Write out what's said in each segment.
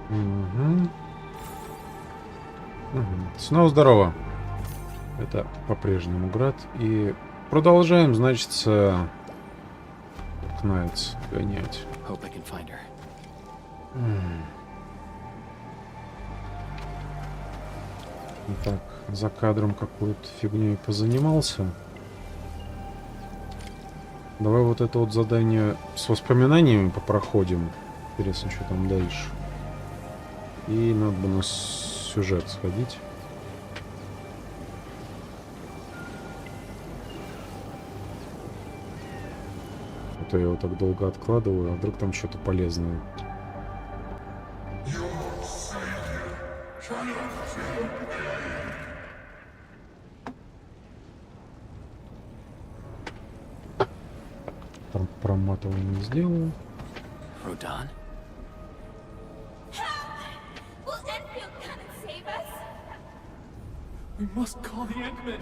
Угу. Угу. Снова здорово. Это по-прежнему GraD. И продолжаем, значит, Arknights гонять. Так, за кадром какой-то фигней позанимался. Давай вот это вот задание с воспоминаниями попроходим. Интересно, что там дальше. И надо бы на сюжет сходить. А то я его так долго откладываю, а вдруг там что-то полезное. Проматывание не сделаю. Rodan? Will Enfield come and save us? We must call the Endmen.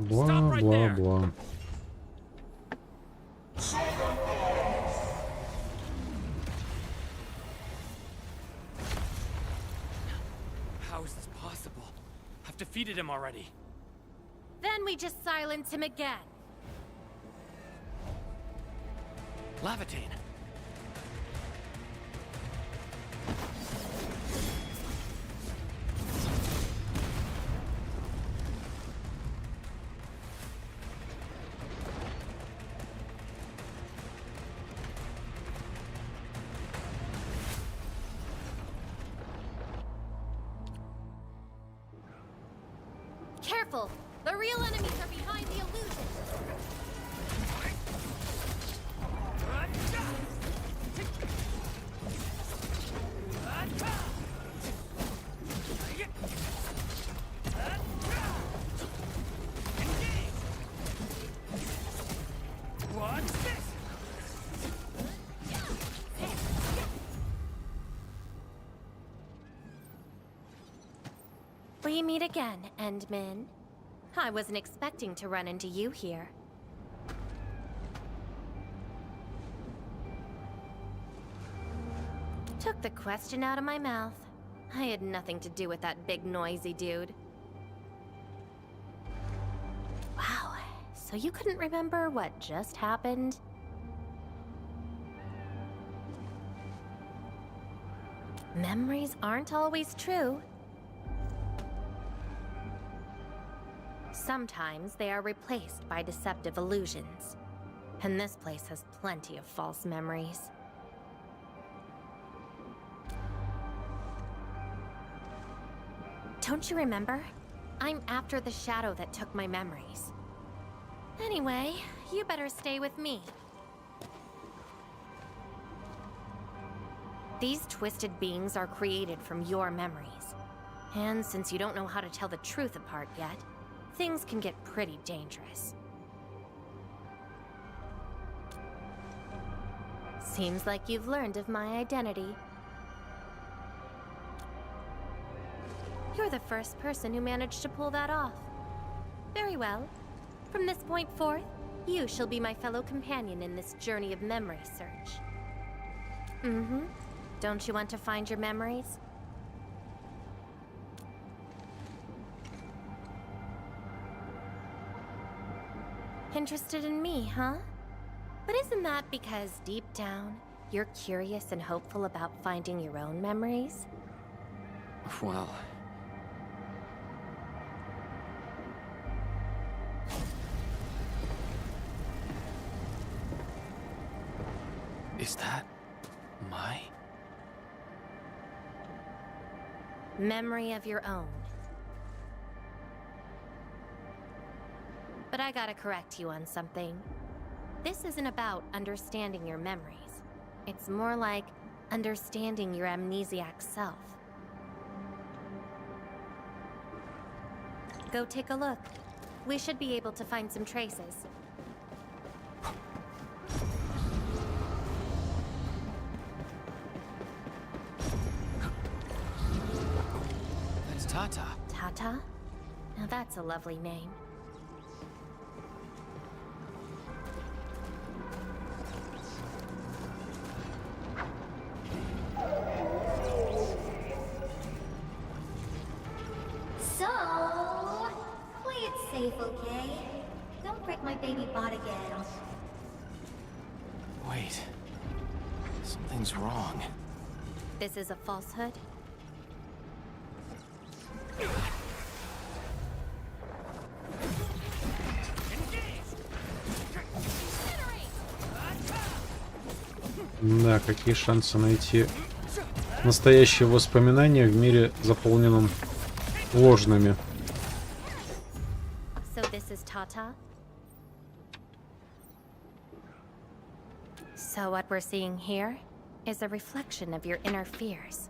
Бла-бла-бла. How is this possible? I've defeated him already. Then we just silence him again. Lavatine. Careful! The real enemies are behind the illusion. What's this? We meet again, Endman. I wasn't expecting to run into you here. Took the question out of my mouth. I had nothing to do with that big noisy dude. Wow, so you couldn't remember what just happened? Memories aren't always true. Sometimes they are replaced by deceptive illusions. And this place has plenty of false memories. Don't you remember? I'm after the shadow that took my memories. Anyway, you better stay with me. These twisted beings are created from your memories. And since you don't know how to tell the truth apart yet, things can get pretty dangerous. Seems like you've learned of my identity. You're the first person who managed to pull that off. Very well. From this point forth, you shall be my fellow companion in this journey of memory search. Mm-hmm. Don't you want to find your memories? Interested in me, huh? But isn't that because deep down, you're curious and hopeful about finding your own memories? Well... Is that... my... Memory of your own. But I gotta correct you on something. This isn't about understanding your memories. It's more like understanding your amnesiac self. Go take a look. We should be able to find some traces. That's Tata. Tata? Now that's a lovely name. So, play it safe, okay? Don't break my baby bot again. Wait. Something's wrong. This is a falsehood? Да, какие шансы найти настоящие воспоминания в мире, заполненном ложными. So this is Tata? So what we're seeing here is a reflection of your inner fears.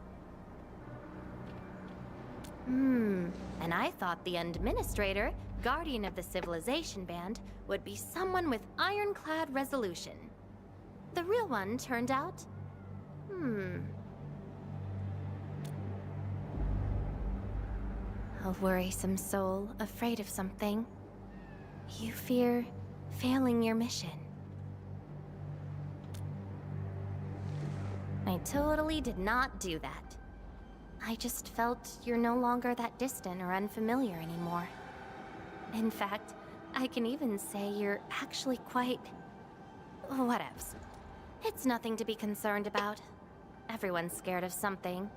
And I thought the administrator, guardian of the civilization band, would be someone with ironclad resolution. The real one turned out... A worrisome soul, afraid of something. You fear failing your mission. I totally did not do that. I just felt you're no longer that distant or unfamiliar anymore. In fact, I can even say you're actually quite... whatevs. It's nothing to be concerned about. Everyone's scared of something.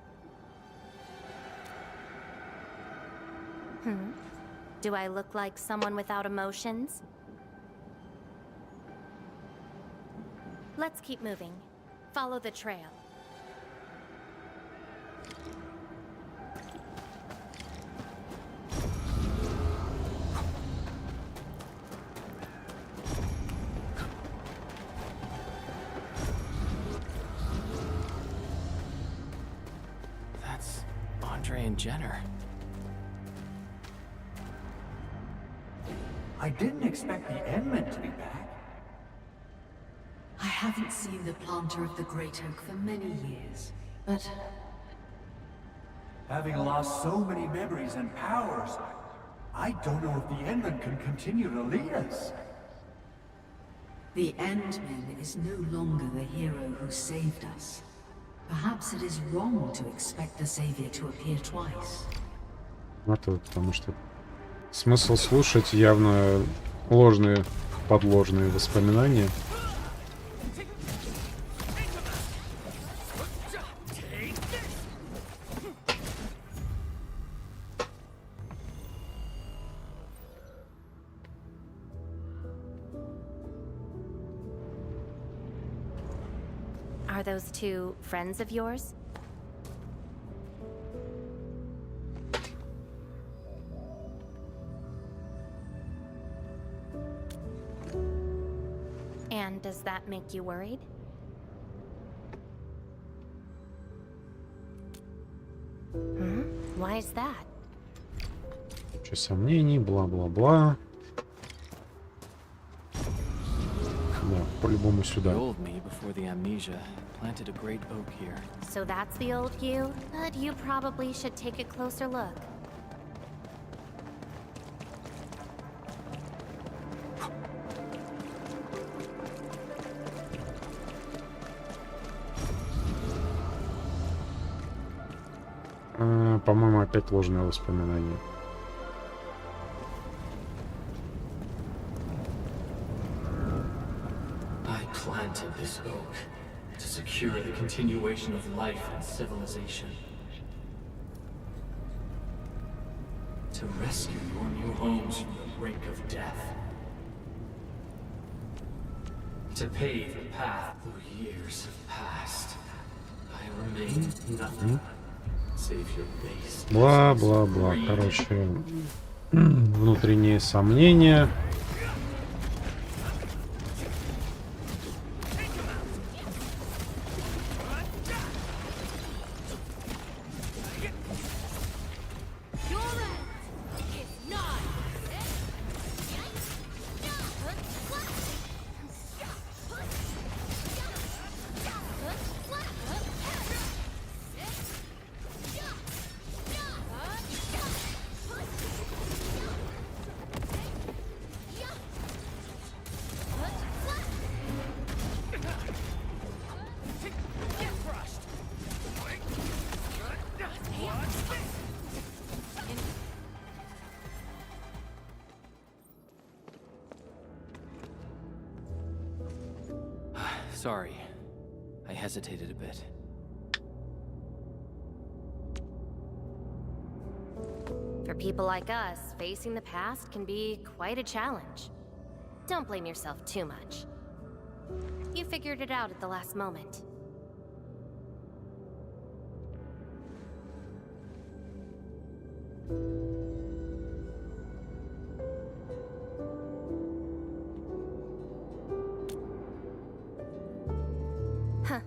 Do I look like someone without emotions? Let's keep moving. Follow the trail. That's Andre and Jenner. I didn't expect the Endmen to be back. I haven't seen the planter of the Great Oak for many years, but Having lost so many memories and powers, I don't know if the Endmen can continue to lead us. the Endman is no longer the hero who saved us. Perhaps it is wrong to expect the Savior to appear twice. Потому что смысл слушать явно ложные, подложные воспоминания. Are those two friends of yours? And does that make you worried? Why is that? Куча сомнений, бла-бла-бла. Да, по-любому сюда. The old me before the amnesia planted a great oak here. So that's the old you? But you probably should take a closer look. По-моему, опять ложные воспоминания. I planted this oak to secure the continuation of life and civilization. To rescue your new homes from the brink of death. To pave the path though years have passed. I remain nothing. Save your base. Бла-бла-бла. Короче, внутренние сомнения. Sorry. I hesitated a bit. For people like us, facing the past can be quite a challenge. Don't blame yourself too much. You figured it out at the last moment. Huh,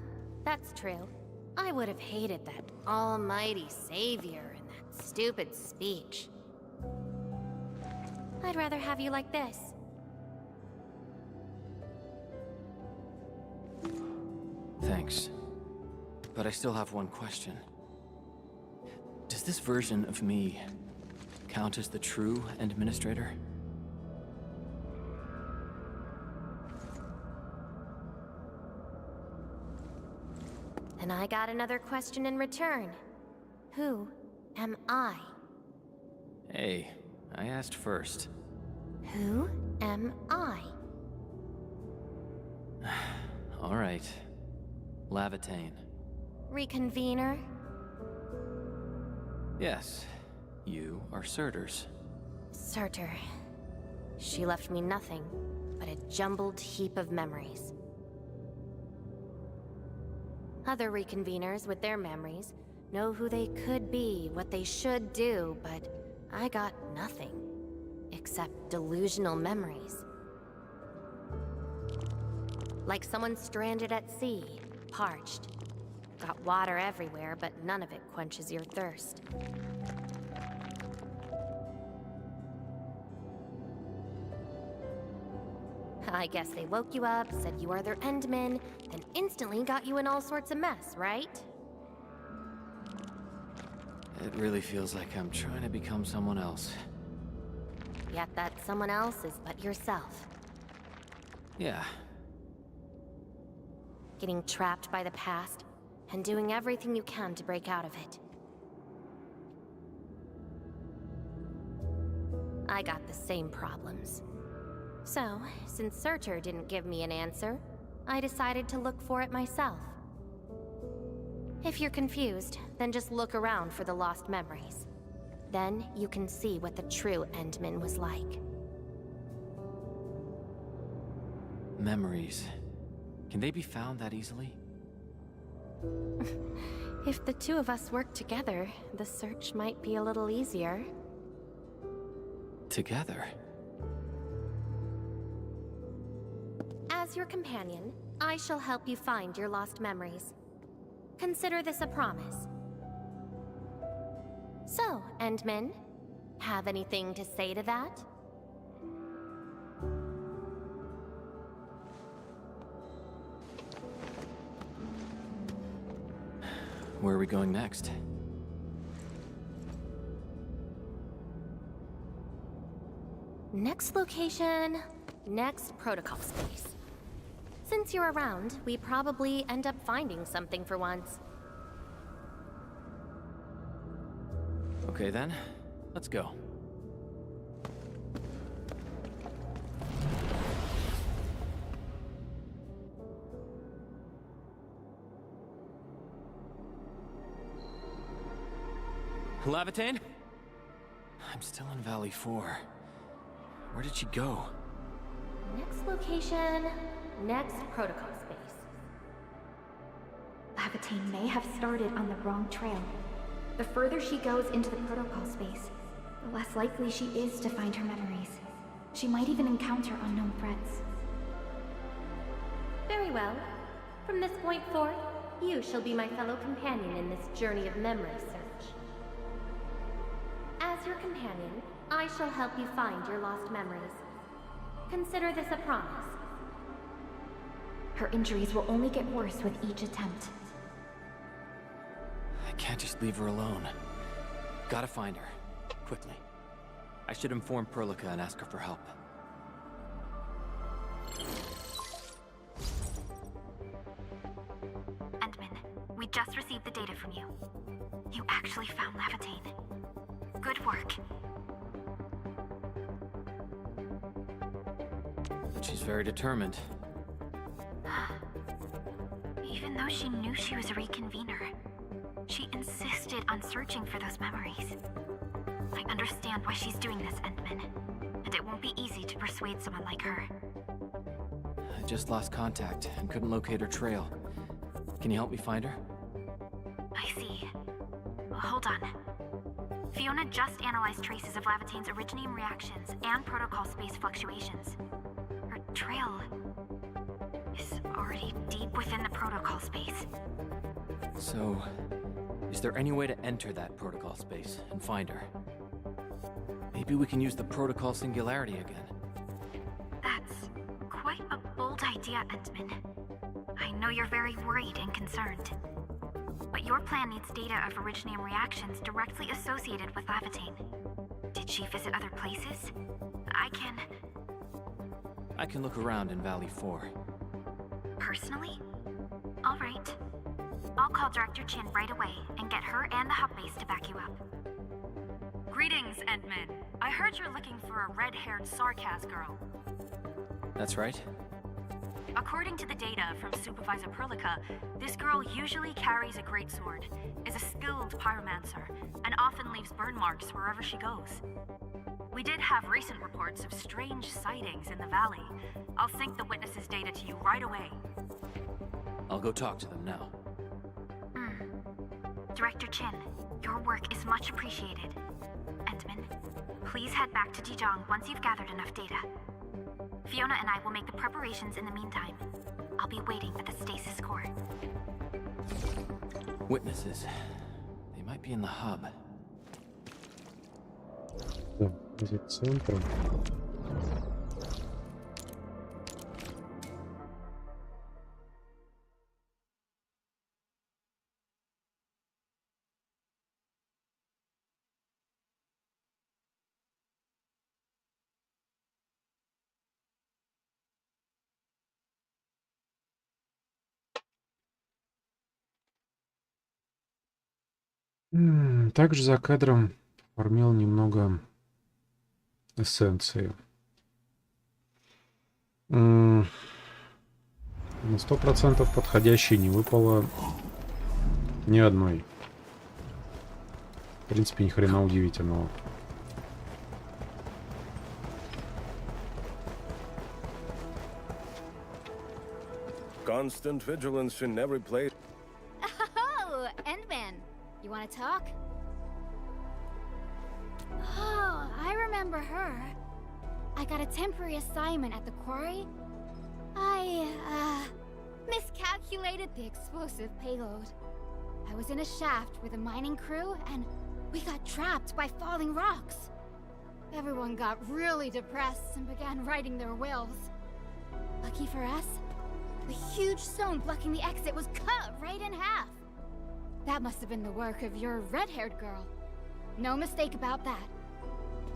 that's true. I would have hated that almighty savior and that stupid speech. I'd rather have you like this. Thanks. But I still have one question. Does this version of me count as the true administrator? And I got another question in return. Who am I? Hey, I asked first. Who am I? All right. Lavatane. Reconvener? Yes, you are Surtur's. Surtur. She left me nothing but a jumbled heap of memories. Other reconveners with their memories know who they could be, what they should do, but I got nothing. Except delusional memories. Like someone stranded at sea, parched. Got water everywhere, but none of it quenches your thirst. I guess they woke you up, said you are their endman, then instantly got you in all sorts of mess, right? It really feels like I'm trying to become someone else. Yet that someone else is but yourself. Yeah. Getting trapped by the past, and doing everything you can to break out of it. I got the same problems. So, since Surtur didn't give me an answer, I decided to look for it myself. If you're confused, then just look around for the lost memories. Then you can see what the true Endman was like. Memories. Can they be found that easily? If the two of us work together, the search might be a little easier. Together? As your companion, I shall help you find your lost memories. Consider this a promise. So, Endman, have anything to say to that? Where are we going next? Next location, next protocol space. Since you're around, we probably end up finding something for once. Okay then, let's go. Lavatane? I'm still in Valley 4. Where did she go? Next location, next protocol space. Lavatane may have started on the wrong trail. The further she goes into the protocol space, the less likely she is to find her memories. She might even encounter unknown threats. Very well. From this point forth, you shall be my fellow companion in this journey of memory search. As your companion, I shall help you find your lost memories. Consider this a promise. Her injuries will only get worse with each attempt. I can't just leave her alone. Gotta find her. Quickly. I should inform Perlica and ask her for help. Endman, we just received the data from you. You actually found Lavatane. Good work. She's very determined. she knew she was a reconvener. She insisted on searching for those memories. I understand why she's doing this, Endman. And it won't be easy to persuade someone like her. I just lost contact and couldn't locate her trail. Can you help me find her? I see. Hold on. Fiona just analyzed traces of Lavatane's originium reactions and protocol space fluctuations. Her trail is already deep within the protocol space. So, is there any way to enter that protocol space and find her? Maybe we can use the protocol singularity again. That's quite a bold idea, Endman. I know you're very worried and concerned. But your plan needs data of originium reactions directly associated with Lavatane. Did she visit other places? I can look around in Valley 4. Personally? All right. I'll call Director Chin right away and get her and the hub base to back you up. Greetings, Endman. I heard you're looking for a red-haired Sarkaz girl. That's right. According to the data from Supervisor Perlica, this girl usually carries a greatsword, is a skilled pyromancer, and often leaves burn marks wherever she goes. We did have recent reports of strange sightings in the valley. I'll sync the witnesses' data to you right away. I'll go talk to them now. Director Chin, your work is much appreciated. Endman, please head back to Jijong once you've gathered enough data. Fiona and I will make the preparations in the meantime. I'll be waiting at the stasis core. Witnesses. They might be in the hub. Да, из центра. Также за кадром формил немного эссенции. На 100% подходящей не выпало ни одной. В принципе, ни хрена удивительного. Constant vigilance in every place. Oh, Endman. You want to talk? Oh, I remember her. I got a temporary assignment at the quarry. I, miscalculated the explosive payload. I was in a shaft with a mining crew, and we got trapped by falling rocks. Everyone got really depressed and began writing their wills. Lucky for us, the huge stone blocking the exit was cut right in half. That must have been the work of your red-haired girl. No mistake about that.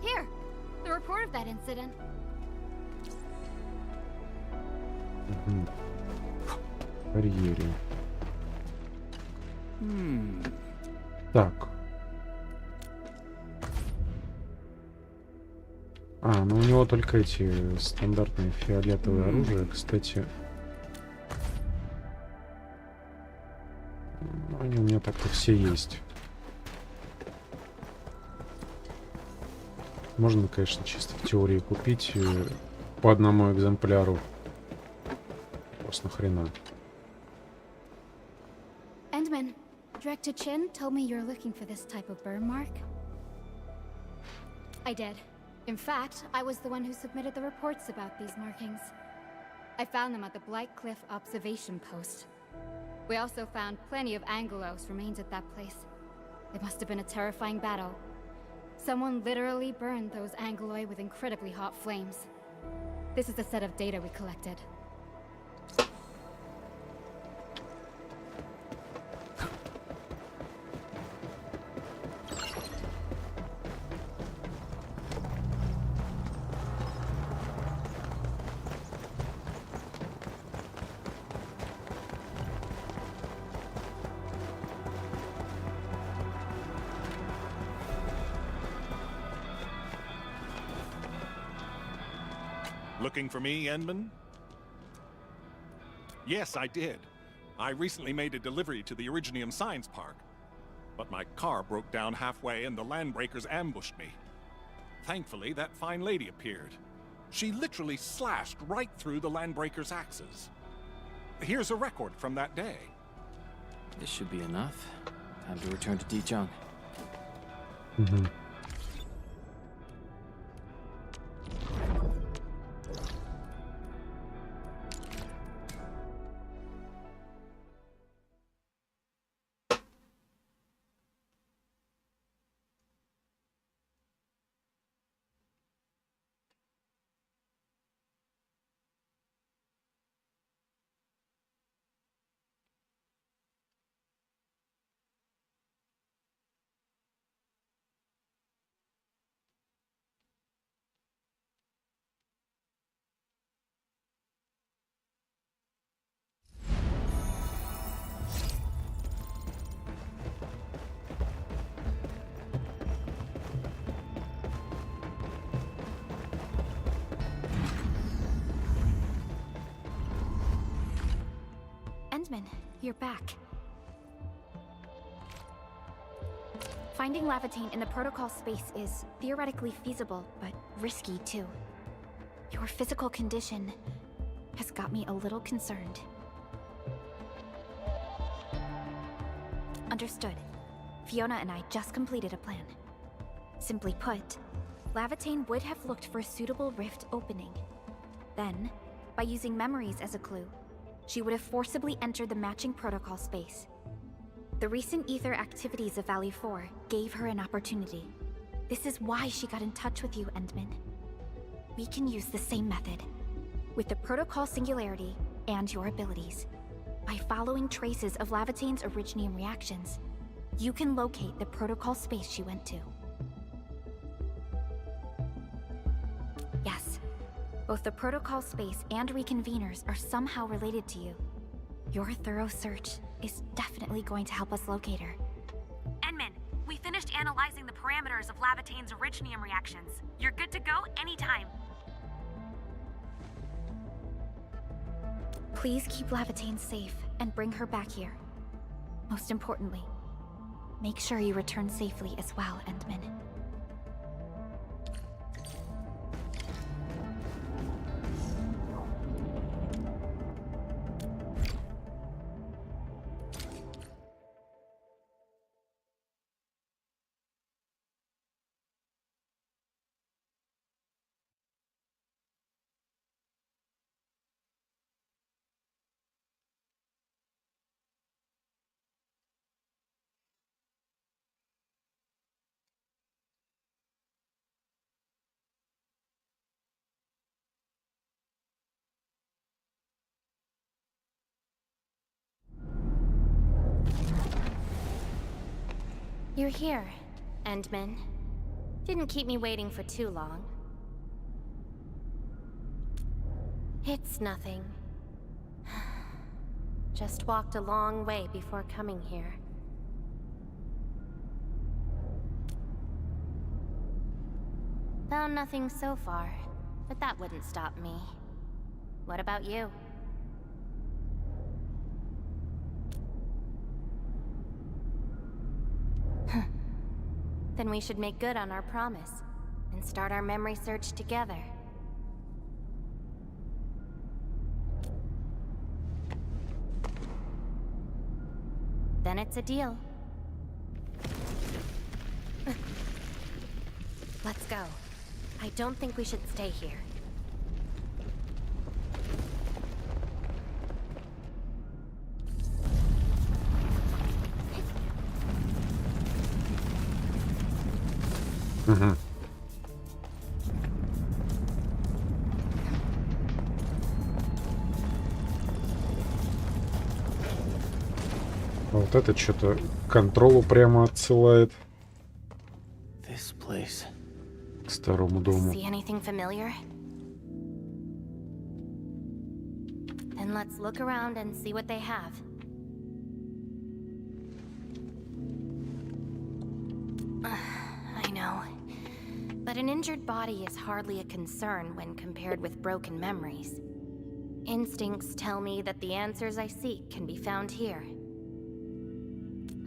Here, the report of that incident. Карьере. Так. Ну у него только эти стандартные фиолетовые оружия, кстати. Они у меня так-то все есть. Можно, конечно, чисто в теории купить по одному экземпляру. Просто нахрена. Endman, Director Chin told me you're looking for this type of burn mark. I did. In fact, I was the one who submitted the reports about these markings. I found them at the Blight Cliff observation post. We also found plenty of Angelos remains at that place. It must have been a terrifying battle. Someone literally burned those Angeloi with incredibly hot flames. This is the set of data we collected. Looking for me, Endman? Yes, I did. I recently made a delivery to the Originium Science Park, but my car broke down halfway and the Landbreakers ambushed me. Thankfully, that fine lady appeared. She literally slashed right through the Landbreakers' axes. Here's a record from that day. This should be enough. Time to return to Dijiang. Endman, you're back. Finding Lavitane in the protocol space is theoretically feasible, but risky too. Your physical condition has got me a little concerned. Understood. Fiona and I just completed a plan. Simply put, Lavitane would have looked for a suitable rift opening. Then, by using memories as a clue, she would have forcibly entered the matching protocol space. The recent ether activities of Valley 4 gave her an opportunity. This is why she got in touch with you, Endman. We can use the same method, with the protocol singularity and your abilities. By following traces of Lavitane's Originium reactions, you can locate the protocol space she went to. Yes. Both the protocol space and reconveners are somehow related to you. Your thorough search is definitely going to help us locate her. Endman, we finished analyzing the parameters of Lavitane's Originium reactions. You're good to go anytime. Please keep Lavitane safe and bring her back here. Most importantly, make sure you return safely as well, Endman. You're here, Endman. Didn't keep me waiting for too long. It's nothing. Just walked a long way before coming here. Found nothing so far, but that wouldn't stop me. What about you? Then we should make good on our promise and start our memory search together. Then it's a deal. Let's go. I don't think we should stay here. Вот это что-то к контролу прямо отсылает. This place. К старому дому. See anything familiar? Then let's look around and see what they have. I know. But an injured body is hardly a concern when compared with broken memories. Instincts tell me that the answers I seek can be found here.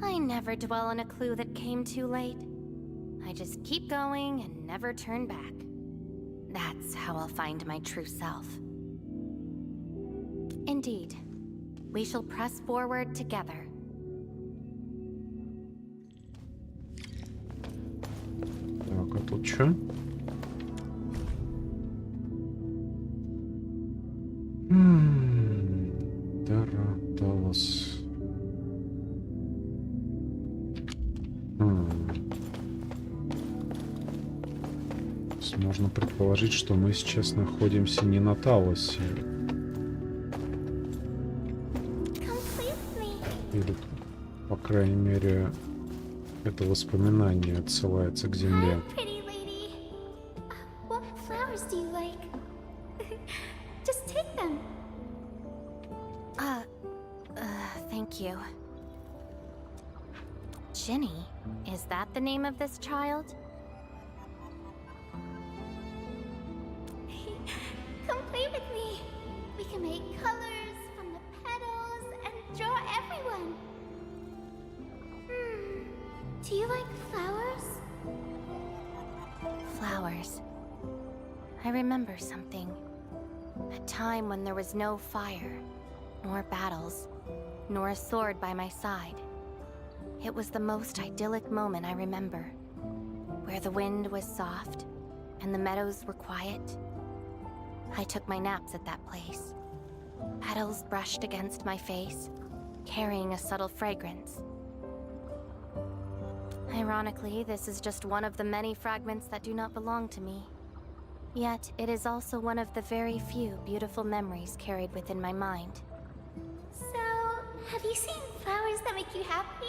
I never dwell on a clue that came too late. I just keep going and never turn back. That's how I'll find my true self. Indeed, we shall press forward together. Так, а тут что? Тараталос. Можно предположить, что мы сейчас находимся не на Талосе. Или, по крайней мере, это воспоминание отсылается к Земле. Thank you. Ginny, is that the name of this child? Come play with me. We can make colors from the petals and draw everyone. Do you like flowers? Flowers. I remember something. A time when there was no fire, nor battles, nor a sword by my side. It was the most idyllic moment I remember, where the wind was soft and the meadows were quiet. I took my naps at that place. Petals brushed against my face, carrying a subtle fragrance. Ironically, this is just one of the many fragments that do not belong to me. Yet, it is also one of the very few beautiful memories carried within my mind. So, have you seen flowers that make you happy?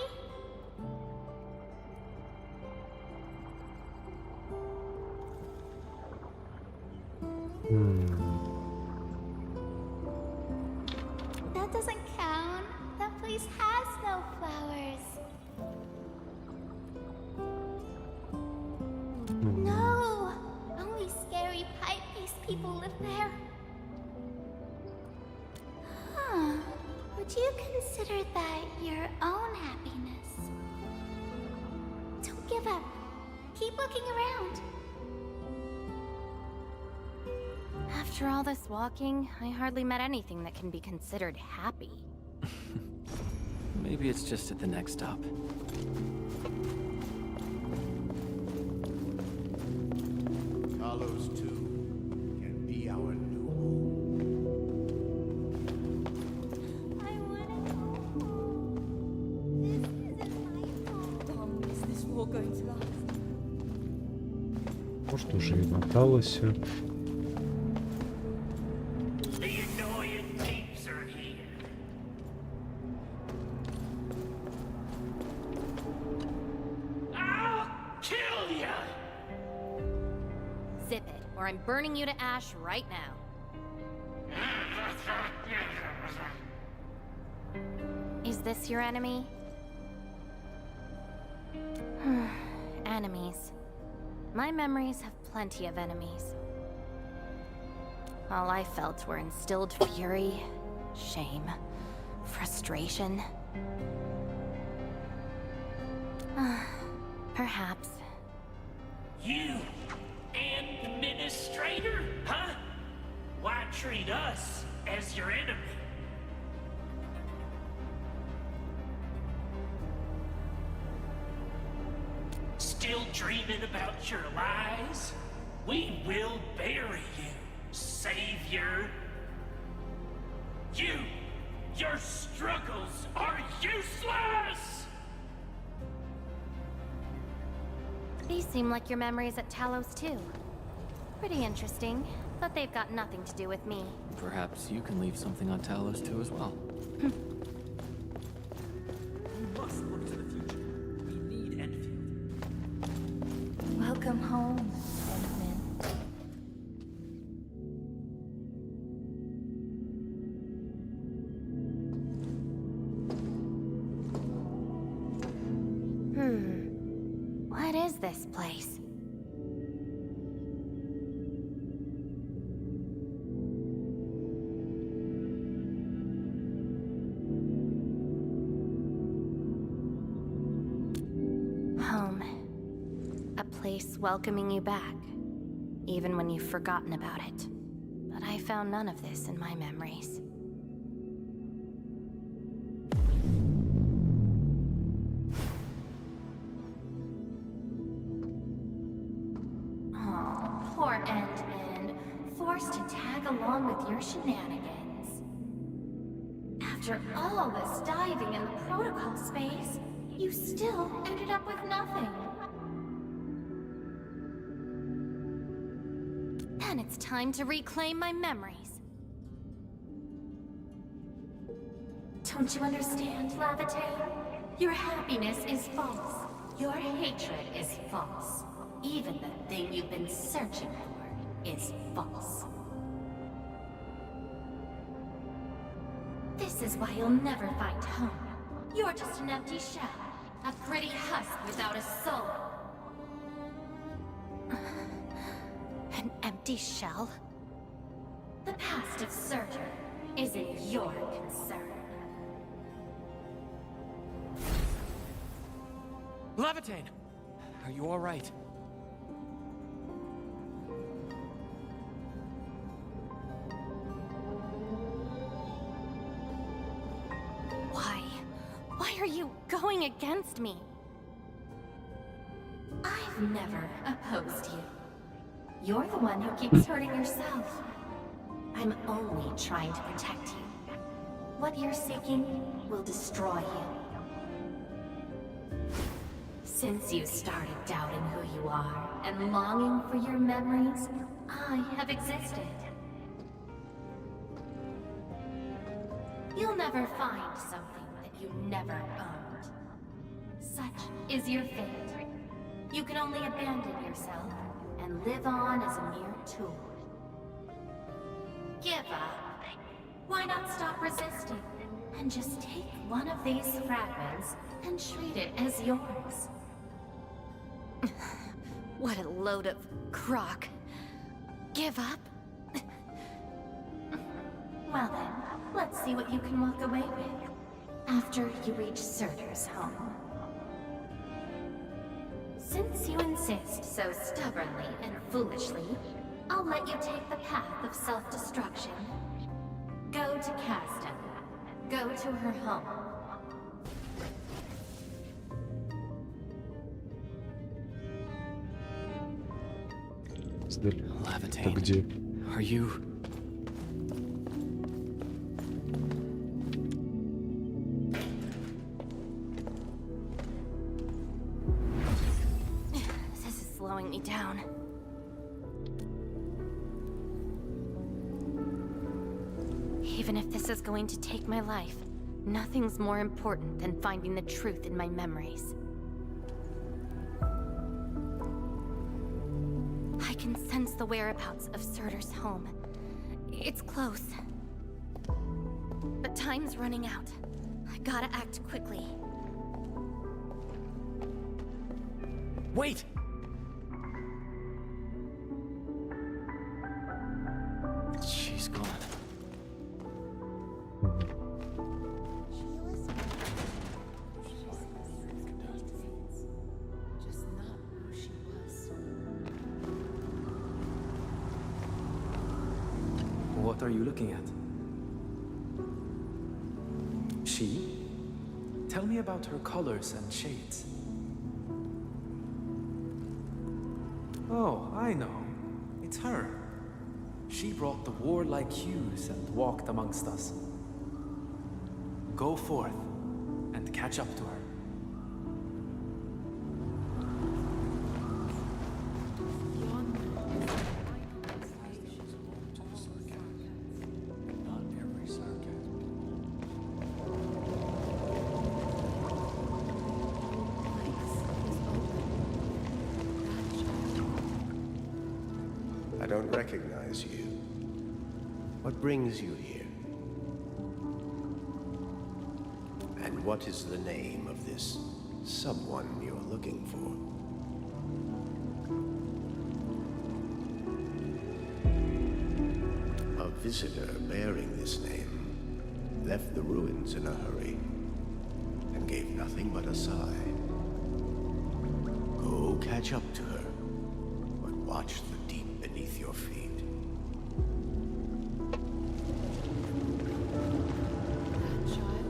That doesn't count. That place has no flowers. No! Only scary pipe-faced people live there. Huh. Would you consider that your own happiness? Don't give up. Keep looking around. After all this walking, I hardly met anything that can be considered happy. Maybe it's just at the next stop. Talos 2 can be our new home. I wanna go home. This isn't my home. How long is this war going to last? Может, уже и на Талосе. Zip it, or I'm burning you to ash right now. Is this your enemy? Enemies. My memories have plenty of enemies. All I felt were instilled fury, shame, frustration. Perhaps. You, administrator, huh? Why treat us as your enemy? Still dreaming about your lies? We will bury you, savior. Your struggles are useless! These seem like your memories at Talos too. Pretty interesting, but they've got nothing to do with me. Perhaps you can leave something on Talos too as well. We must look to the future. We need Endfield. Welcome home, What is this place? place welcoming you back, even when you've forgotten about it. But I found none of this in my memories. Oh, poor Endman, forced to tag along with your shenanigans. After all this diving in the protocol space, you still ended up with nothing. Then it's time to reclaim my memories. Don't you understand, Lavate? Your happiness is false. Your hatred is false. Even the thing you've been searching for is false. This is why you'll never find home. You're just an empty shell. A pretty husk without a soul. An empty shell? The past of Surtur isn't your concern. Levitain! Are you alright? Why are you going against me? I've never opposed you. You're the one who keeps hurting yourself. I'm only trying to protect you. What you're seeking will destroy you. Since you started doubting who you are and longing for your memories, I have existed. You'll never find something that you never owned. Such is your fate. You can only abandon yourself and live on as a mere tool. Give up. Why not stop resisting and just take one of these fragments and treat it as yours? What a load of crock. Give up? Well then, let's see what you can walk away with after you reach Surtur's home. Since you insist so stubbornly and foolishly, I'll let you take the path of self-destruction. Go to Caston. Go to her home. Levitain. Где? Are you... This is slowing me down. Even if this is going to take my life, nothing's more important than finding the truth in my memories. I can sense the whereabouts of Surtur's home. It's close. But time's running out. I gotta act quickly. Wait! She's gone. What are you looking at? She? Tell me about her colors and shades. Oh, I know. It's her. She brought the warlike hues and walked amongst us. Go forth and catch up to her. I don't recognize you. What brings you here? And what is the name of this someone you're looking for? A visitor bearing this name left the ruins in a hurry and gave nothing but a sigh. Go catch up to her. watch the deep beneath your feet. That child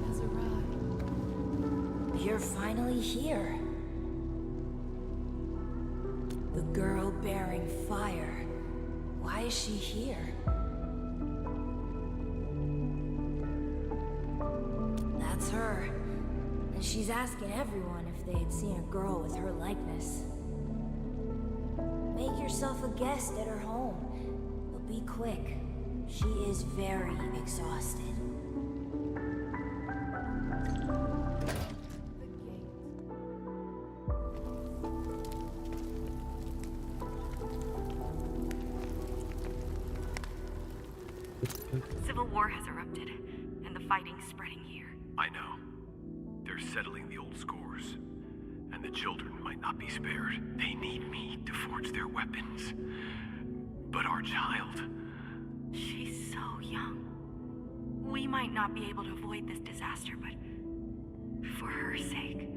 has arrived. You're finally here. The girl bearing fire. Why is she here? That's her. And she's asking everyone if they had seen a girl with her likeness. Make yourself a guest at her home. But be quick. She is very exhausted. Civil war has erupted, and the fighting's spreading here. I know. They're settling the old scores. And the children might not be spared. They need me to forge their weapons. But our child... She's so young. We might not be able to avoid this disaster, but for her sake...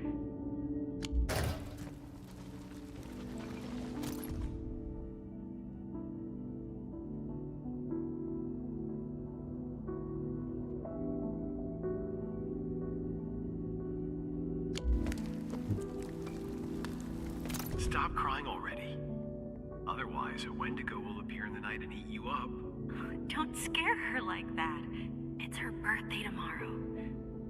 Stop crying already. Otherwise, a Wendigo will appear in the night and eat you up. Don't scare her like that. It's her birthday tomorrow.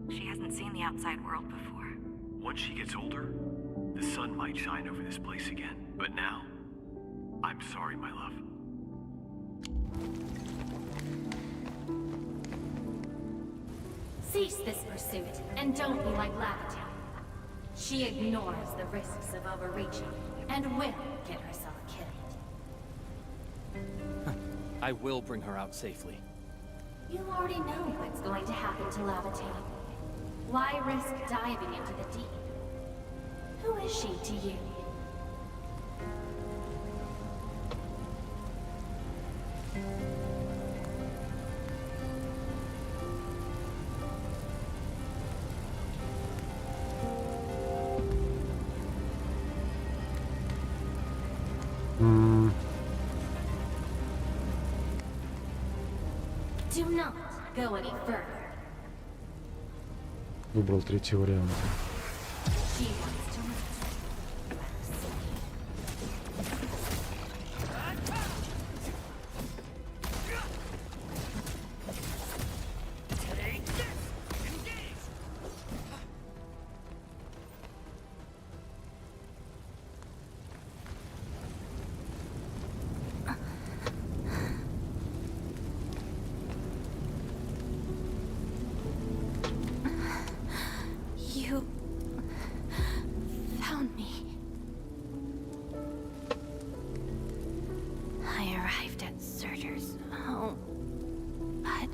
She hasn't seen the outside world before. Once she gets older, the sun might shine over this place again. But now, I'm sorry, my love. Cease this pursuit, and don't be like Lavitia. She ignores the risks of overreaching, and will get herself killed. I will bring her out safely. You already know what's going to happen to Lavitia. Why risk diving into the deep? Who is she to you? Do not go any further. Выбрал третий вариант. She wants to You found me. I arrived at Surtur's home, but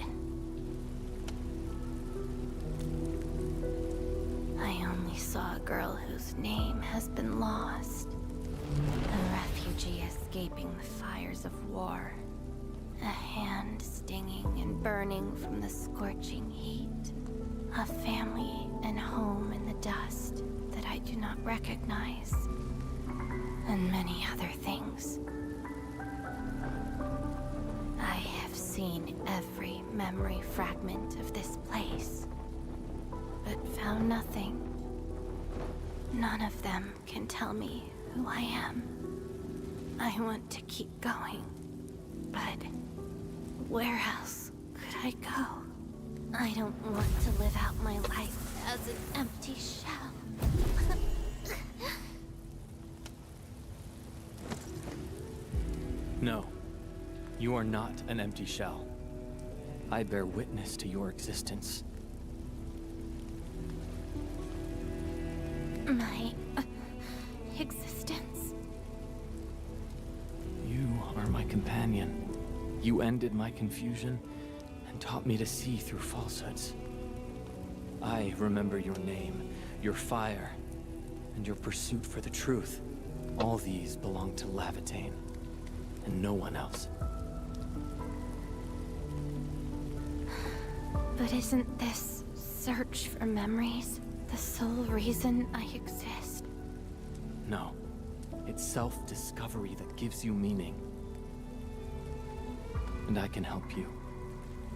I only saw a girl whose name has been lost. A refugee escaping the fires of war. A hand stinging and burning from the scorching heat. A family and home in the dust that I do not recognize. And many other things. I have seen every memory fragment of this place, but found nothing. None of them can tell me who I am. I want to keep going, but where else could I go? I don't want to live out my life as an empty shell. No, you are not an empty shell. I bear witness to your existence. My existence? You are my companion. You ended my confusion and taught me to see through falsehoods. I remember your name, your fire, and your pursuit for the truth. All these belong to Lavitain, and no one else. But isn't this search for memories the sole reason I exist? No. It's self-discovery that gives you meaning. And I can help you.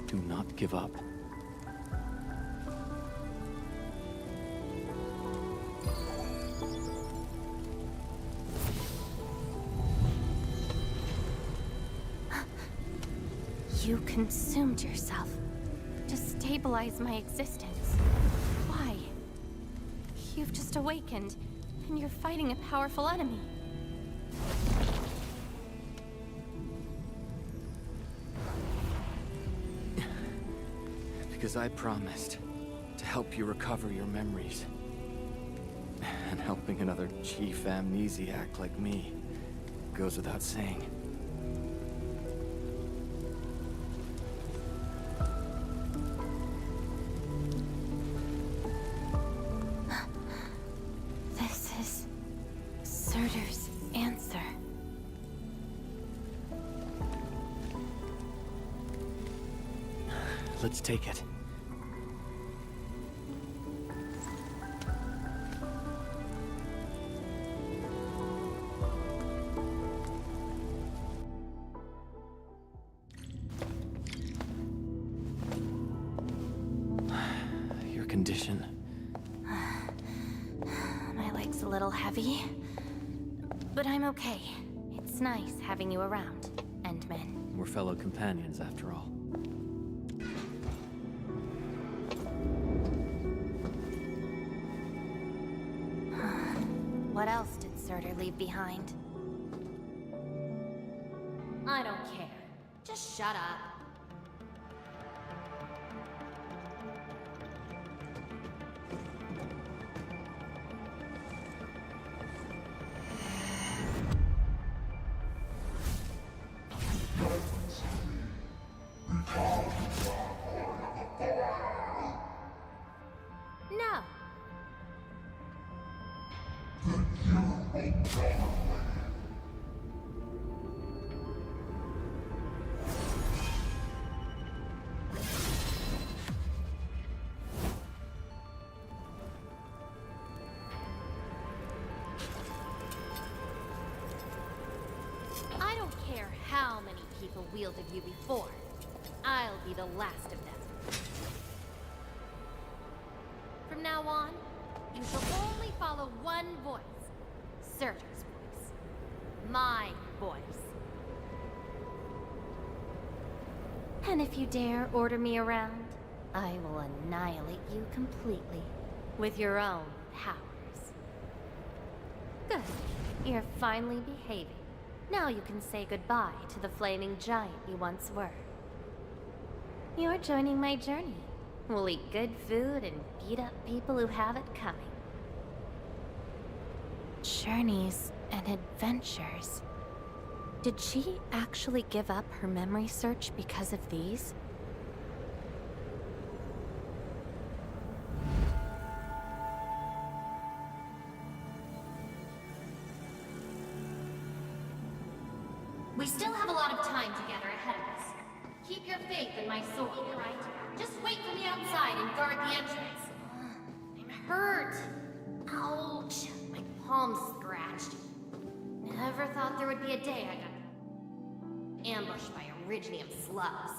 Do not give up. You consumed yourself to stabilize my existence. Why? You've just awakened, and you're fighting a powerful enemy. Because I promised to help you recover your memories. And helping another chief amnesiac like me goes without saying. This is Surtur's answer. Let's take it. Your condition. My leg's a little heavy, but I'm okay. It's nice having you around, Endman. We're fellow companions, after all. What else did Surtur leave behind? I don't care. Just shut up. No. I don't care how many people wielded you before. I'll be the last of them. From now on, you shall only follow one voice. Surtur's voice. My voice. And if you dare order me around, I will annihilate you completely. With your own powers. Good. You're finally behaving. Now you can say goodbye to the flaming giant you once were. You're joining my journey. We'll eat good food and beat up people who have it coming. Journeys and adventures. Did she actually give up her memory search because of these? We still have a lot of time together ahead of us. Keep your faith in my sword, right? Just wait for me outside and guard the entrance. I'm hurt. Ouch. My palm's scratched. Never thought there would be a day I got ambushed by Originium slugs.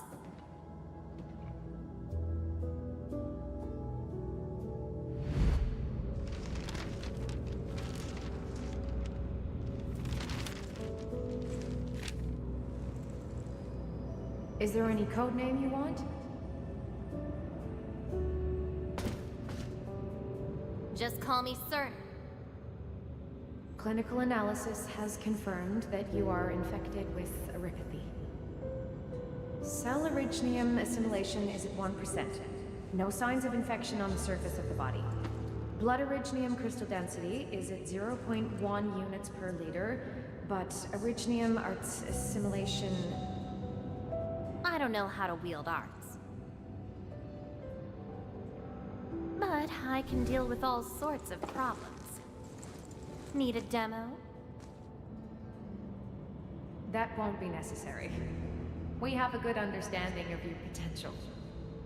Is there any code name you want? Just call me Surtur. Clinical analysis has confirmed that you are infected with erypathy. Cell originium assimilation is at 1%. No signs of infection on the surface of the body. Blood originium crystal density is at 0.1 units per liter, but originium arts assimilation... I don't know how to wield arts. But I can deal with all sorts of problems. Need a demo? That won't be necessary. We have a good understanding of your potential.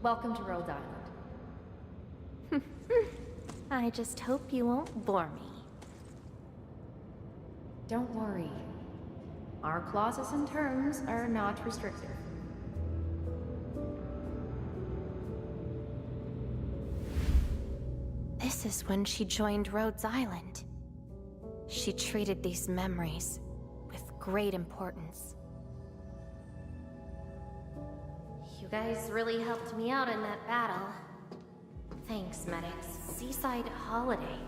Welcome to Rhode Island. I just hope you won't bore me. Don't worry. Our clauses and terms are not restrictive. This is when she joined Rhodes Island. She treated these memories with great importance. You guys really helped me out in that battle. Thanks, medics. Seaside holiday.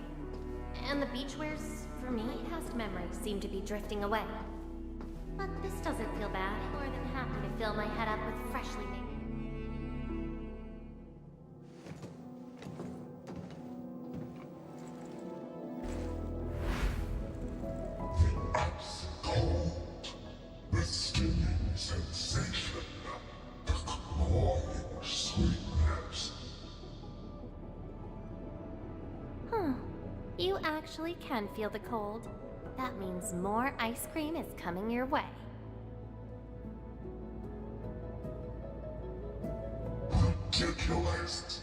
And the beachwares, for me, past memories seem to be drifting away. But this doesn't feel bad. More than happy to fill my head up with freshly made. The stinging sensation, the cloying sweetness. Huh. You actually can feel the cold. That means more ice cream is coming your way. Ridiculous.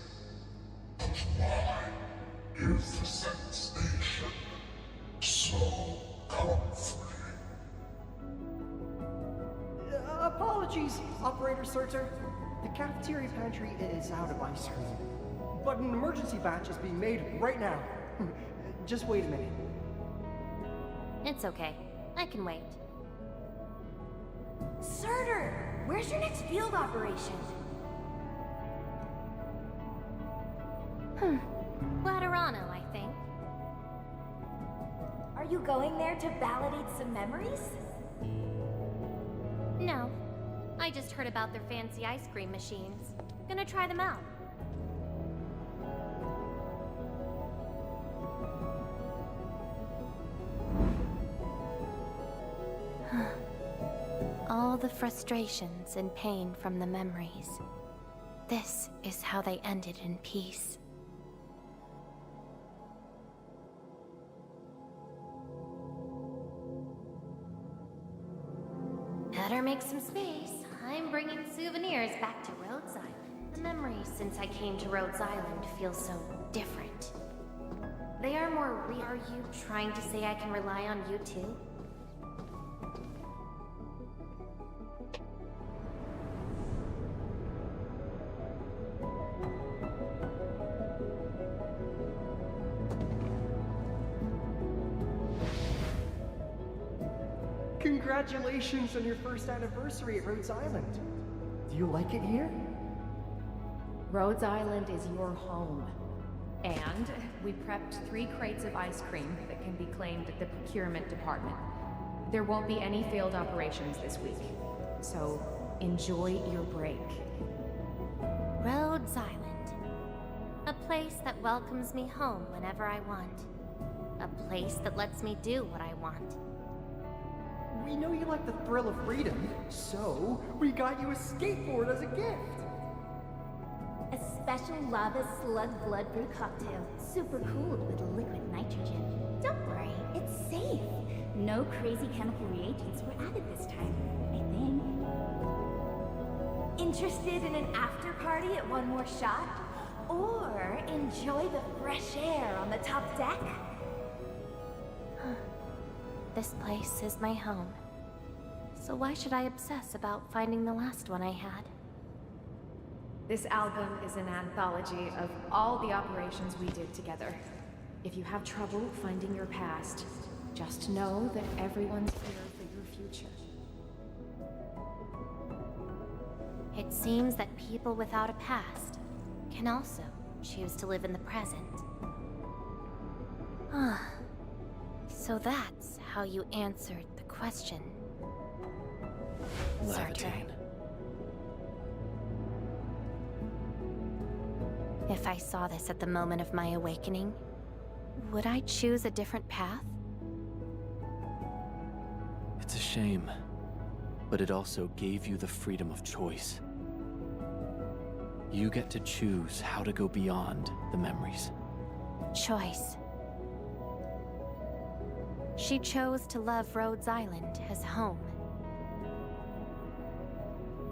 But why is the sensation so comforting? Apologies, Operator Surtur. The cafeteria pantry is out of ice cream. But an emergency batch is being made right now. Just wait a minute. It's okay. I can wait. Surtur, where's your next field operation? Laterano, I think. Are you going there to validate some memories? No. I just heard about their fancy ice cream machines. Gonna try them out. All the frustrations and pain from the memories. This is how they ended in peace. Better make some space. I'm bringing souvenirs back to Rhodes Island. The memories since I came to Rhodes Island feel so different. They are more real. Are you trying to say I can rely on you too? Congratulations on your first anniversary at Rhodes Island. Do you like it here? Rhodes Island is your home. And we prepped 3 crates of ice cream that can be claimed at the procurement department. There won't be any failed operations this week. So, enjoy your break. Rhodes Island. A place that welcomes me home whenever I want. A place that lets me do what I want. We know you like the thrill of freedom, so we got you a skateboard as a gift. A special lava slug blood brew cocktail. Super cooled with liquid nitrogen. Don't worry, it's safe. No crazy chemical reagents were added this time, I think. Interested in an after party at One More Shot? Or enjoy the fresh air on the top deck? This place is my home. So why should I obsess about finding the last one I had? This album is an anthology of all the operations we did together. If you have trouble finding your past, just know that everyone's here for your future. It seems that people without a past can also choose to live in the present. Ah. So that's how you answered the question. Levitate. If I saw this at the moment of my awakening, would I choose a different path? It's a shame, but it also gave you the freedom of choice. You get to choose how to go beyond the memories. Choice. She chose to love Rhodes Island as home.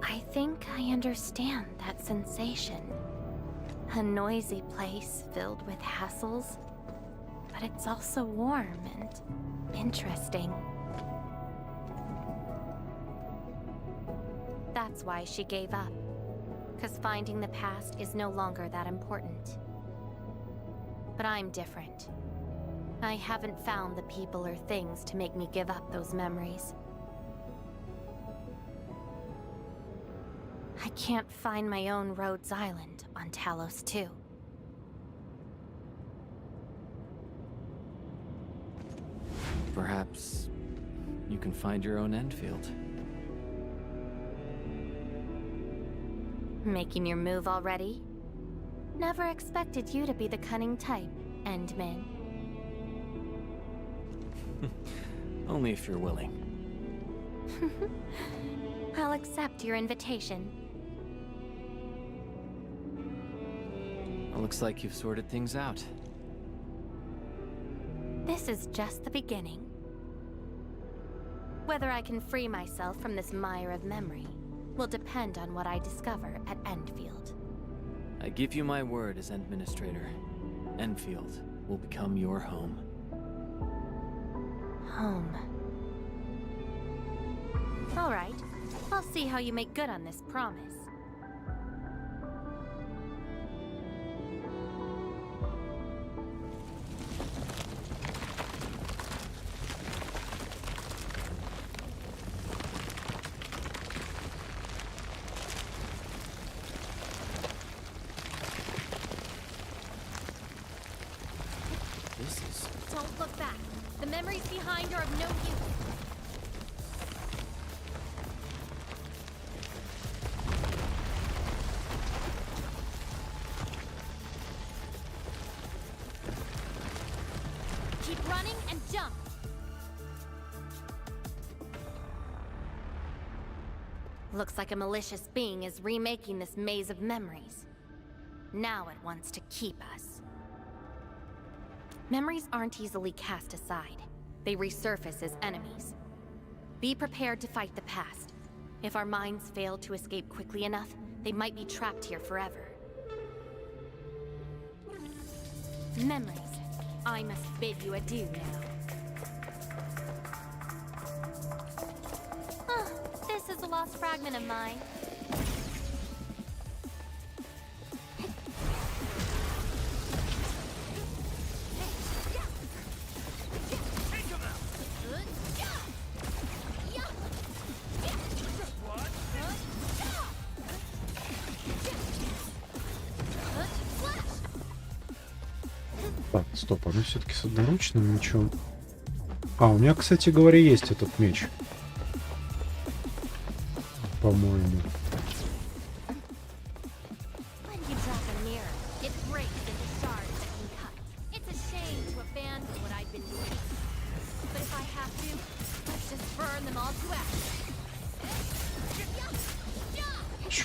I think I understand that sensation. A noisy place filled with hassles, but it's also warm and Interesting. That's why she gave up. Because finding the past is no longer that important. But I'm different. I haven't found the people or things to make me give up those memories. I can't find my own Rhodes Island on Talos 2. Perhaps you can find your own Endfield. Making your move already? Never expected you to be the cunning type, Endman. Only if you're willing. I'll accept your invitation. Looks like you've sorted things out. This is just the beginning. Whether I can free myself from this mire of memory will depend on what I discover at Endfield. I give you my word as Administrator. Endfield will become your home. Home. All right. I'll see how you make good on this promise. Don't look back. The memories behind are of no use. Keep running and jump. Looks like a malicious being is remaking this maze of memories. Now it wants to keep us. Memories aren't easily cast aside. They resurface as enemies. Be prepared to fight the past. If our minds fail to escape quickly enough, they might be trapped here forever. Memories, I must bid you adieu now. This is a lost fragment of mine. Так, стоп, она все-таки с одноручным мечом. А, у меня, кстати говоря, есть этот меч. По-моему.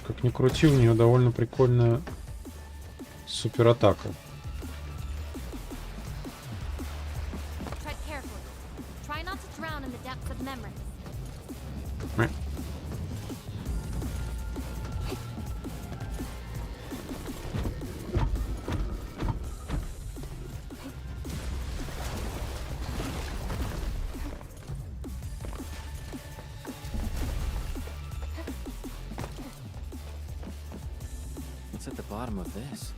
Как ни крути, у нее довольно прикольная суператака. At the bottom of this.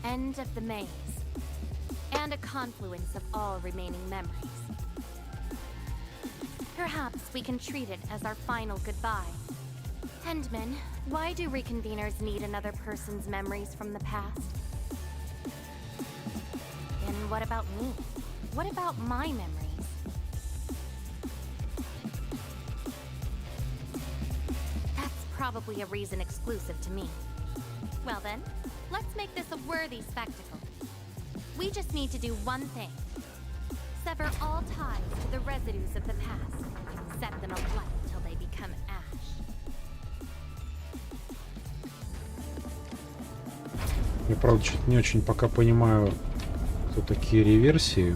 End of the maze. And a confluence of all remaining memories. Perhaps we can treat it as our final goodbye. Endman, why do reconveners need another person's memories from the past? And what about me? What about my memories? That's probably a reason exclusive to me. Well then, let's make this a worthy spectacle. We just need to do one thing. Sever all ties to the residues of the past. Set them alight till they become ash. Я, правда, что-то не очень пока понимаю, кто такие реверсии.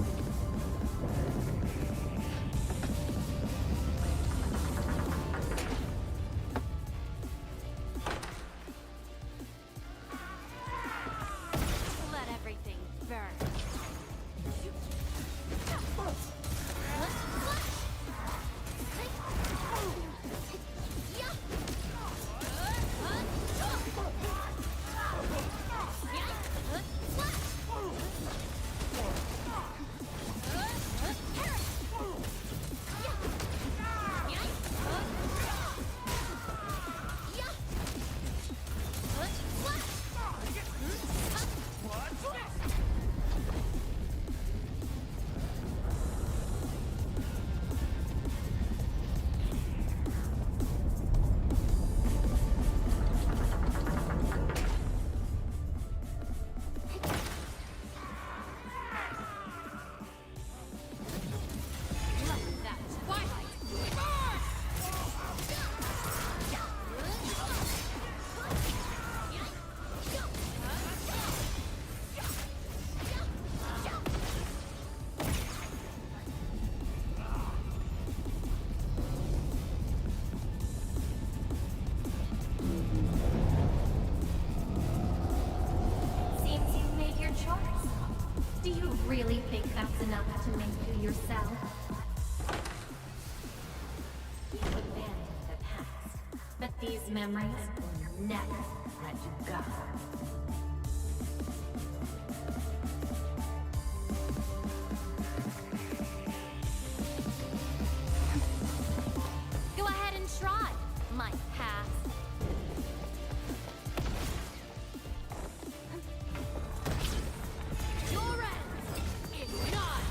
These memories will never let you go. Go ahead and try. My pass. Your end is not.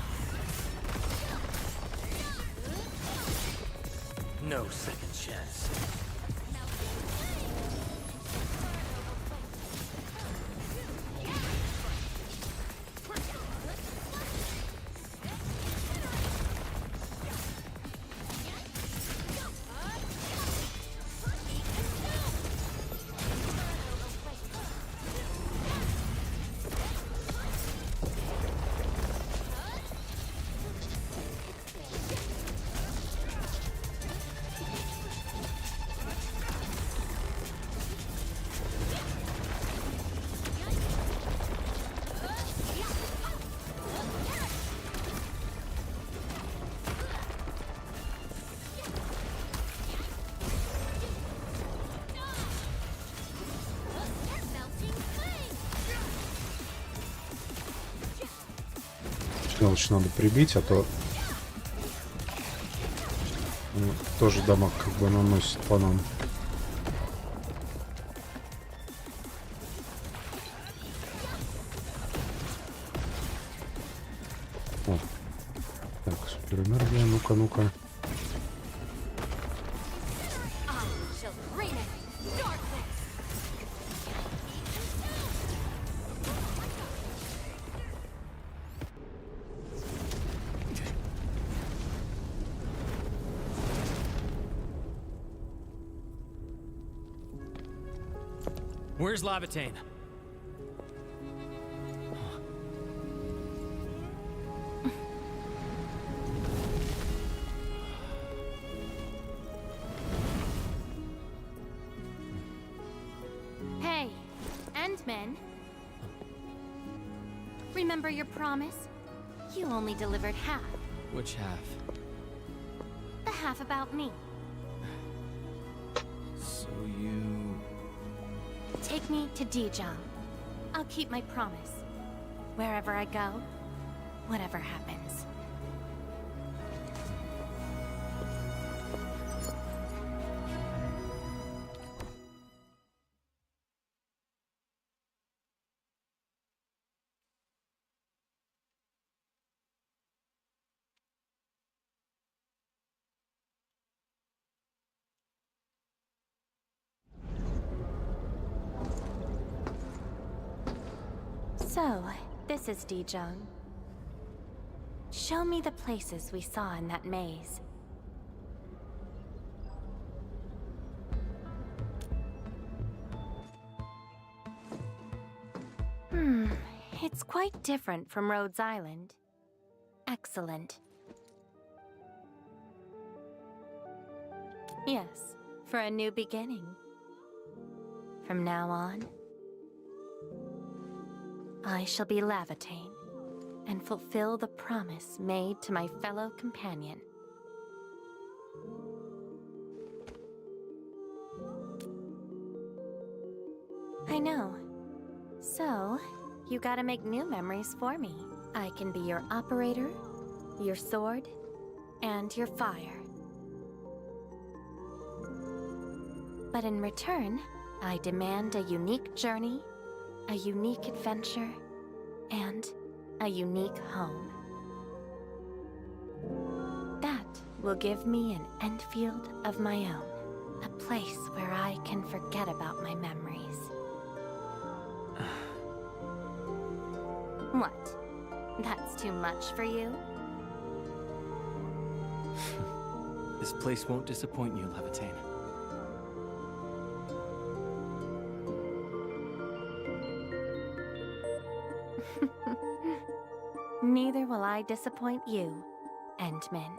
No second chance. Мелочь надо прибить, а то тоже дамаг как бы наносит по нам. О. Так, суперэнергия, ну-ка, ну-ка. Where's Lavatane? Hey, Endmen. Remember your promise? You only delivered half. Which half? The half about me. So you... Take me to Dijong. I'll keep my promise. Wherever I go, whatever happens. So, this is Dijong. Show me the places we saw in that maze. It's quite different from Rhodes Island. Excellent. Yes, for a new beginning. From now on, I shall be Lavatane, and fulfill the promise made to my fellow companion. I know. So, you gotta make new memories for me. I can be your operator, your sword, and your fire. But in return, I demand a unique journey, a unique adventure, and a unique home. That will give me an Endfield of my own, a place where I can forget about my memories. What? That's too much for you? This place won't disappoint you, Lavatane. Neither will I disappoint you, Endman.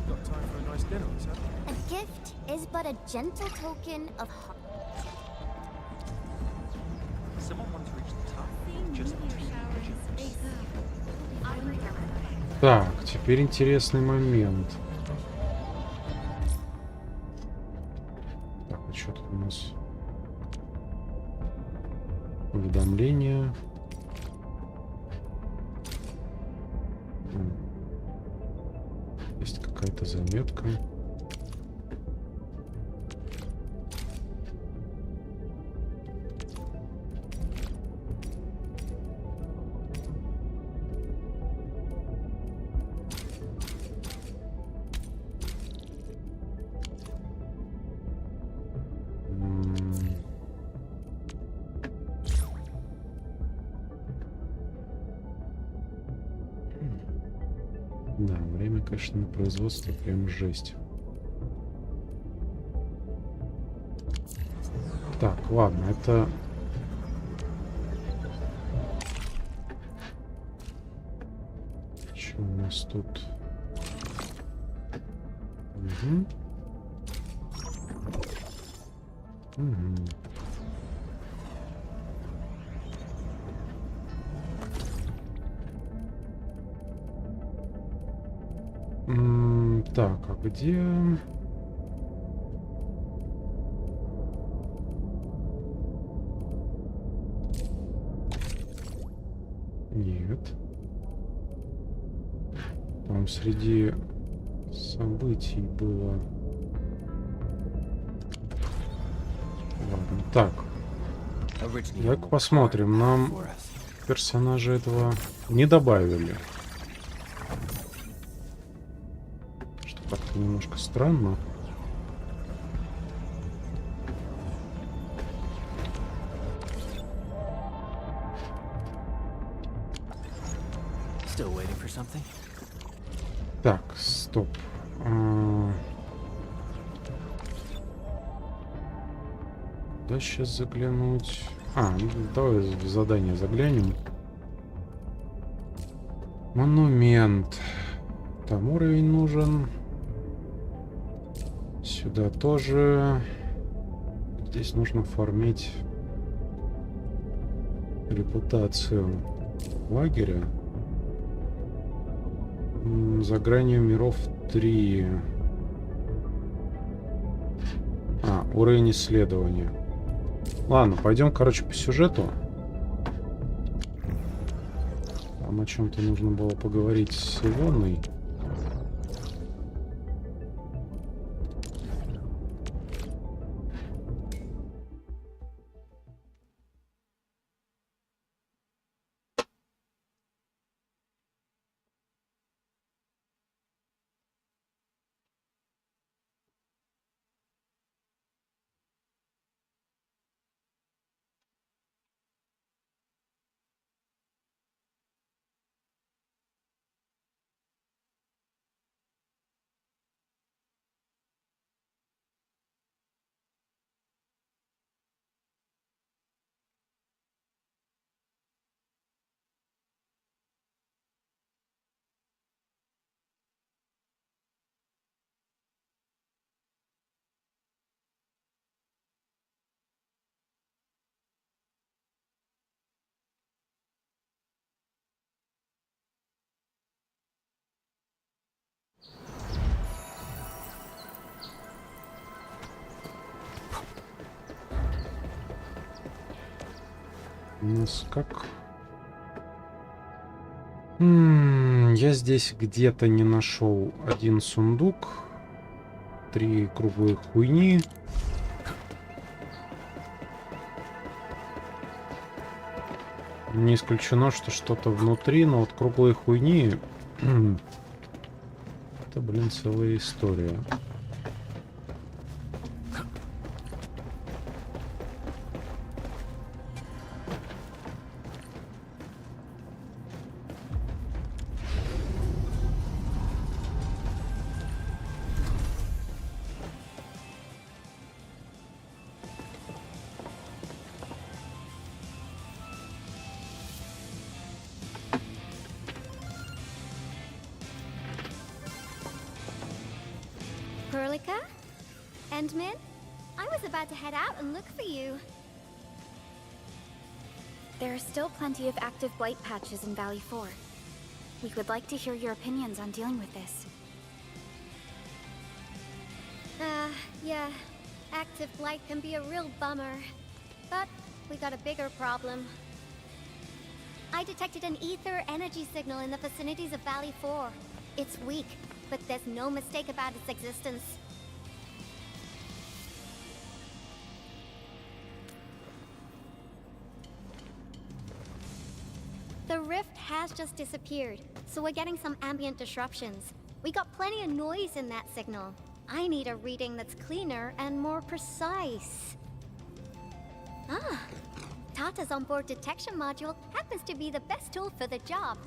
Got time A gift is but a gentle token of heart. Someone once reached the top. Just Так, теперь интересный момент. Так, а что тут у нас? Уведомления. Есть какая-то заметка. Да, время, конечно, на производство прям жесть. Так, ладно, это... Что у нас тут? Угу. Угу. Так, а где... Нет. Там среди событий было... Ладно, так. Давай-ка посмотрим. Нам персонажа этого не добавили. Как-то немножко странно. Так, стоп. Куда сейчас заглянуть? Ну, давай в задание заглянем. Монумент. Там уровень нужен. Сюда тоже. Здесь нужно фармить репутацию лагеря. За гранью миров 3. Уровень исследования. Ладно, пойдем, короче, по сюжету. Там о чем-то нужно было поговорить с Ивоной. У нас как? Я здесь где-то не нашел один сундук. 3 круглые хуйни. Не исключено, что что-то внутри, но вот круглые хуйни... Это, блин, целая история. Endman? I was about to head out and look for you. There are still plenty of active blight patches in Valley 4. We would like to hear your opinions on dealing with this. Yeah. Active blight can be a real bummer. But we got a bigger problem. I detected an ether energy signal in the vicinities of Valley 4. It's weak, but there's no mistake about its existence. The rift has just disappeared, so we're getting some ambient disruptions. We got plenty of noise in that signal. I need a reading that's cleaner and more precise. Ah, Tata's onboard detection module happens to be the best tool for the job.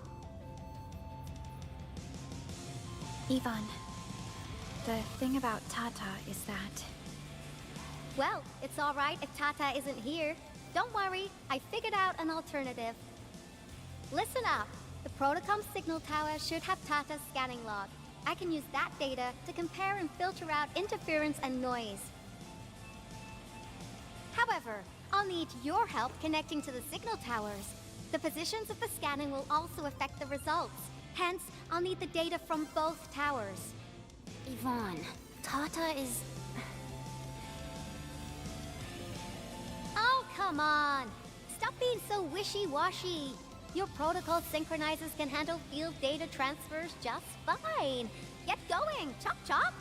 Ivan, the thing about Tata is that... Well, it's alright if Tata isn't here. Don't worry, I figured out an alternative. Listen up. The Protocom signal tower should have Tata's scanning log. I can use that data to compare and filter out interference and noise. However, I'll need your help connecting to the signal towers. The positions of the scanning will also affect the results. Hence, I'll need the data from both towers. Ivan, Tata is... Oh, come on! Stop being so wishy-washy. Your protocol synchronizers can handle field data transfers just fine. Get going, chop chop!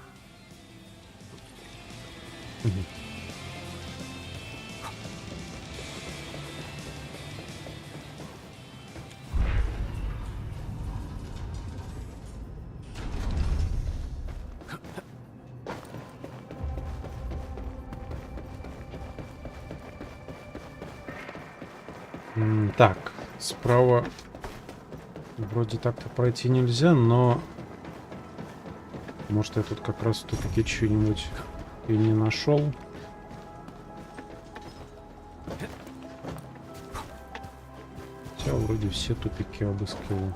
Так, справа вроде так-то пройти нельзя, но может я тут как раз в тупике что-нибудь и не нашел. Хотя вроде все тупики обыскивал.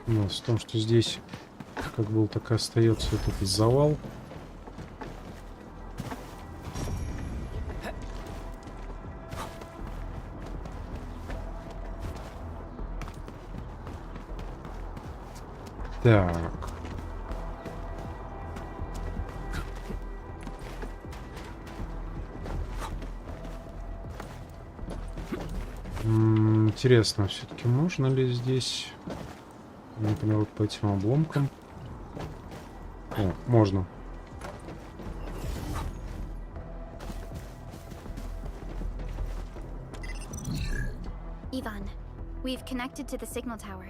Нюанс в том, что здесь как был, так и остается этот завал. Так. Интересно, все-таки можно ли здесь, например, по этим обломкам? О, можно. Ivan, we've connected to the signal tower.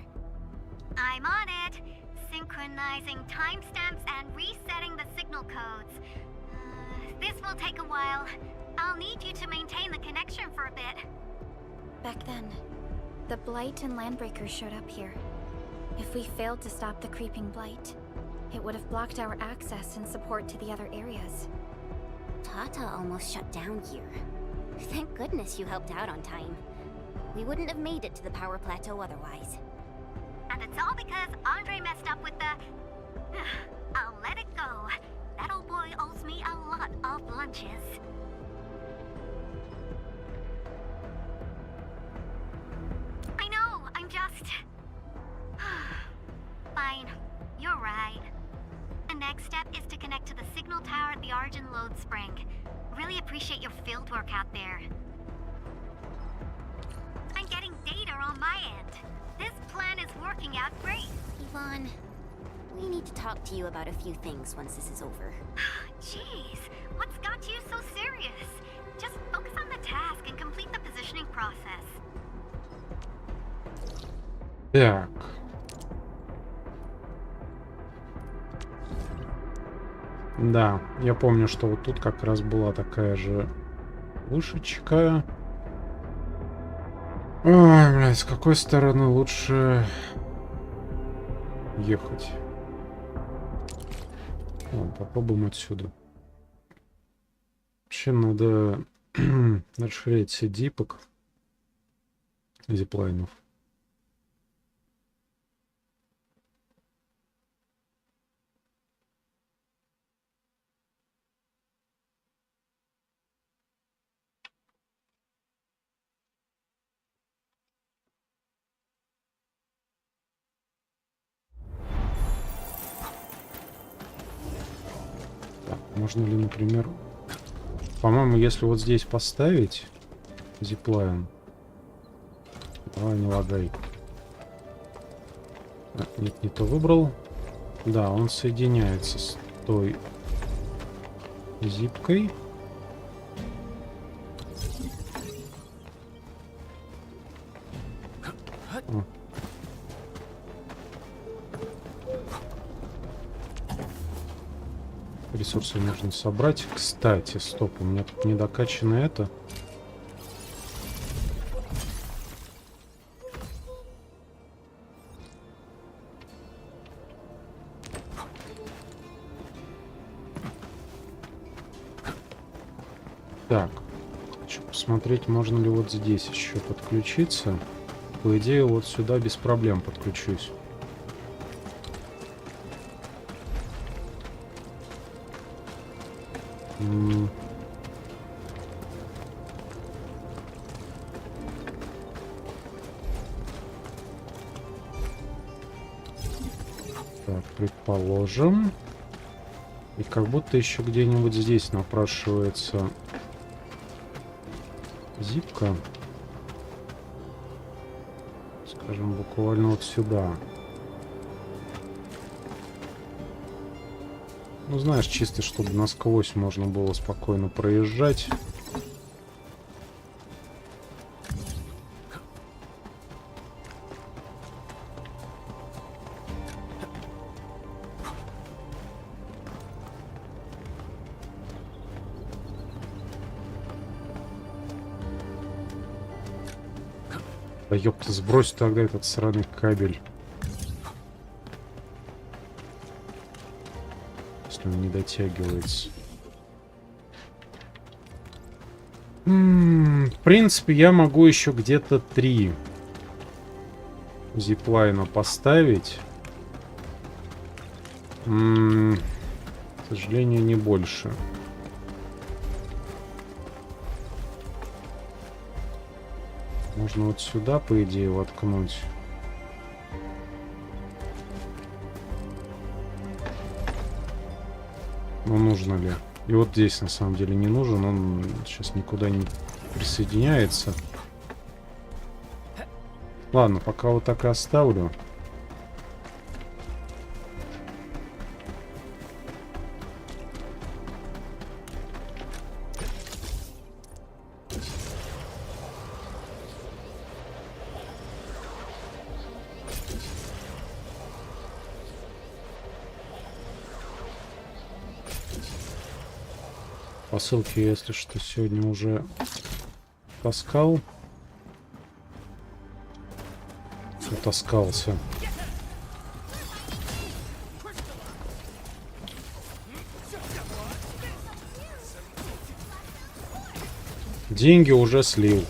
I'm on it. Synchronizing timestamps and resetting the signal codes. This will take a while. I'll need you to maintain the connection for a bit. Back then, the Blight and Landbreakers showed up here. If we failed to stop the creeping Blight, it would have blocked our access and support to the other areas. Tata almost shut down here. Thank goodness you helped out on time. We wouldn't have made it to the power plateau otherwise. And it's all because Andre messed up with the... I'll let it go. That old boy owes me a lot of lunches. I know, I'm just... Fine, you're right. The next step is to connect to the signal tower at the Argent Load Spring. Really appreciate your field work out there. I'm getting data on my end. This plan is working out great. Ivan, we need to talk to you about a few things once this is over. Jeez, what's got you so serious? Just focus on the task and complete the positioning process. Так. Да, я помню, что вот тут как раз была такая же вышечка. Ой, блядь, с какой стороны лучше ехать? Ладно, попробуем отсюда. Вообще надо расширять сеть дипок, зиплайнов. Можно ли, например... По-моему, если вот здесь поставить зиплайн... Давай, не лагай. А, нет, не то выбрал. Да, он соединяется с той зипкой. О. Ресурсы нужно собрать. Кстати, стоп, у меня тут не докачано это. Так, хочу посмотреть, можно ли вот здесь еще подключиться. По идее, вот сюда без проблем подключусь. Так, предположим. И как будто еще где-нибудь здесь напрашивается зипка. Скажем, буквально вот сюда. Ну, знаешь, чисто, чтобы насквозь можно было спокойно проезжать. Да ёпта, сбрось тогда этот сраный кабель. Если он не дотягивается. В принципе, я могу еще где-то 3 зиплайна поставить. К сожалению, не больше. Можно вот сюда, по идее, воткнуть. Но нужно ли? И вот здесь, на самом деле, не нужен. Он сейчас никуда не присоединяется. Ладно, пока вот так и оставлю. Посылки, если что, сегодня уже таскал. Таскался. Деньги уже слил.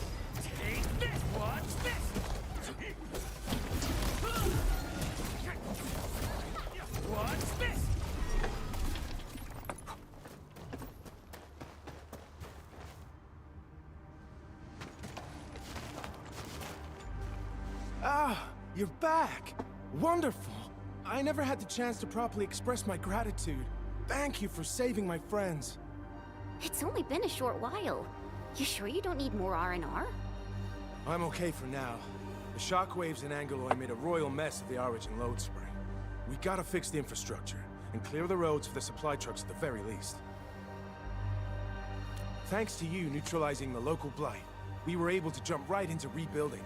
You're back! Wonderful! I never had the chance to properly express my gratitude. Thank you for saving my friends. It's only been a short while. You sure you don't need more R&R? I'm okay for now. The shockwaves in Angoloi made a royal mess of the Origin load spring. We gotta fix the infrastructure, and clear the roads for the supply trucks at the very least. Thanks to you neutralizing the local blight, we were able to jump right into rebuilding.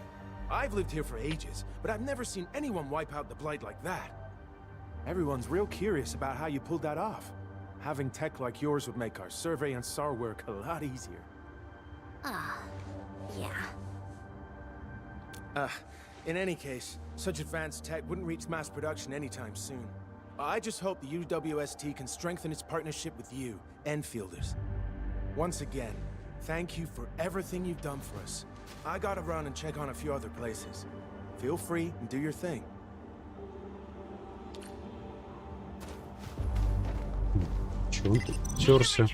I've lived here for ages, but I've never seen anyone wipe out the blight like that. Everyone's real curious about how you pulled that off. Having tech like yours would make our survey and SAR work a lot easier. Yeah. In any case, such advanced tech wouldn't reach mass production anytime soon. I just hope the UWST can strengthen its partnership with you, Enfielders. Once again, thank you for everything you've done for us. I gotta run and check on a few other places. Feel free and do your thing. Чего ты терся?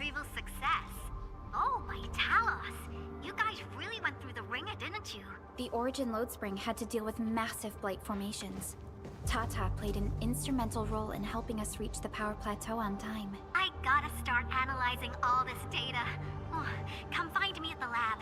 Oh, my Talos! You guys really went through the ringer, didn't you? The Origin load spring had to deal with massive blight formations. Tata played an instrumental role in helping us reach the power plateau on time. I gotta start analyzing all this data. Oh, come find me at the lab.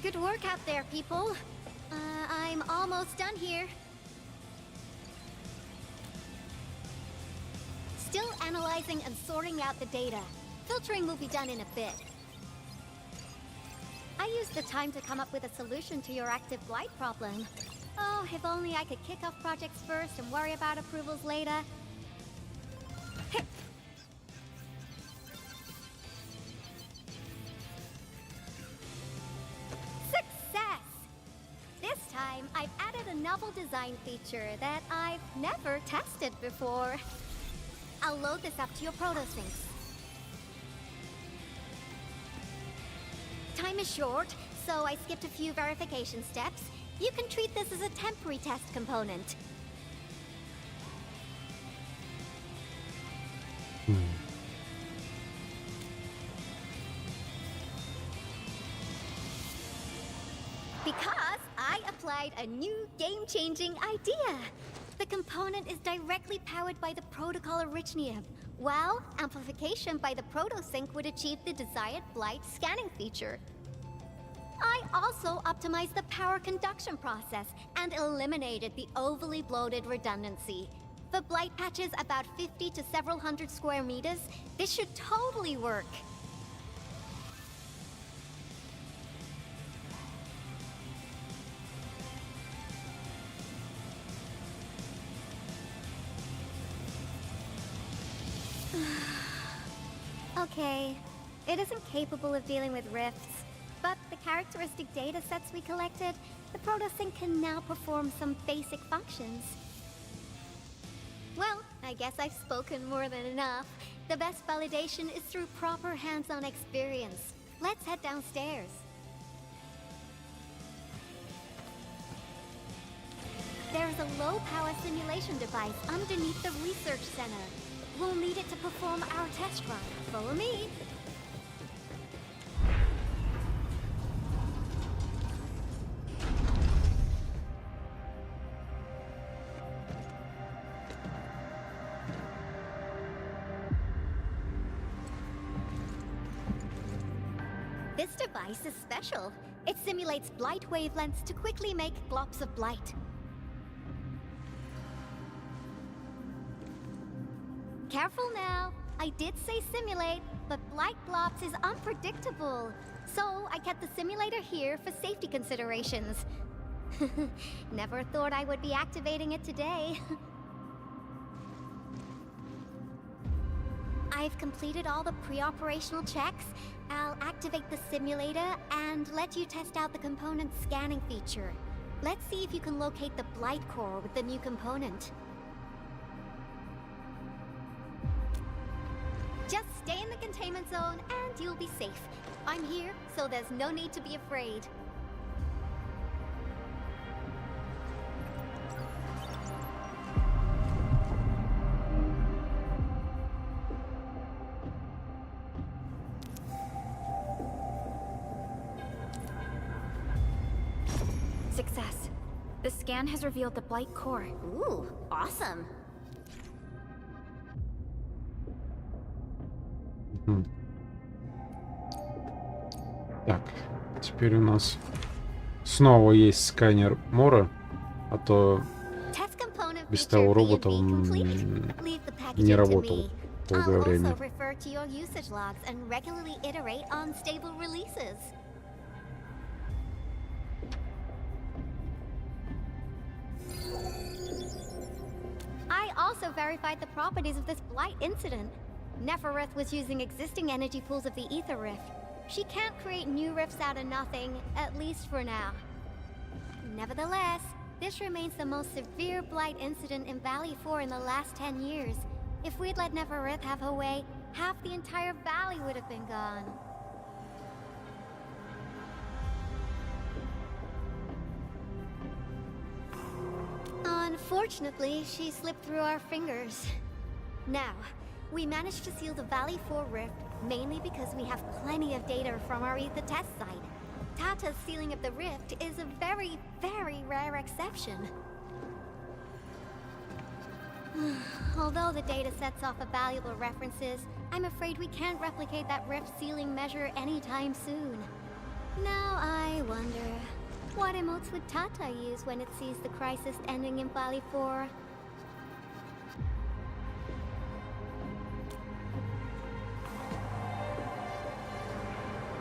Good work out there, people. I'm almost done here. Still analyzing and sorting out the data. Filtering will be done in a bit. I used the time to come up with a solution to your active blight problem. Oh, if only I could kick off projects first and worry about approvals later. Success! This time, I've added a novel design feature that I've never tested before. I'll load this up to your protosyncs. Time is short, so I skipped a few verification steps. You can treat this as a temporary test component. Because I applied a new game-changing idea. The component is directly powered by the protocol Arknights, while amplification by the protosync would achieve the desired blight scanning feature. I also optimized the power conduction process and eliminated the overly bloated redundancy. For blight patches about 50 to several hundred square meters, this should totally work. Okay, it isn't capable of dealing with rifts, but the characteristic data sets we collected, the protosync can now perform some basic functions. Well, I guess I've spoken more than enough. The best validation is through proper hands-on experience. Let's head downstairs. There's a low-power simulation device underneath the research center. We'll need it to perform our test run. Follow me. This device is special. It simulates blight wavelengths to quickly make globs of blight. Careful now. I did say simulate, but blight globs is unpredictable. So I kept the simulator here for safety considerations. Never thought I would be activating it today. I've completed all the pre-operational checks. I'll activate the simulator and let you test out the component scanning feature. Let's see if you can locate the blight core with the new component. Just stay in the containment zone and you'll be safe. I'm here, so there's no need to be afraid. Success. The scan has revealed the blight core. Ooh, awesome. Так, теперь у нас снова есть сканер Мора, а то без того робота он не работал долгое время. I also verified the properties of this blight incident. Neferith was using existing energy pools of the Ether Rift. She can't create new rifts out of nothing, at least for now. Nevertheless, this remains the most severe blight incident in Valley 4 in the last 10 years. If we'd let Neferith have her way, half the entire valley would have been gone. Unfortunately, she slipped through our fingers. Now, we managed to seal the Valley 4 rift mainly because we have plenty of data from our Ether test site. Tata's sealing of the rift is a very, very rare exception. Although the data sets off of valuable references, I'm afraid we can't replicate that rift sealing measure anytime soon. Now I wonder, what emotes would Tata use when it sees the crisis ending in Valley 4?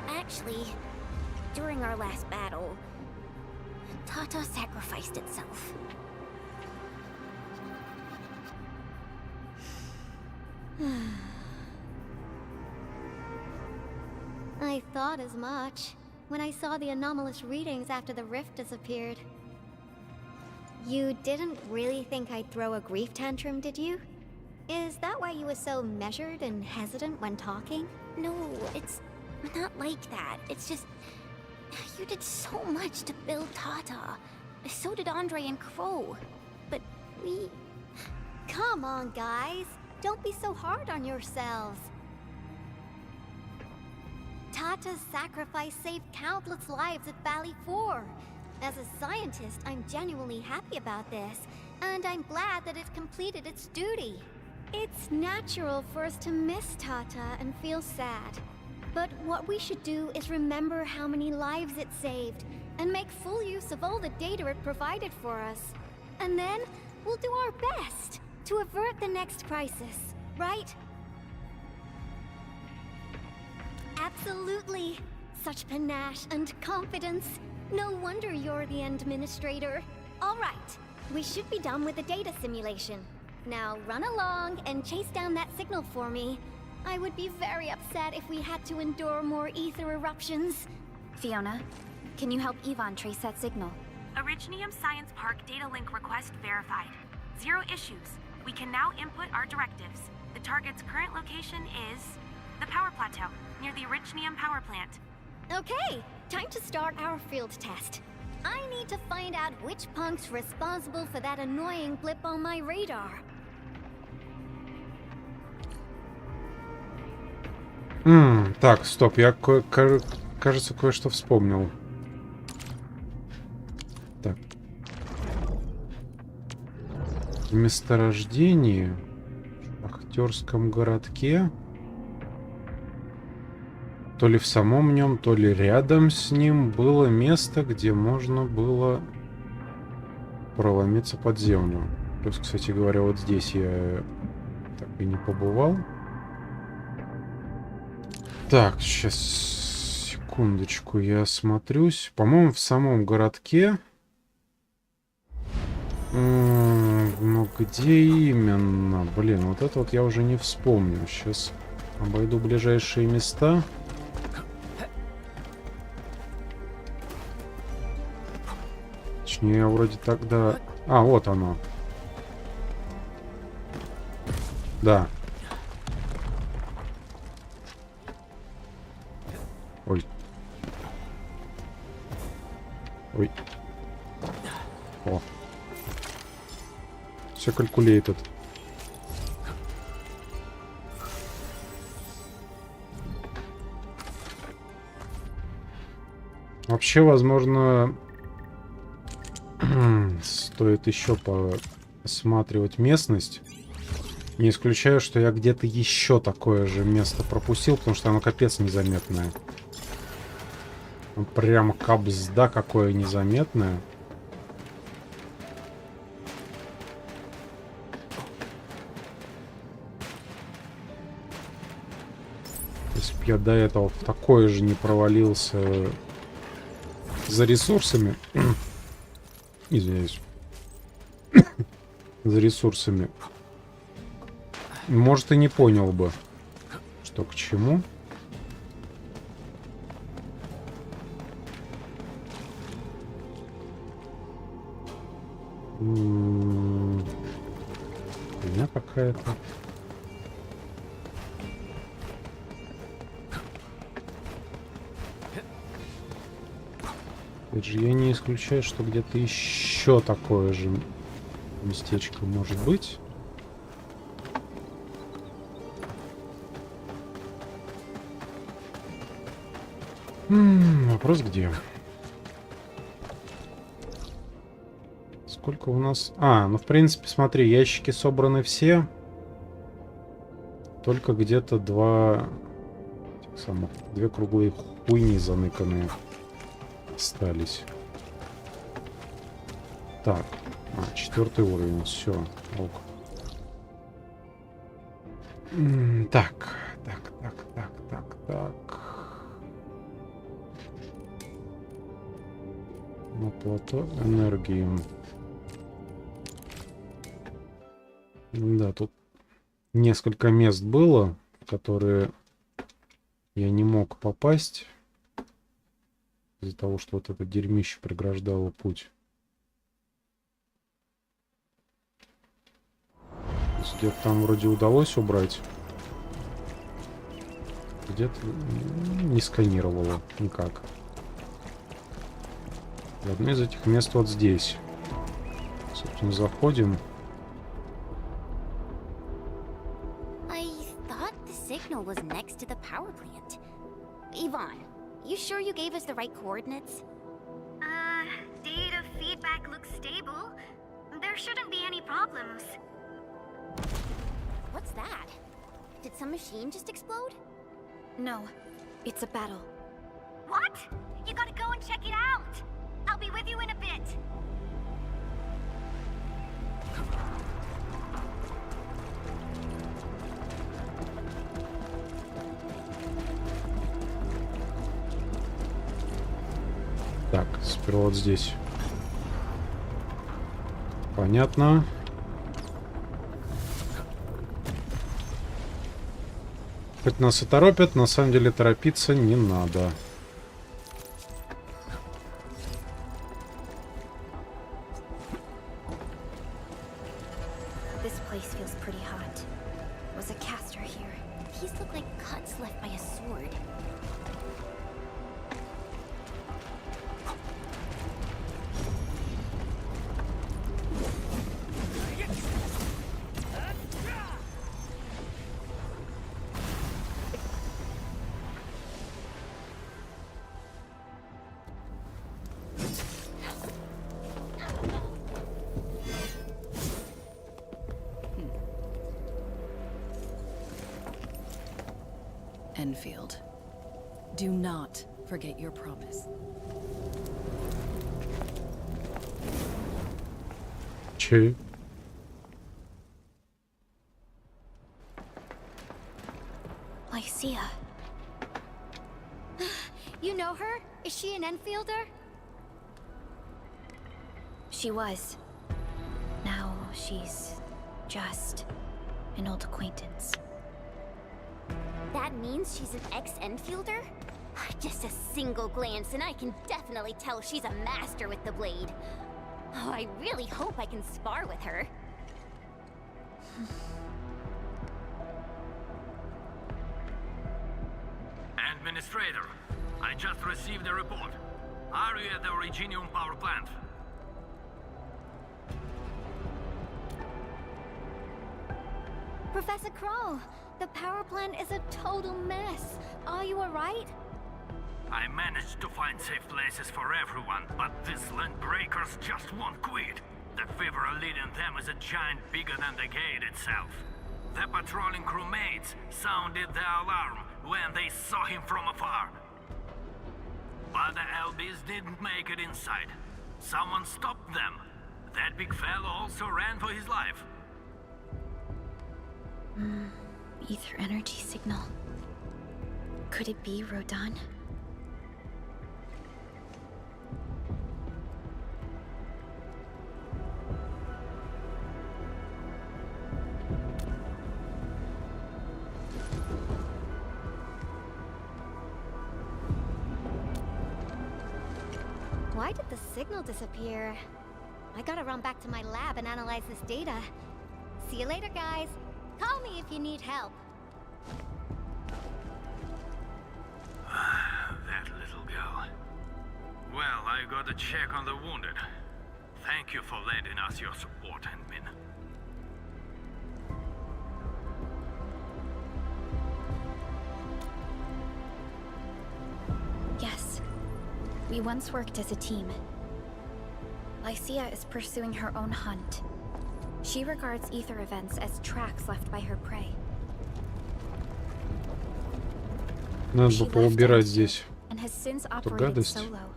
Actually, during our last battle, Tata sacrificed itself. I thought as much when I saw the anomalous readings after the rift disappeared. You didn't really think I'd throw a grief tantrum, did you? Is that why you were so measured and hesitant when talking? No, it's not like that. It's just... you did so much to build Tata. So did Andre and Crow. But we... Come on, guys. Don't be so hard on yourselves. Tata's sacrifice saved countless lives at Valley 4. As a scientist, I'm genuinely happy about this, and I'm glad that it completed its duty. It's natural for us to miss Tata and feel sad. But what we should do is remember how many lives it saved, and make full use of all the data it provided for us. And then, we'll do our best to avert the next crisis, right? Absolutely. Such panache and confidence. No wonder you're the administrator. All right, we should be done with the data simulation. Now run along and chase down that signal for me. I would be very upset if we had to endure more ether eruptions. Fiona, can you help Yvonne trace that signal? Originium Science Park data link request verified. 0 issues. We can now input our directives. The target's current location is the power plateau, near the Originium power plant. Okay, time to start our field test. I need to find out which punk's responsible for that annoying blip on my radar. Так, стоп, я, кажется, кое-что вспомнил. Так. В месторождении, в шахтерском городке, то ли в самом нем, то ли рядом с ним было место, где можно было проломиться под землю. Плюс, кстати говоря, вот здесь я так и не побывал. Так, сейчас, секундочку, я осмотрюсь. По-моему, в самом городке. Но где именно? Блин, вот это вот я уже не вспомню. Сейчас обойду ближайшие места. Точнее, я вроде тогда... А, вот оно. Да. Ой. Ой. О. Все calculated. Вообще, возможно, стоит еще посматривать местность. Не исключаю, что я где-то еще такое же место пропустил, потому что оно капец незаметное. Прям кабзда какое незаметное. Если бы я до этого в такое же не провалился за ресурсами. Извиняюсь. За ресурсами. Может, и не понял бы. что к чему. Хуйня какая-то. Опять же, я не исключаю, что где-то еще такое же местечко может быть. Вопрос где? Сколько у нас... ну в принципе, смотри, ящики собраны все. Только где-то две круглые хуйни заныканные остались. Так. 4-й уровень. Все. Ок. Так. На плато энергии. Да, тут несколько мест было, в которые я не мог попасть. Из-за того, что вот это дерьмище преграждало путь. Где-то там вроде удалось убрать. Где-то не сканировало никак. И одно из этих мест вот здесь. Собственно, заходим. Was next to the power plant. Yvonne, you sure you gave us the right coordinates? Data feedback looks stable. There shouldn't be any problems. What's that? Did some machine just explode? No, it's a battle. What? You gotta go and check it out. I'll be with you in a bit. Так, сперва вот здесь. Понятно. Хоть нас и торопят, на самом деле торопиться не надо. This place feels pretty hot. Was a caster here. These look like cuts left by a sword. Enfield, do not forget your promise. Че? Lycia. You know her? Is she an Enfielder? She was. Now she's just an old acquaintance. That means she's an ex-Enfielder? Just a single glance and I can definitely tell she's a master with the blade. Oh, I really hope I can spar with her. Administrator, I just received a report. Are you at the Originium power plant? Professor Kroll, the power plant is a total mess. Are you alright? I managed to find safe places for everyone, but these landbreakers just won't quit. The fever leading them is a giant bigger than the gate itself. The patrolling crewmates sounded the alarm when they saw him from afar. But the LBs didn't make it inside. Someone stopped them. That big fellow also ran for his life. Ether energy signal. Could it be Rodan? Why did the signal disappear? I gotta run back to my lab and analyze this data. See you later, guys. Call me if you need help. That little girl. Well, I got a check on the wounded. Thank you for lending us your support, Endmin. Yes. We once worked as a team. Lycia is pursuing her own hunt. She regards ether events as tracks left by her prey. Надо бы поубирать здесь And has since эту operated гадость. solo,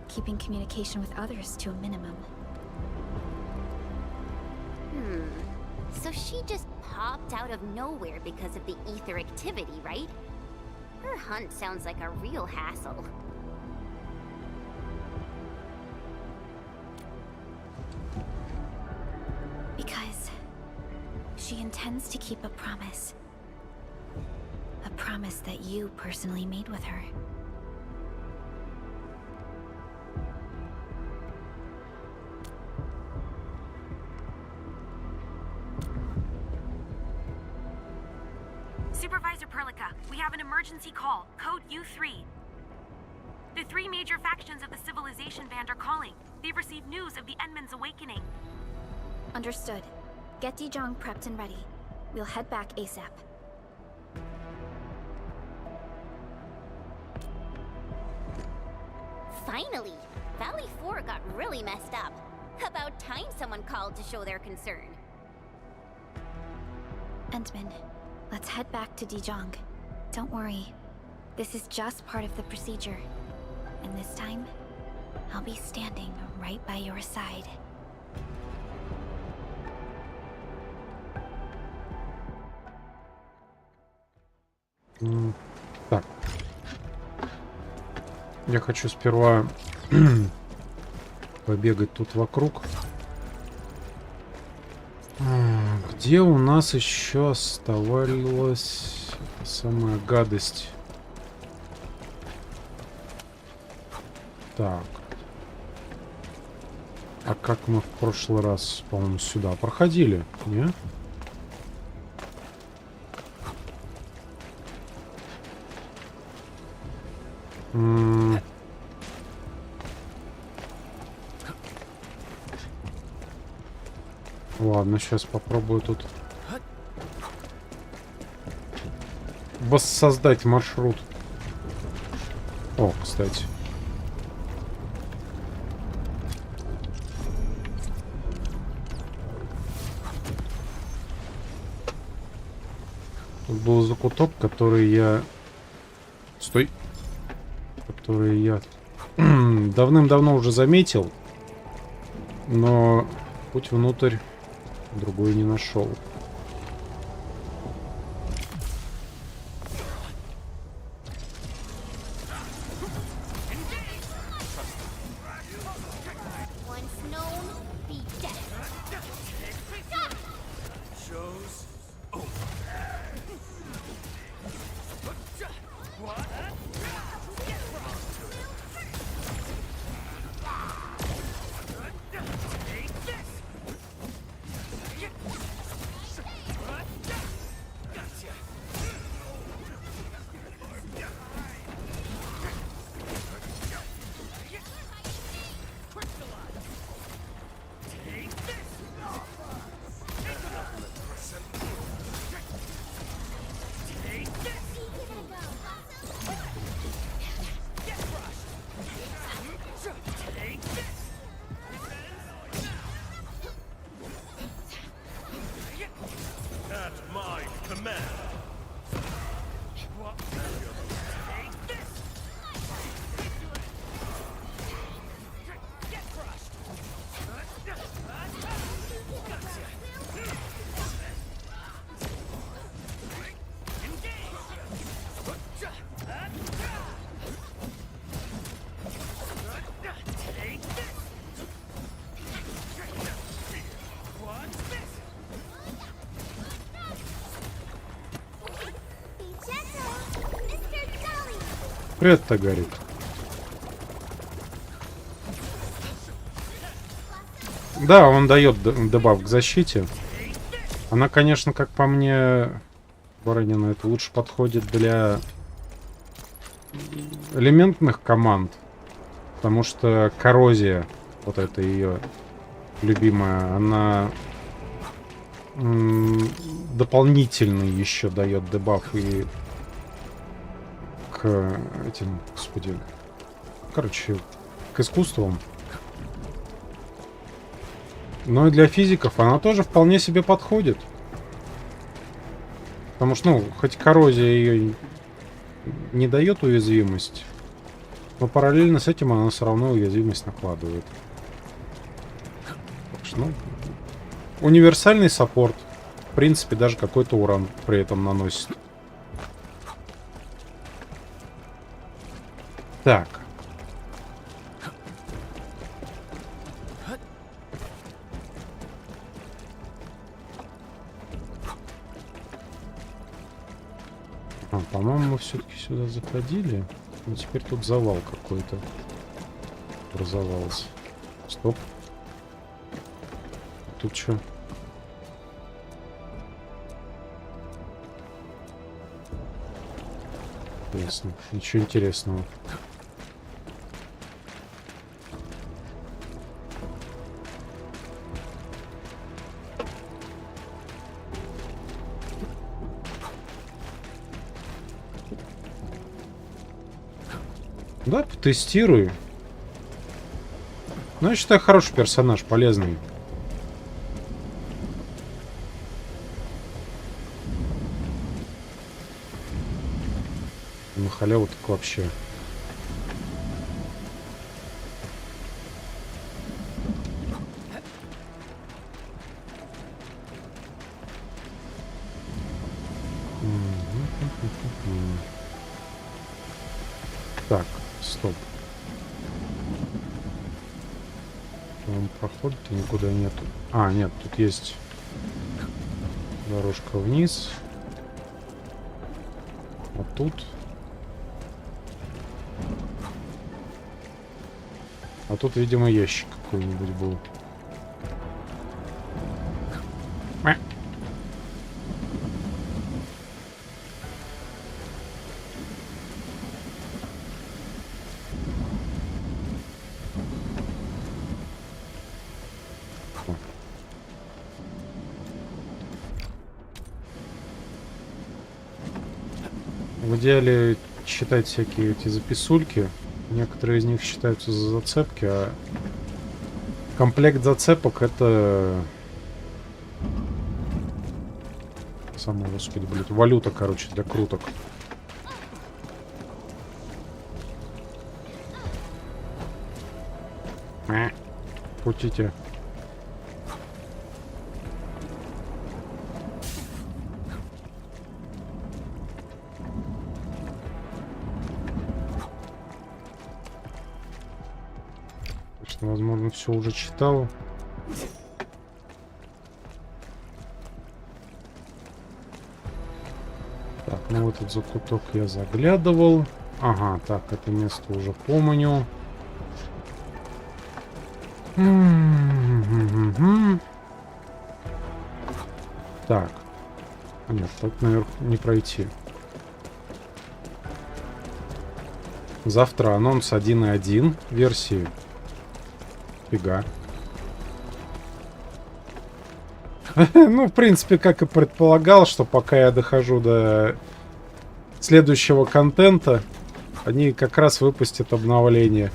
keeping communication with others to a minimum. So she just popped out of nowhere because of the ether activity, right? Her hunt sounds like a real hassle. Because she intends to keep a promise. A promise that you personally made with her. Supervisor Perlica, we have an emergency call. Code U3. The 3 major factions of the Civilization Band are calling. They've received news of the Endman's awakening. Understood. Get Dijong prepped and ready. We'll head back ASAP. Finally! Valley 4 got really messed up. About time someone called to show their concern. Endman, let's head back to Dijong. Don't worry. This is just part of the procedure. And this time, I'll be standing right by your side. Так. Я хочу сперва побегать тут вокруг. Где у нас еще оставалась самая гадость? Так. А как мы в прошлый раз, по-моему, сюда проходили, не? Ладно, сейчас попробую тут воссоздать маршрут. О, кстати. Тут был закуток, который я... Стой. Который я давным-давно уже заметил, но путь внутрь другой не нашел. Привет-то, горит. Да, он дает дебаф к защите. Она, конечно, как по мне, Баранина, это лучше подходит для элементных команд. Потому что коррозия, вот это ее любимая, она дополнительный еще дает дебаф и к этим, господи, короче, к искусствам. Но и для физиков она тоже вполне себе подходит. Потому что, ну, хоть коррозия ее не дает уязвимость, но параллельно с этим она все равно уязвимость накладывает. Так что, ну, универсальный саппорт. В принципе, даже какой-то урон при этом наносит. Так. По-моему, мы все-таки сюда заходили. Но теперь тут завал какой-то образовался. Стоп. Тут что? Ясно. Ничего интересного. Да, потестирую. Ну, я считаю, хороший персонаж, полезный. На халяву так вообще. Так, стоп. Он проходит и никуда нету. А, нет, тут есть дорожка вниз. А тут... А тут, видимо, ящик какой-нибудь был. В идеале читать всякие эти записульки. Некоторые из них считаются за зацепки, а комплект зацепок — это... Самое, господи, блядь, валюта, короче, для круток. Крутите. Возможно, все уже читал. Так, ну в этот закуток я заглядывал. Ага, так, это место уже помню. Так. Нет, так наверх не пройти. Завтра анонс 1.1 версии. Фига. Ну, в принципе, как и предполагал, что пока я дохожу до следующего контента, они как раз выпустят обновление.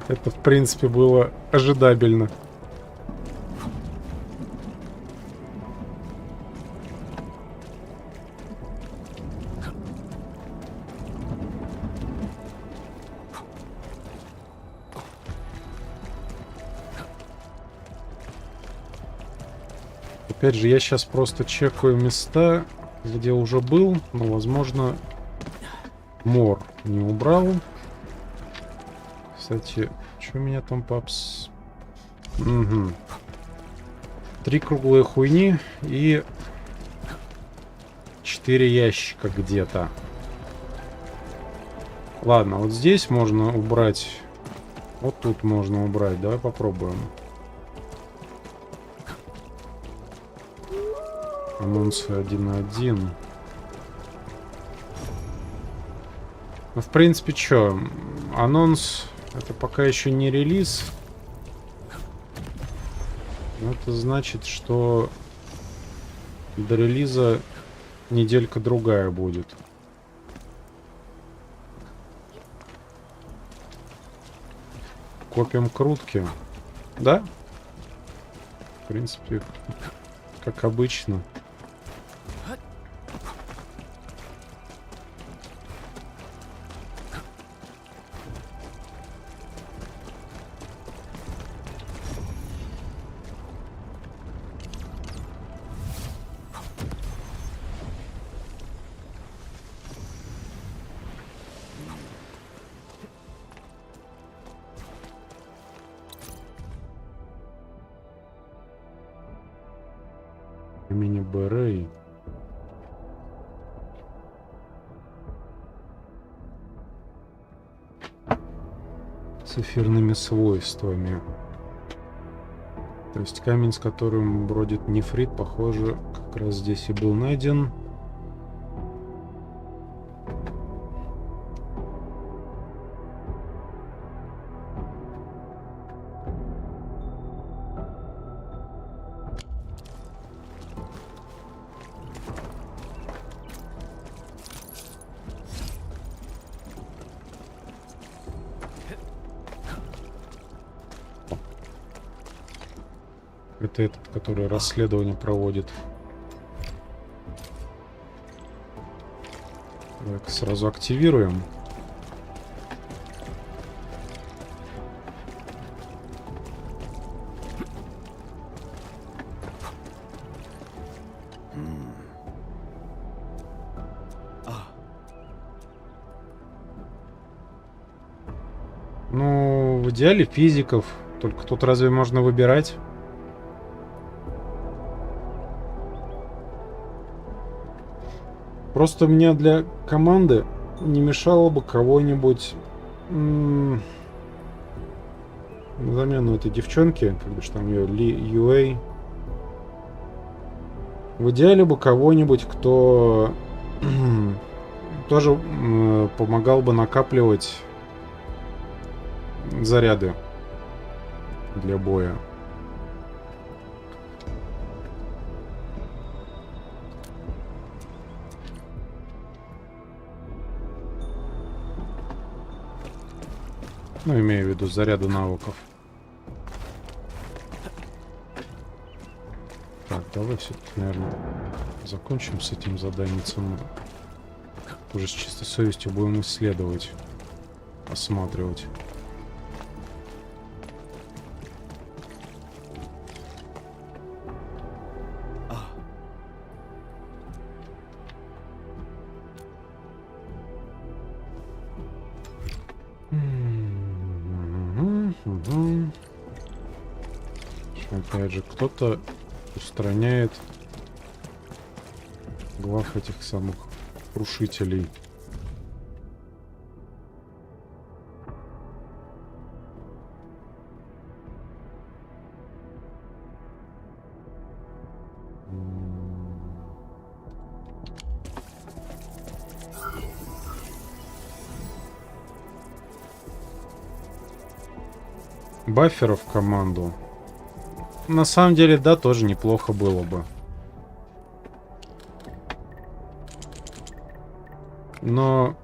Это, в принципе, было ожидабельно. Опять же, я сейчас просто чекаю места, где уже был, но, возможно, мор не убрал. Кстати, что у меня там папс? Угу. 3 круглые хуйни и 4 ящика где-то. Ладно, вот здесь можно убрать. Вот тут можно убрать. Давай попробуем. Анонсы 1.1. Ну, в принципе, что? Анонс это пока еще не релиз. Но это значит, что до релиза неделька-другая будет. Копим крутки. Да? В принципе, как обычно. Имени Бэрэй. С эфирными свойствами. То есть камень, с которым бродит нефрит, похоже, как раз здесь и был найден. Это этот, который расследование проводит. Так, сразу активируем. Ну, в идеале физиков. Только тут разве можно выбирать? Просто мне для команды не мешало бы кого-нибудь на замену этой девчонки, как бы там ее Ли Юэй. В идеале бы кого-нибудь, кто тоже помогал бы накапливать заряды для боя. Ну, имею в виду заряды навыков. Так, давай все-таки, наверное, закончим с этим заданием. Уже с чистой совестью будем исследовать, осматривать. Опять же, кто-то устраняет глав этих самых крушителей. Бафферов в команду. На самом деле, да, тоже неплохо было бы. Но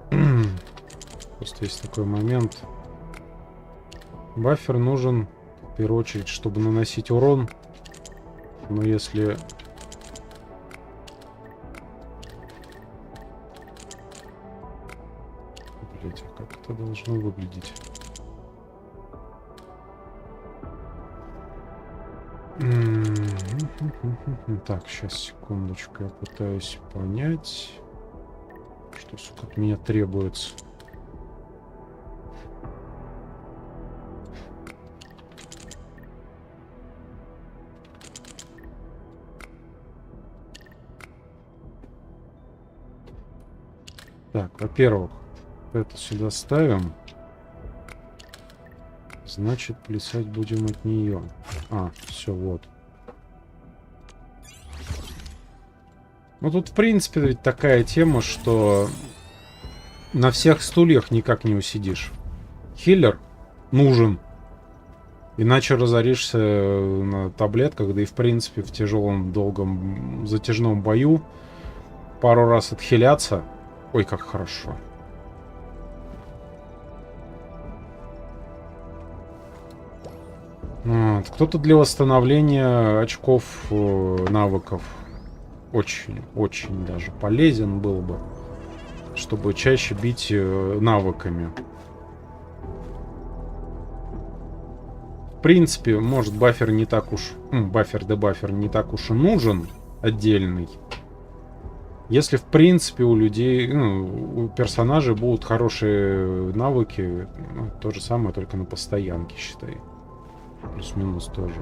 просто есть такой момент. Баффер нужен в первую очередь, чтобы наносить урон. Но если... Блять, а как это должно выглядеть? Так, сейчас, секундочку, я пытаюсь понять, что, сука, от меня требуется. Так, во-первых, Это сюда ставим. Значит, плясать будем от нее. А, все, вот. Ну, тут, в принципе, ведь такая тема, что на всех стульях никак не усидишь. Хиллер нужен. Иначе разоришься на таблетках, да и, в принципе, в тяжелом, долгом, затяжном бою пару раз отхиляться. Ой, как хорошо. Вот. Кто-то для восстановления очков навыков очень даже полезен был бы, чтобы чаще бить навыками. В принципе, может, бафер не так уж... бафер-дебафер не так уж и нужен отдельный. Если, в принципе, у людей, у персонажей будут хорошие навыки, то же самое, только на постоянке, считай. Плюс-минус тоже.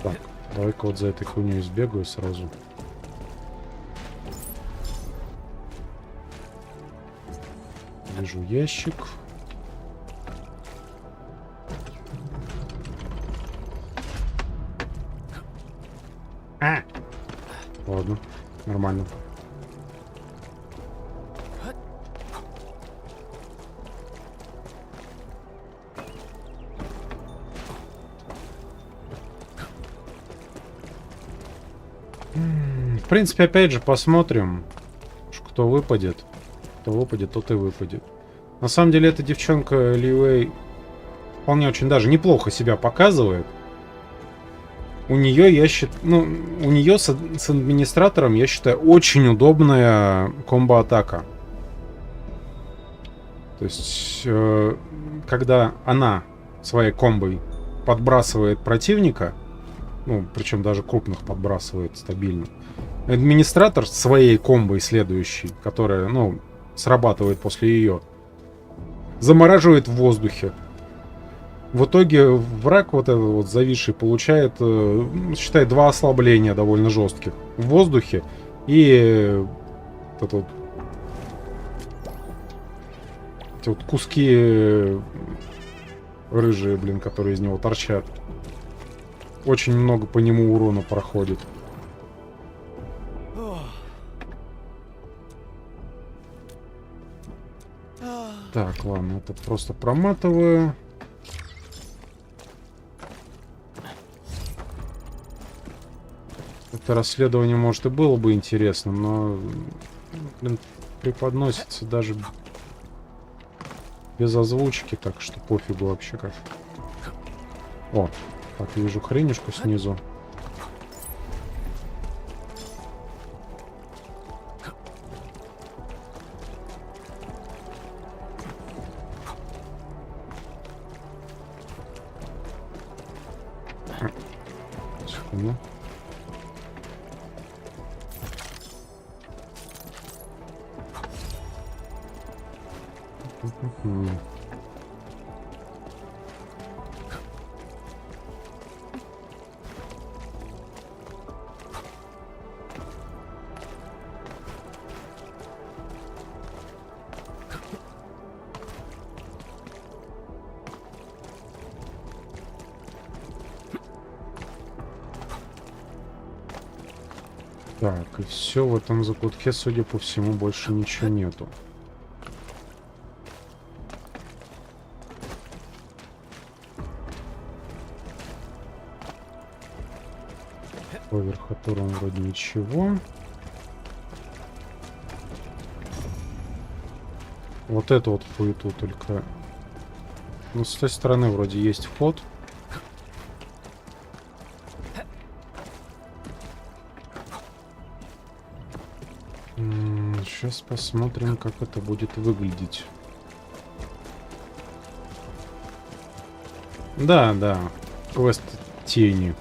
Так, давай-ка вот за этой хуйней сбегаю сразу. Вижу ящик. Ладно, нормально. В принципе, опять же, посмотрим, кто выпадет. Кто выпадет, тот и выпадет. На самом деле, эта девчонка Ливей вполне очень даже неплохо себя показывает. У нее, я считаю, у нее с администратором, я считаю, очень удобная комбо-атака. То есть, когда она своей комбой подбрасывает противника, причем даже крупных подбрасывает стабильно, администратор своей комбой следующей, которая, срабатывает после ее, замораживает в воздухе. В итоге враг вот этот вот зависший получает, считай, 2 ослабления довольно жестких в воздухе и эти вот куски рыжие, которые из него торчат. Очень много по нему урона проходит. Так, ладно, это просто проматываю. Это расследование, может, и было бы интересным, но, преподносится даже без озвучки, так что пофигу вообще как. О, так, вижу хренишку снизу. Секунду. Так, и все в этом закутке, судя по всему, больше ничего нету. Поверх которого вроде ничего. Вот эту вот хуету только. С той стороны вроде есть вход. Сейчас посмотрим, как это будет выглядеть. Да, квест тени.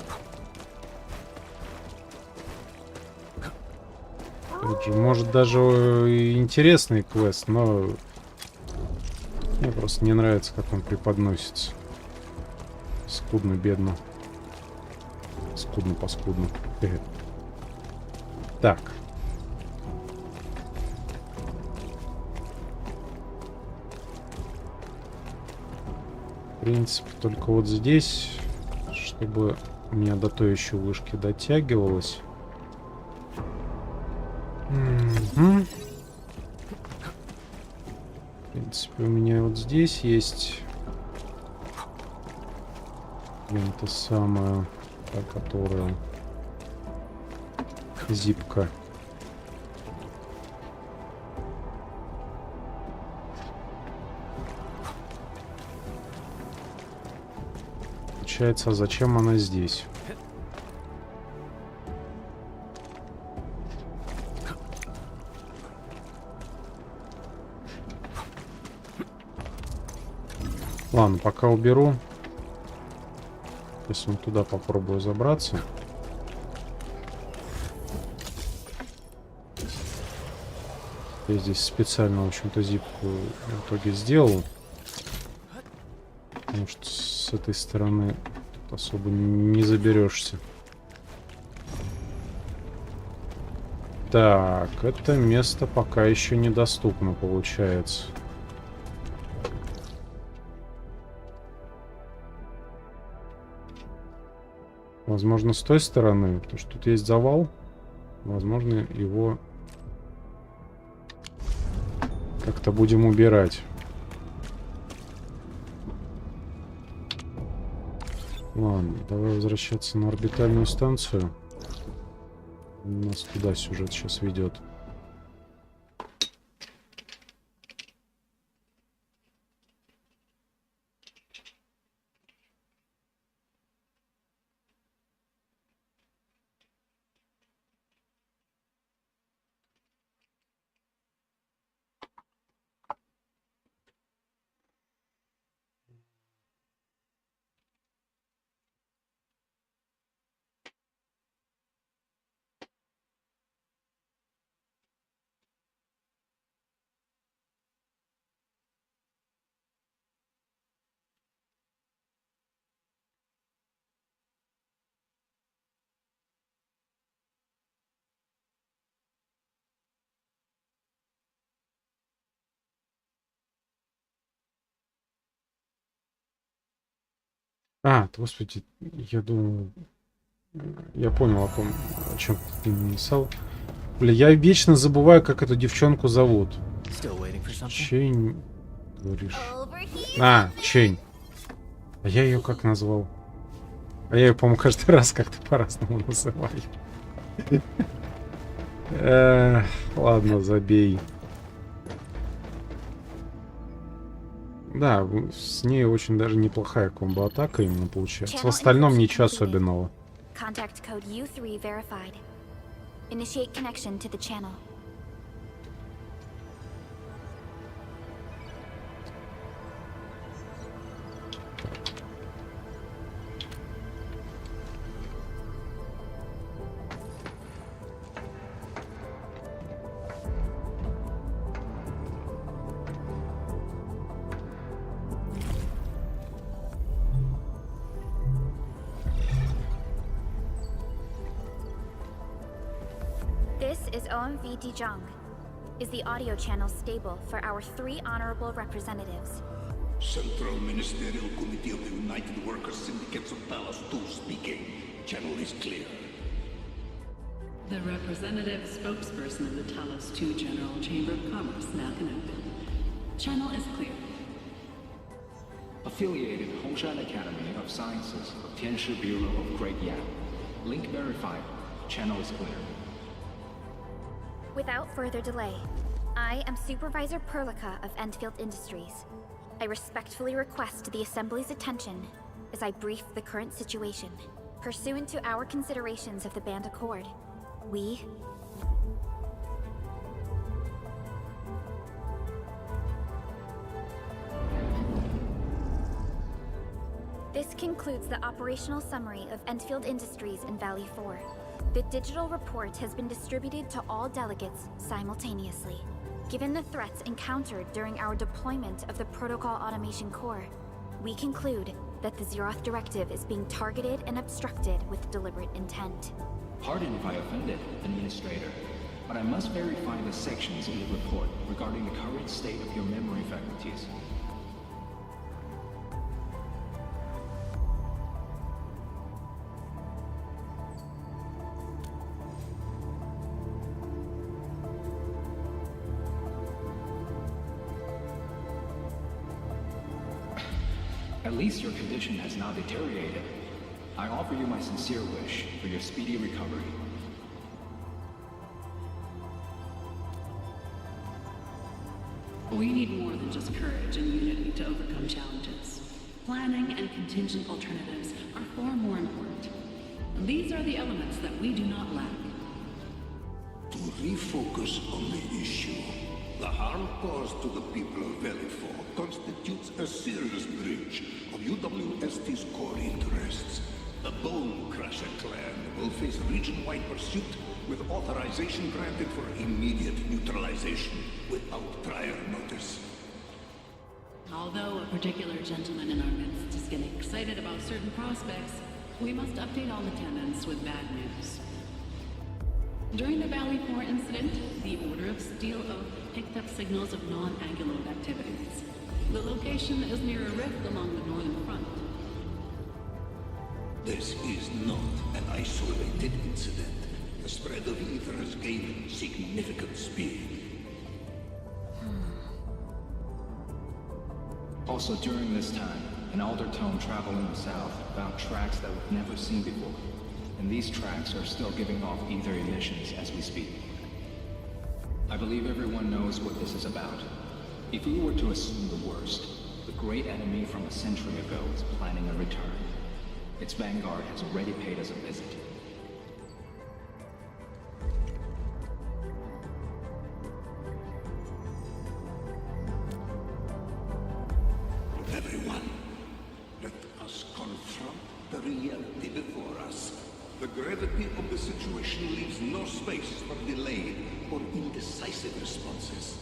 Опять же, может даже и интересный квест, но мне просто не нравится, как он преподносится. Скудно, бедно. Скудно-поскудно. Так. В принципе, только вот здесь, чтобы у меня до той еще вышки дотягивалось. В принципе, у меня вот здесь есть это самое, та, которая зипка. Получается, а зачем она здесь? Ладно, пока уберу. Если он туда попробую забраться. Я здесь специально, в общем-то, зипку в итоге сделал. Потому что с этой стороны тут особо не заберешься. Так, это место пока еще недоступно, получается. Возможно, с той стороны, потому что тут есть завал. Возможно, его как-то будем убирать. Ладно, давай возвращаться на орбитальную станцию. Нас туда сюжет сейчас ведет. А, господи, я думаю, я понял, о чем ты написал. Бля, я вечно забываю, как эту девчонку зовут. Чень, говоришь? А, Чень. А я ее как назвал? А я ее, по-моему, каждый раз как-то по-разному называю. Ладно, забей. Да, с ней очень даже неплохая комбо-атака именно получается. В остальном ничего особенного. Contact code U3 verified. Initiate connection to the channel. This is OMV Dijong. Is the audio channel stable for our 3 honorable representatives? Central Ministerial Committee of the United Workers Syndicates of Talos 2 speaking. Channel is clear. The representative spokesperson of the Talos 2 General Chamber of Commerce now connected. Channel is clear. Affiliated Hongshan Academy of Sciences of Tianshi Bureau of Great Yan. Link verified. Channel is clear. Without further delay, I am Supervisor Perlica of Endfield Industries. I respectfully request the Assembly's attention as I brief the current situation. Pursuant to our considerations of the Band Accord, we... This concludes the operational summary of Endfield Industries in Valley 4. The digital report has been distributed to all delegates simultaneously. Given the threats encountered during our deployment of the Protocol Automation Core, we conclude that the Zeroth Directive is being targeted and obstructed with deliberate intent. Pardon if I offended, Administrator, but I must verify the sections in the report regarding the current state of your memory faculties. At least your condition has now deteriorated. I offer you my sincere wish for your speedy recovery. We need more than just courage and unity to overcome challenges. Planning and contingent alternatives are far more important. These are the elements that we do not lack. To refocus on the issue, the harm caused to the people of Valley 4 constitutes a serious breach of UWST's core interests. The Bone Crusher clan will face region-wide pursuit with authorization granted for immediate neutralization without prior notice. Although a particular gentleman in our midst is getting excited about certain prospects, we must update all attendants with bad news. During the Valley 4 incident, the Order of Steel Oath picked up signals of non-Anguloid activities. The location is near a rift along the northern front. This is not an isolated incident. The spread of ether has gained significant speed. Also, during this time, an Aldertone traveling south found tracks that we've never seen before. And these tracks are still giving off ether emissions as we speak. I believe everyone knows what this is about. If we were to assume the worst, the great enemy from a century ago is planning a return. Its vanguard has already paid us a visit. Everyone, let us confront the reality before us. The gravity of the situation leaves no space for delayed or indecisive responses.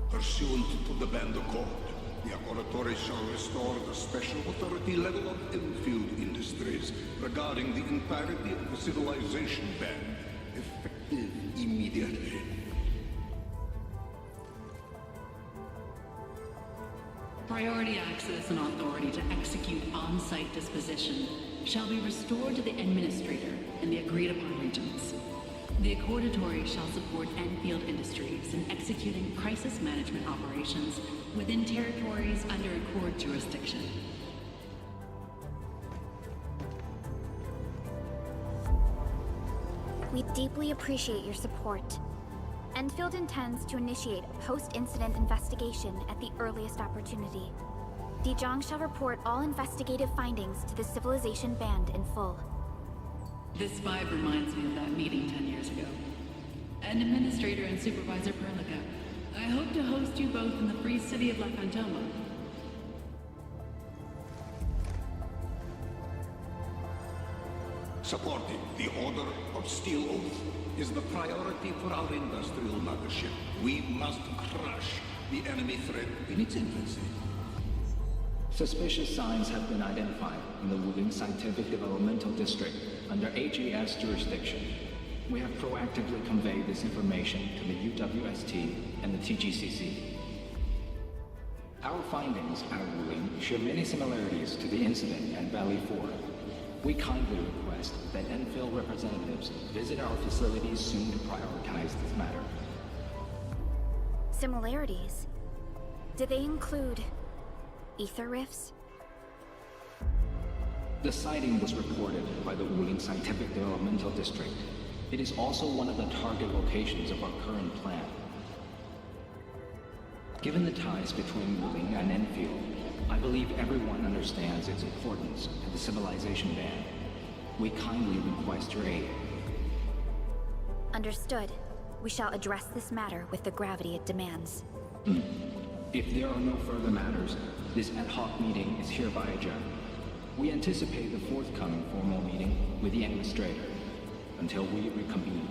Pursuant to the Band Accord, the Laboratory shall restore the special authority level of Endfield Industries regarding the entirety of the civilization band, effective immediately. Priority access and authority to execute on-site disposition shall be restored to the Administrator in the agreed-upon regions. The Accordatory shall support Enfield Industries in executing crisis management operations within territories under Accord jurisdiction. We deeply appreciate your support. Enfield intends to initiate a post-incident investigation at the earliest opportunity. Dijong shall report all investigative findings to the Civilization Band in full. This vibe reminds me of that meeting 10 years ago. And Administrator and Supervisor Perlica, I hope to host you both in the free city of La Fantoma. Supporting the Order of Steel Oath is the priority for our industrial mothership. We must crush the enemy threat in its infancy. Suspicious signs have been identified in the Wuling Scientific Developmental District under HAS jurisdiction. We have proactively conveyed this information to the UWST and the TGCC. Our findings at Wuling share many similarities to the incident at Valley 4. We kindly request that Enfield representatives visit our facilities soon to prioritize this matter. Similarities? Do they include ether rifts? The sighting was reported by the Wuling Scientific Developmental District. It is also one of the target locations of our current plan. Given the ties between Wuling and Enfield, I believe everyone understands its importance to the Civilization Band. We kindly request your aid. Understood. We shall address this matter with the gravity it demands. If there are no further matters, this ad hoc meeting is hereby adjourned. We anticipate the forthcoming formal meeting with the Administrator. until we reconvene.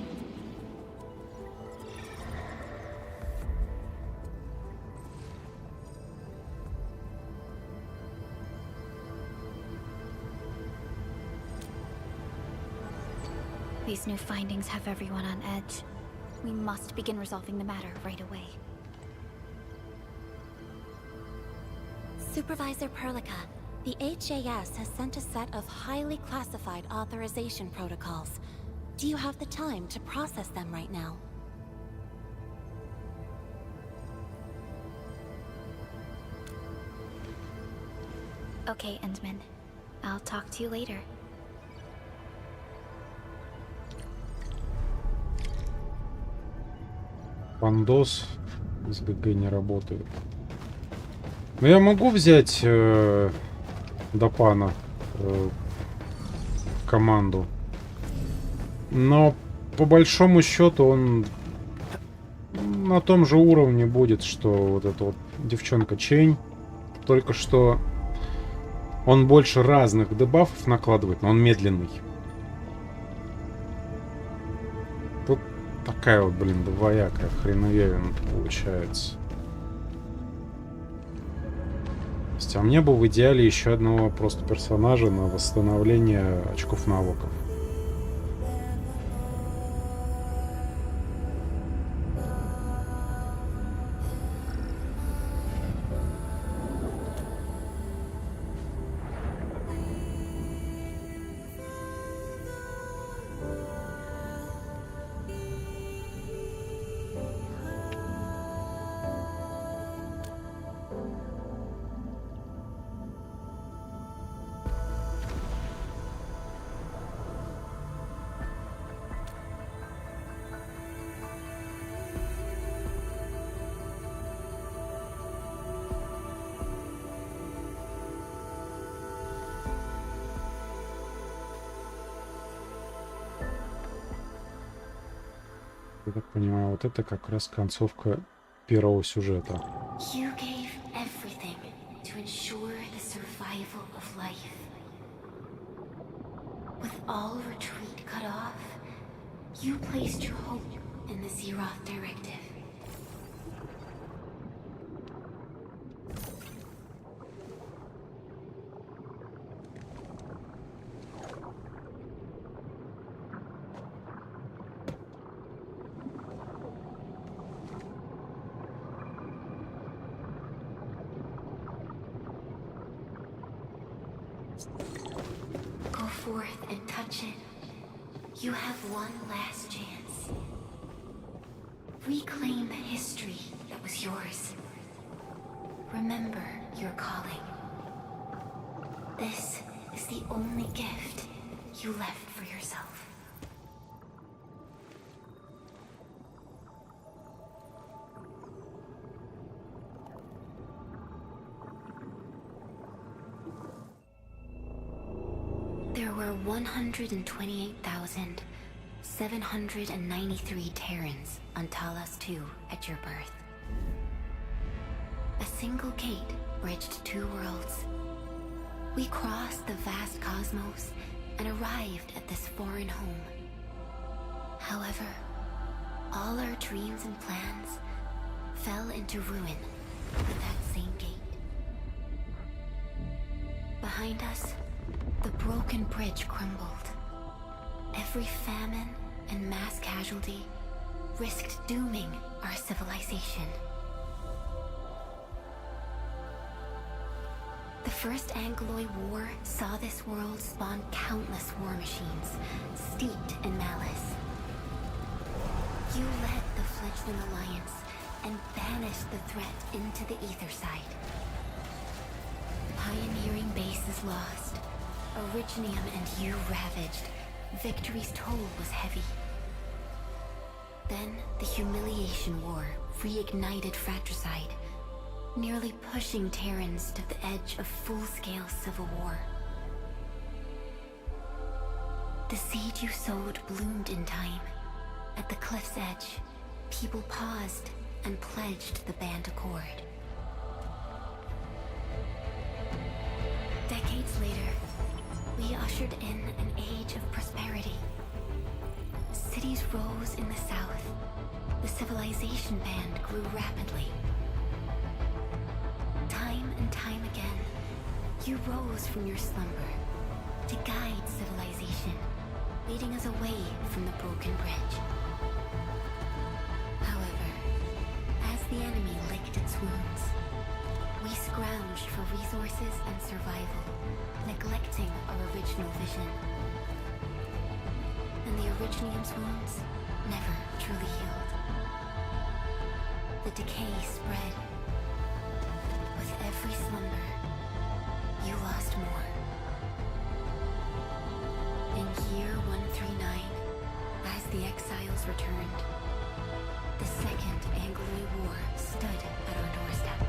These new findings have everyone on edge. We must begin resolving the matter right away. Supervisor Perlica, the HAS has sent a set of highly classified authorization protocols. Do you have the time to process them right now? Okay, Endman. I'll talk to you later. Пандос с ГГ не работает. Но я могу взять Допана команду. Но по большому счету он на том же уровне будет, что вот эта вот девчонка Чейн. Только что он больше разных дебафов накладывает, но он медленный. Тут такая вот, блин, двоякая хреновина получается. А мне бы в идеале еще одного просто персонажа на восстановление очков навыков. Я так понимаю, вот это как раз концовка первого сюжета. You gave everything to ensure the survival of life. With all retreat cut off, you placed your hope in the Zeroth Directive. Go forth and touch it. You have one last chance. Reclaim the history that was yours. Remember your calling. This is the only gift you left for yourself. There were 128,793 Terrans on Talos 2 at your birth. A single gate bridged two worlds. We crossed the vast cosmos and arrived at this foreign home. However, all our dreams and plans fell into ruin with that same gate. Behind us, the broken bridge crumbled. Every famine and mass casualty risked dooming our civilization. The First Angloid War saw this world spawn countless war machines, steeped in malice. You led the fledgling alliance and banished the threat into the ether side. Pioneering bases lost, Originium and you ravaged. Victory's toll was heavy. Then the Humiliation War reignited fratricide, nearly pushing Terrans to the edge of full-scale civil war. The seed you sowed bloomed in time. At the cliff's edge, people paused and pledged the Band Accord. Decades later, we ushered in an age of prosperity. cities rose in the south, the civilization band grew rapidly. Time and time again, you rose from your slumber to guide civilization, leading us away from the broken bridge. However, as the enemy licked its wounds, we scrounged for resources and survival, neglecting our original vision. And the Originium's wounds never truly healed. The decay spread. With every slumber, you lost more. In year 139, as the exiles returned, the Second Anglo War stood at our doorstep.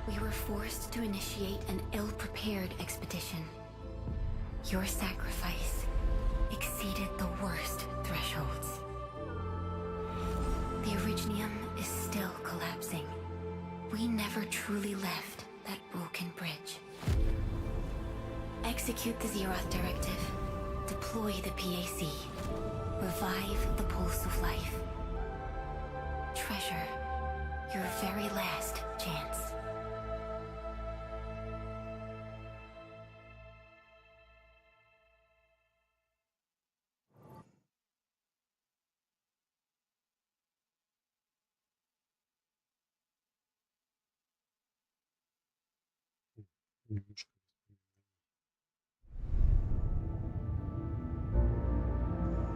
We were forced to initiate an ill-prepared expedition. Your sacrifice exceeded the worst thresholds. The Originium is still collapsing. We never truly left that broken bridge. Execute the Zeroth Directive. Deploy the PAC. Revive the Pulse of Life. Treasure your very last chance.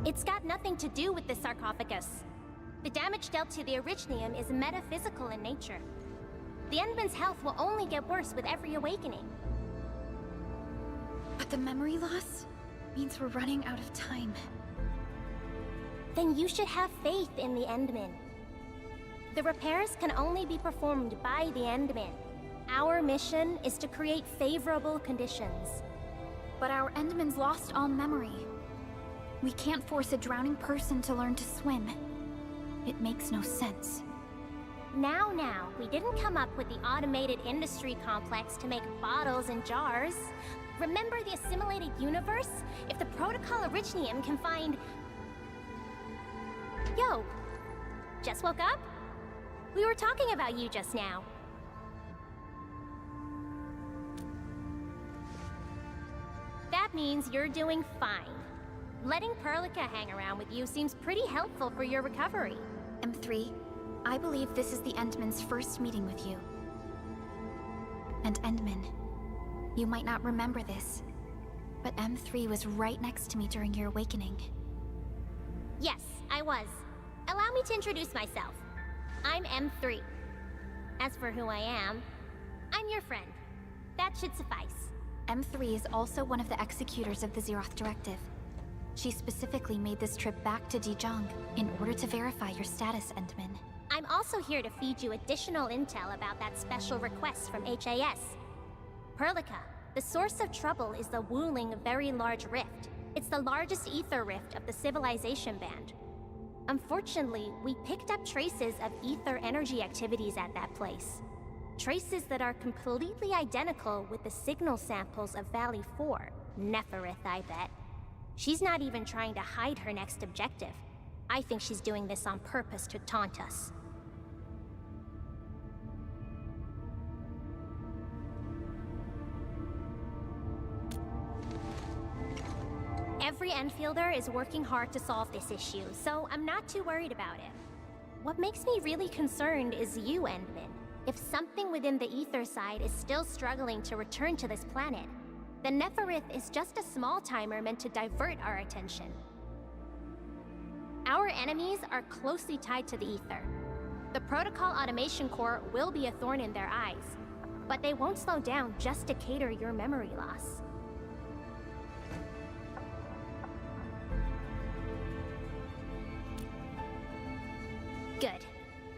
It's got nothing to do with the sarcophagus. The damage dealt to the Originium is metaphysical in nature. The Endman's health will only get worse with every awakening. But the memory loss means we're running out of time. Then you should have faith in the Endman. The repairs can only be performed by the Endman. Our mission is to create favorable conditions. But our Endman's lost all memory. We can't force a drowning person to learn to swim. It makes no sense. Now, we didn't come up with the automated industry complex to make bottles and jars. Remember the assimilated universe? If the Protocol Originium can find... Yo! Just woke up? We were talking about you just now. That means you're doing fine. Letting Perlica hang around with you seems pretty helpful for your recovery. M3, I believe this is the Endman's first meeting with you. And Endman, you might not remember this, but M3 was right next to me during your awakening. Yes, I was. Allow me to introduce myself. I'm M3. As for who I am, I'm your friend. That should suffice. M3 is also one of the executors of the Zeroth Directive. She specifically made this trip back to Dijiang in order to verify your status, Endman. I'm also here to feed you additional intel about that special request from HAS. Perlica, the source of trouble is the Wuling Very Large Rift. It's the largest ether rift of the Civilization Band. Unfortunately, we picked up traces of ether energy activities at that place. Traces that are completely identical with the signal samples of Valley 4. Neferith, I bet. She's not even trying to hide her next objective. I think she's doing this on purpose to taunt us. Every Enfielder is working hard to solve this issue, so I'm not too worried about it. What makes me really concerned is you, Endman. If something within the ether side is still struggling to return to this planet, then Neferith is just a small timer meant to divert our attention. Our enemies are closely tied to the ether. The Protocol Automation Core will be a thorn in their eyes, but they won't slow down just to cater your memory loss. Good.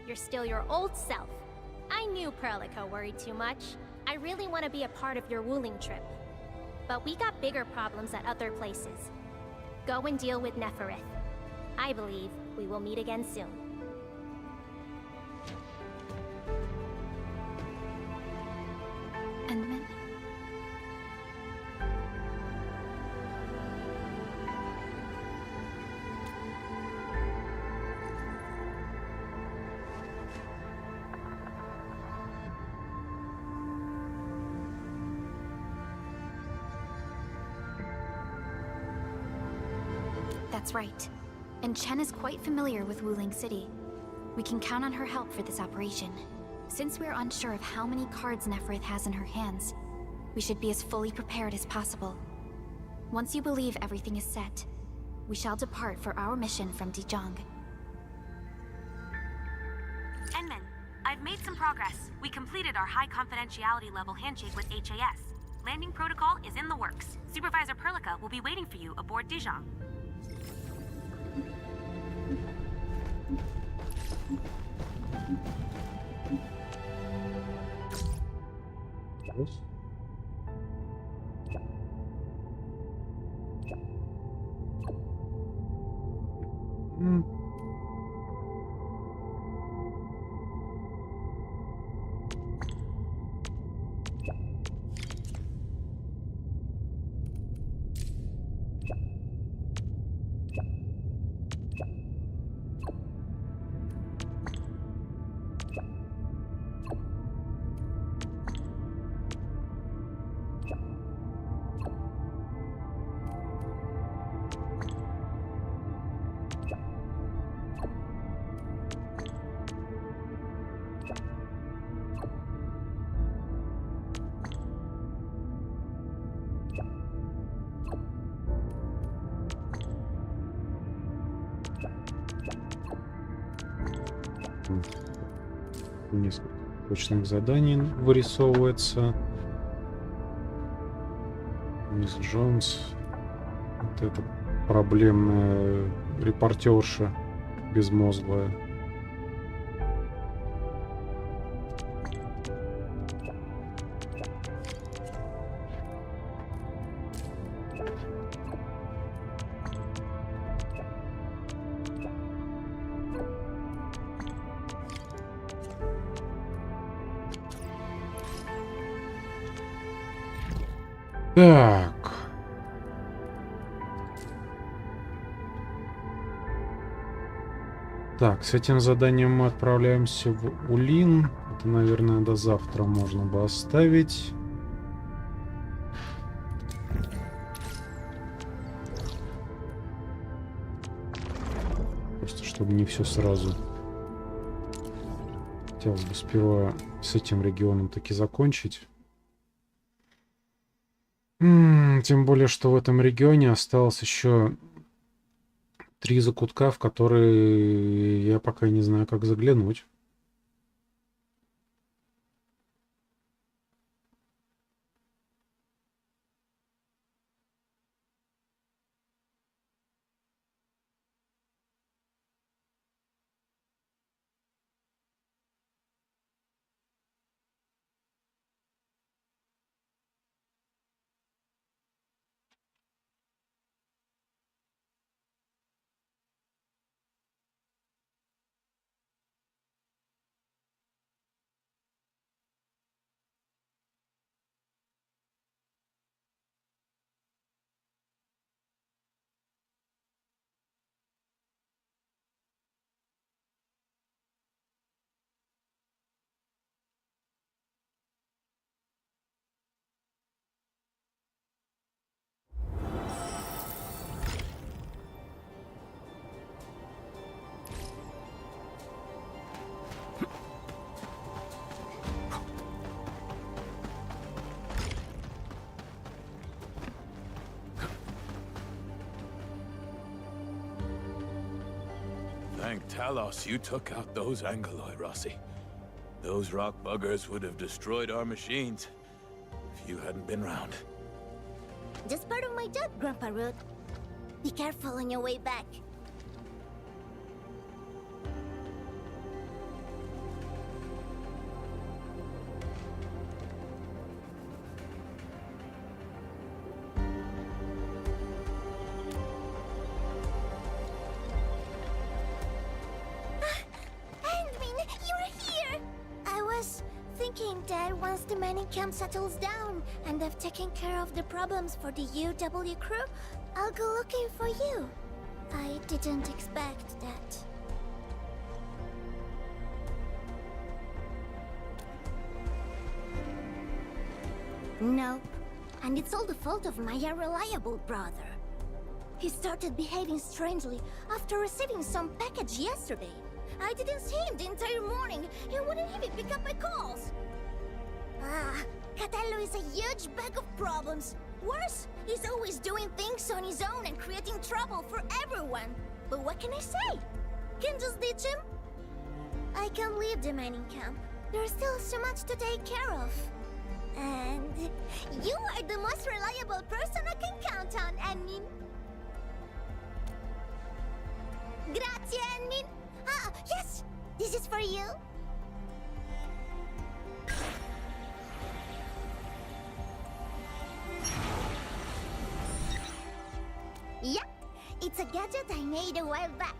You're still your old self. I knew Perlica worried too much. I really want to be a part of your Wuling trip. But we got bigger problems at other places. Go and deal with Neferith. I believe we will meet again soon. Endman? That's right. And Chen is quite familiar with Wuling City. We can count on her help for this operation. Since we're unsure of how many cards Neferith has in her hands, we should be as fully prepared as possible. Once you believe everything is set, we shall depart for our mission from Dijiang. Enman, I've made some progress. We completed our high confidentiality level handshake with HAS. Landing protocol is in the works. Supervisor Perlica will be waiting for you aboard Dijiang. Несколько точных заданий вырисовывается. Мисс Джонс. Вот эта проблемная репортерша безмозглая. Так. Так, с этим заданием мы отправляемся в Улин. Это, наверное, до завтра можно бы оставить. Просто чтобы не все сразу. Хотелось бы сперва с этим регионом таки закончить. Тем более, что в этом регионе осталось еще 3 закутка, в которые я пока не знаю, как заглянуть. Thank Talos you took out those Angeloi, Rossi. Those rock buggers would have destroyed our machines if you hadn't been round. Just part of my job, Grandpa Root. Be careful on your way back. Once the mining camp settles down, and I've taken care of the problems for the UW crew, I'll go looking for you. I didn't expect that. Nope. And it's all the fault of my unreliable brother. He started behaving strangely after receiving some package yesterday. I didn't see him the entire morning. He wouldn't even pick up my calls. Catello is a huge bag of problems. Worse, he's always doing things on his own and creating trouble for everyone. But what can I say? Can just ditch him? I can't leave the mining camp. There's still so much to take care of. And you are the most reliable person I can count on, Enmin. Grazie, Enmin. Yes! This is for you. Yeah, it's a gadget I made a while back.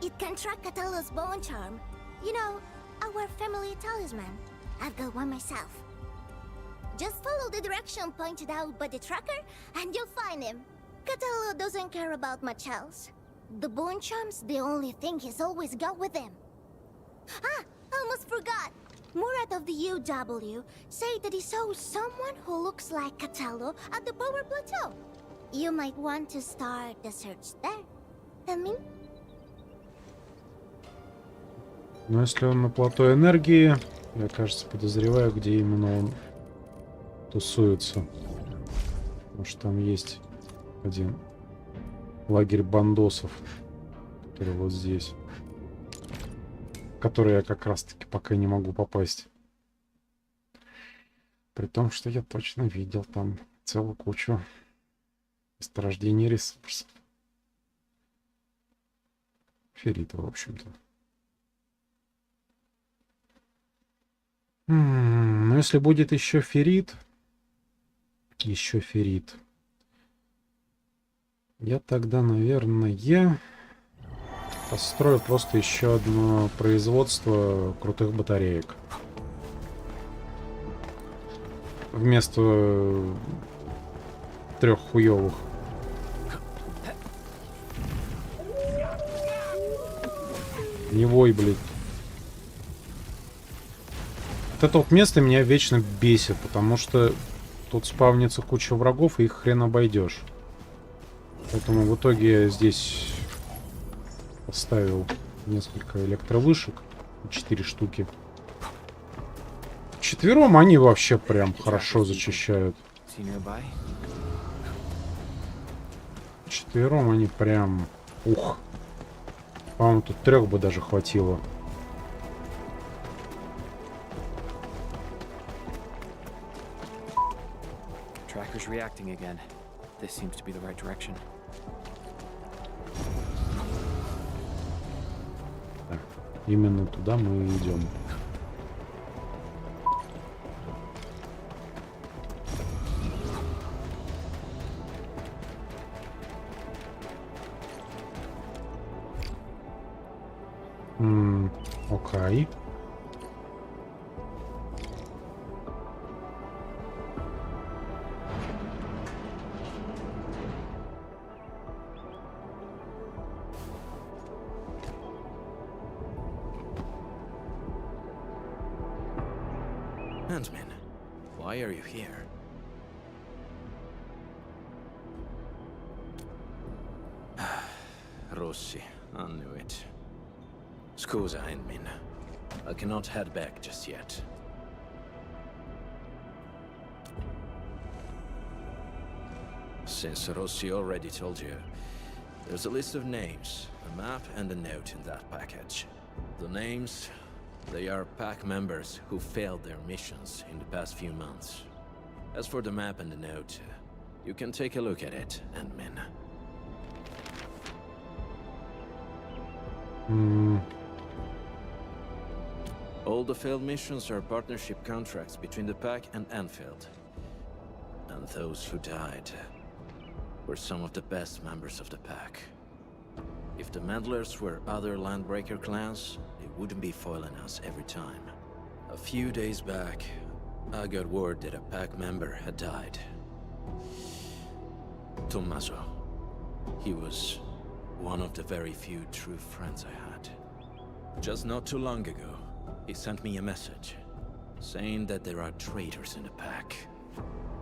It can track Catello's bone charm. You know, our family talisman. I've got one myself. Just follow the direction pointed out by the tracker, and you'll find him. Catello doesn't care about much else. The bone charm's the only thing he's always got with him. Almost forgot. Murat of the UW said that he saw someone who looks like Catello at the power plateau. You might want to start the search there. Enmin? Но если он на плато энергии, я, кажется, подозреваю, где именно он тусуется. Потому что там есть один лагерь бандосов, который вот здесь. В который я как раз-таки пока не могу попасть. При том, что я точно видел там целую кучу месторождений ресурсов. Феррита, в общем-то. Но если будет еще феррит, я тогда, наверное, построю просто еще одно производство крутых батареек. Вместо 3 хуёвых. Не вой, блядь. Вот это вот место меня вечно бесит, потому что тут спавнится куча врагов, и их хрен обойдешь. Поэтому в итоге я здесь поставил несколько электровышек, 4 штуки. Вчетвером они вообще прям хорошо зачищают. Вчетвером они прям... Ух. По-моему, тут 3 бы даже хватило. Tracker's reacting again. This seems to be the right direction. Так, именно туда мы и идем. Окей. Huntsman, why are you here? Rossi, I knew it. Scusa, Endmin. I cannot head back just yet. Since Rossi already told you, there's a list of names, a map and a note in that package. The names, they are pack members who failed their missions in the past few months. As for the map and the note, you can take a look at it, Endmin. All the failed missions are partnership contracts between the pack and Endfield. And those who died were some of the best members of the pack. If the meddlers were other Landbreaker clans, they wouldn't be foiling us every time. A few days back, I got word that a pack member had died. Tommaso. He was one of the very few true friends I had. Just not too long ago, he sent me a message, saying that there are traitors in the pack.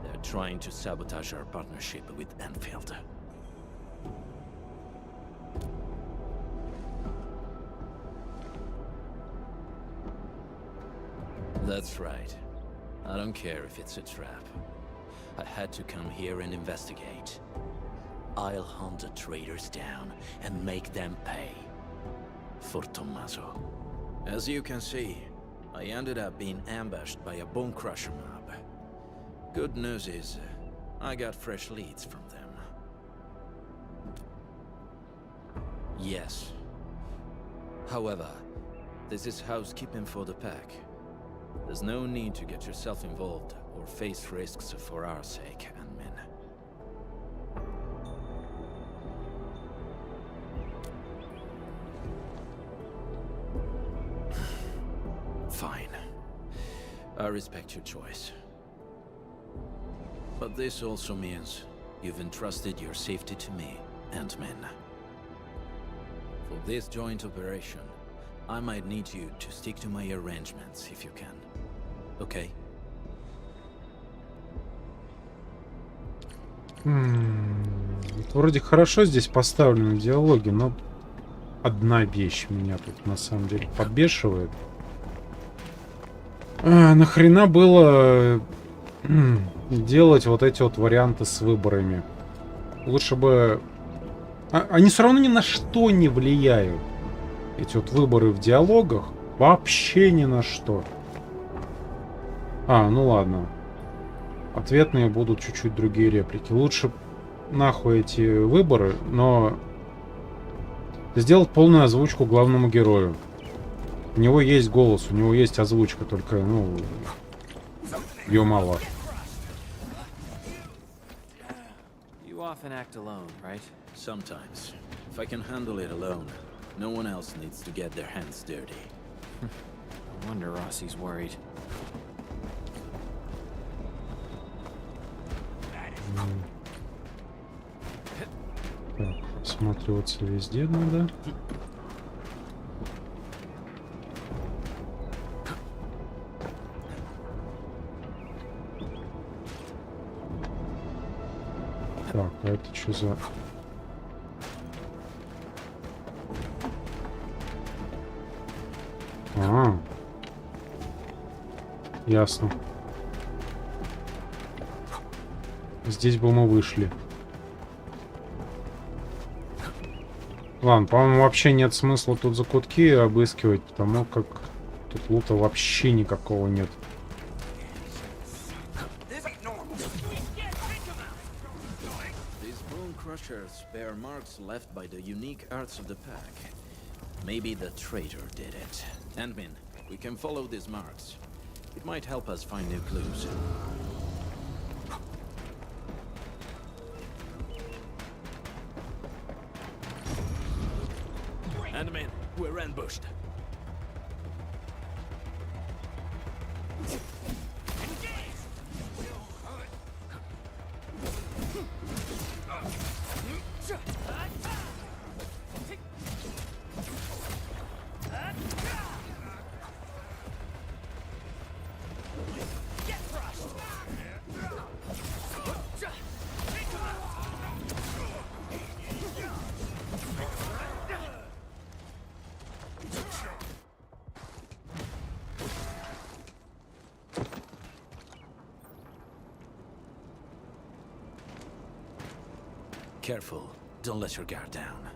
They're trying to sabotage our partnership with Endfield. That's right. I don't care if it's a trap. I had to come here and investigate. I'll hunt the traitors down and make them pay. For Tommaso. As you can see, I ended up being ambushed by a bone crusher mob. Good news is, I got fresh leads from them. Yes. However, this is housekeeping for the pack. There's no need to get yourself involved or face risks for our sake, admin. Fine. I respect your choice. But this also means you've entrusted your safety to me, Ant-Man. For this joint operation, I might need you to stick to my arrangements if you can. Okay? Вроде хорошо здесь поставлены диалоги, но одна вещь меня тут на самом деле подбешивает. Нахрена было делать вот эти вот варианты с выборами? Лучше бы... Они все равно ни на что не влияют. Эти вот выборы в диалогах вообще ни на что. Ну ладно. Ответные будут чуть-чуть другие реплики. Лучше нахуй эти выборы, но сделать полную озвучку главному герою. У него есть голос, у него есть озвучка, только, ее мало. You often act alone, right? Sometimes. If I can handle it alone, no one else needs to get their hands dirty. No wonder Rossi's worried. Так, осматриваться везде надо. Так, а это что за... Ясно. Здесь бы мы вышли. Ладно, по-моему, вообще нет смысла тут закутки обыскивать, потому как тут лута вообще никакого нет. Bear marks left by the unique arts of the pack. Maybe the traitor did it. Ant-Man, we can follow these marks. It might help us find new clues. Ant-Man, we're ambushed. Careful, don't let your guard down.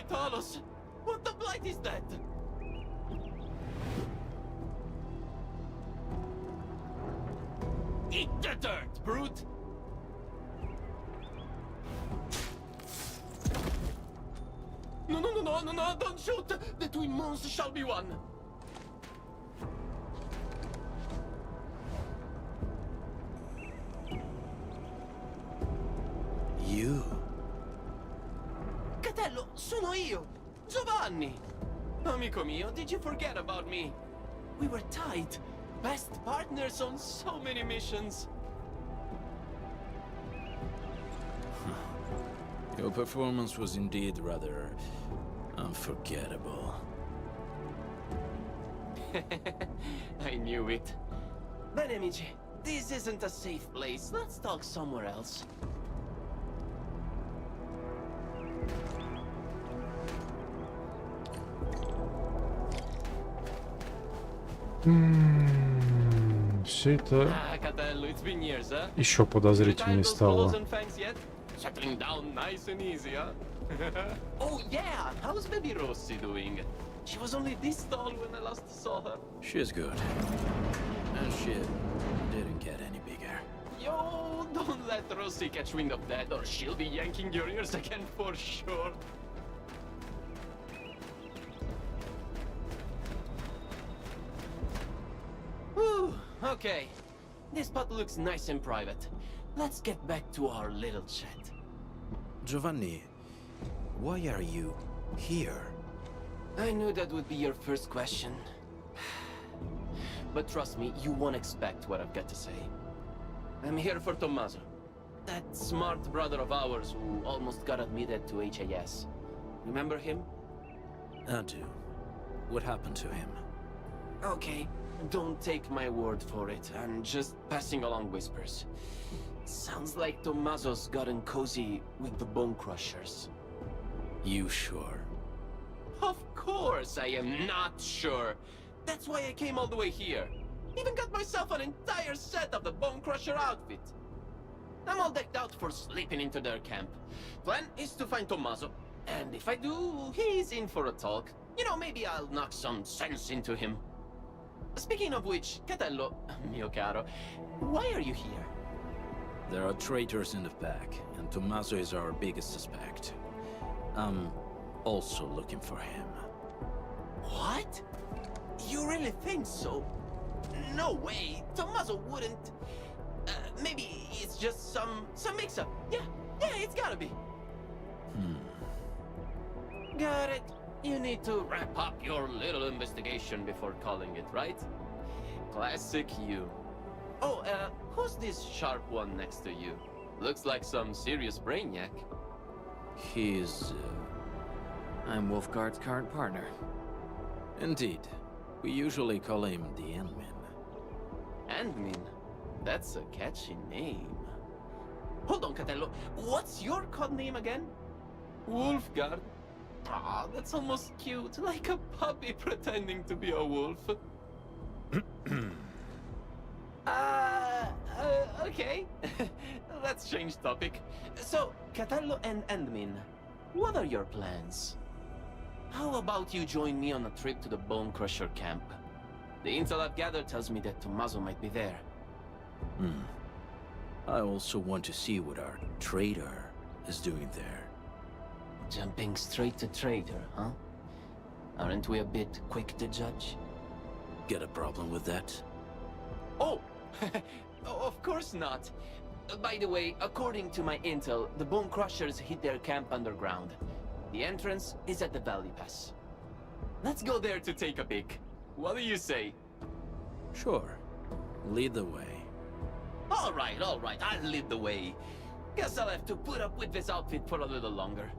Talos! What the blight is that? Eat the dirt, brute! No, don't shoot! The twin moons shall be one! You? Catello, sono io! Giovanni! Amico mio, did you forget about me? We were tight. Best partners on so many missions. Your performance was indeed rather unforgettable. I knew it. Bene, amici. This isn't a safe place. Let's talk somewhere else. Все это Catello, it's been years, huh? еще подозрительнее стало. Settling down nice and easy, huh? Oh yeah, how's baby Rossi doing? She was only this tall when I last saw her. She's good. And she didn't get any bigger. Yo, don't let Rossi catch wind of that or she'll be yanking your ears again for sure. Whew, okay. This spot looks nice and private. Let's get back to our little chat. Giovanni, why are you here? I knew that would be your first question. But trust me, you won't expect what I've got to say. I'm here for Tommaso. That smart brother of ours who almost got admitted to HAS. Remember him? I do. What happened to him? Okay, don't take my word for it. I'm just passing along whispers. Sounds like Tommaso's gotten cozy with the Bone Crushers. You sure? Of course I am not sure. That's why I came all the way here. Even got myself an entire set of the Bone Crusher outfit. I'm all decked out for slipping into their camp. Plan is to find Tommaso. And if I do, he's in for a talk. You know, maybe I'll knock some sense into him. Speaking of which, Catello, mio caro, why are you here? There are traitors in the pack, and Tommaso is our biggest suspect. I'm also looking for him. What? You really think so? No way. Tommaso wouldn't. Maybe it's just some mix-up. Yeah, it's gotta be. Got it. You need to wrap up your little investigation before calling it, right? Classic you. Oh, who's this sharp one next to you? Looks like some serious brainiac. He's... I'm Wolfguard's current partner. Indeed. We usually call him the Endmin. Endmin? That's a catchy name. Hold on, Catello. What's your codename again? Wolfguard? Ah, that's almost cute. Like a puppy pretending to be a wolf. Okay. Let's change topic. So, Catello and Endmin, what are your plans? How about you join me on a trip to the Bone Crusher camp? The intel I've gathered tells me that Tommaso might be there. I also want to see what our traitor is doing there. Jumping straight to traitor, huh? Aren't we a bit quick to judge? Get a problem with that? Oh! Of course not. By the way, according to my intel, the Bone Crushers hid their camp underground. The entrance is at the Valley Pass. Let's go there to take a peek. What do you say? Sure. Lead the way. All right, I'll lead the way. Guess I'll have to put up with this outfit for a little longer.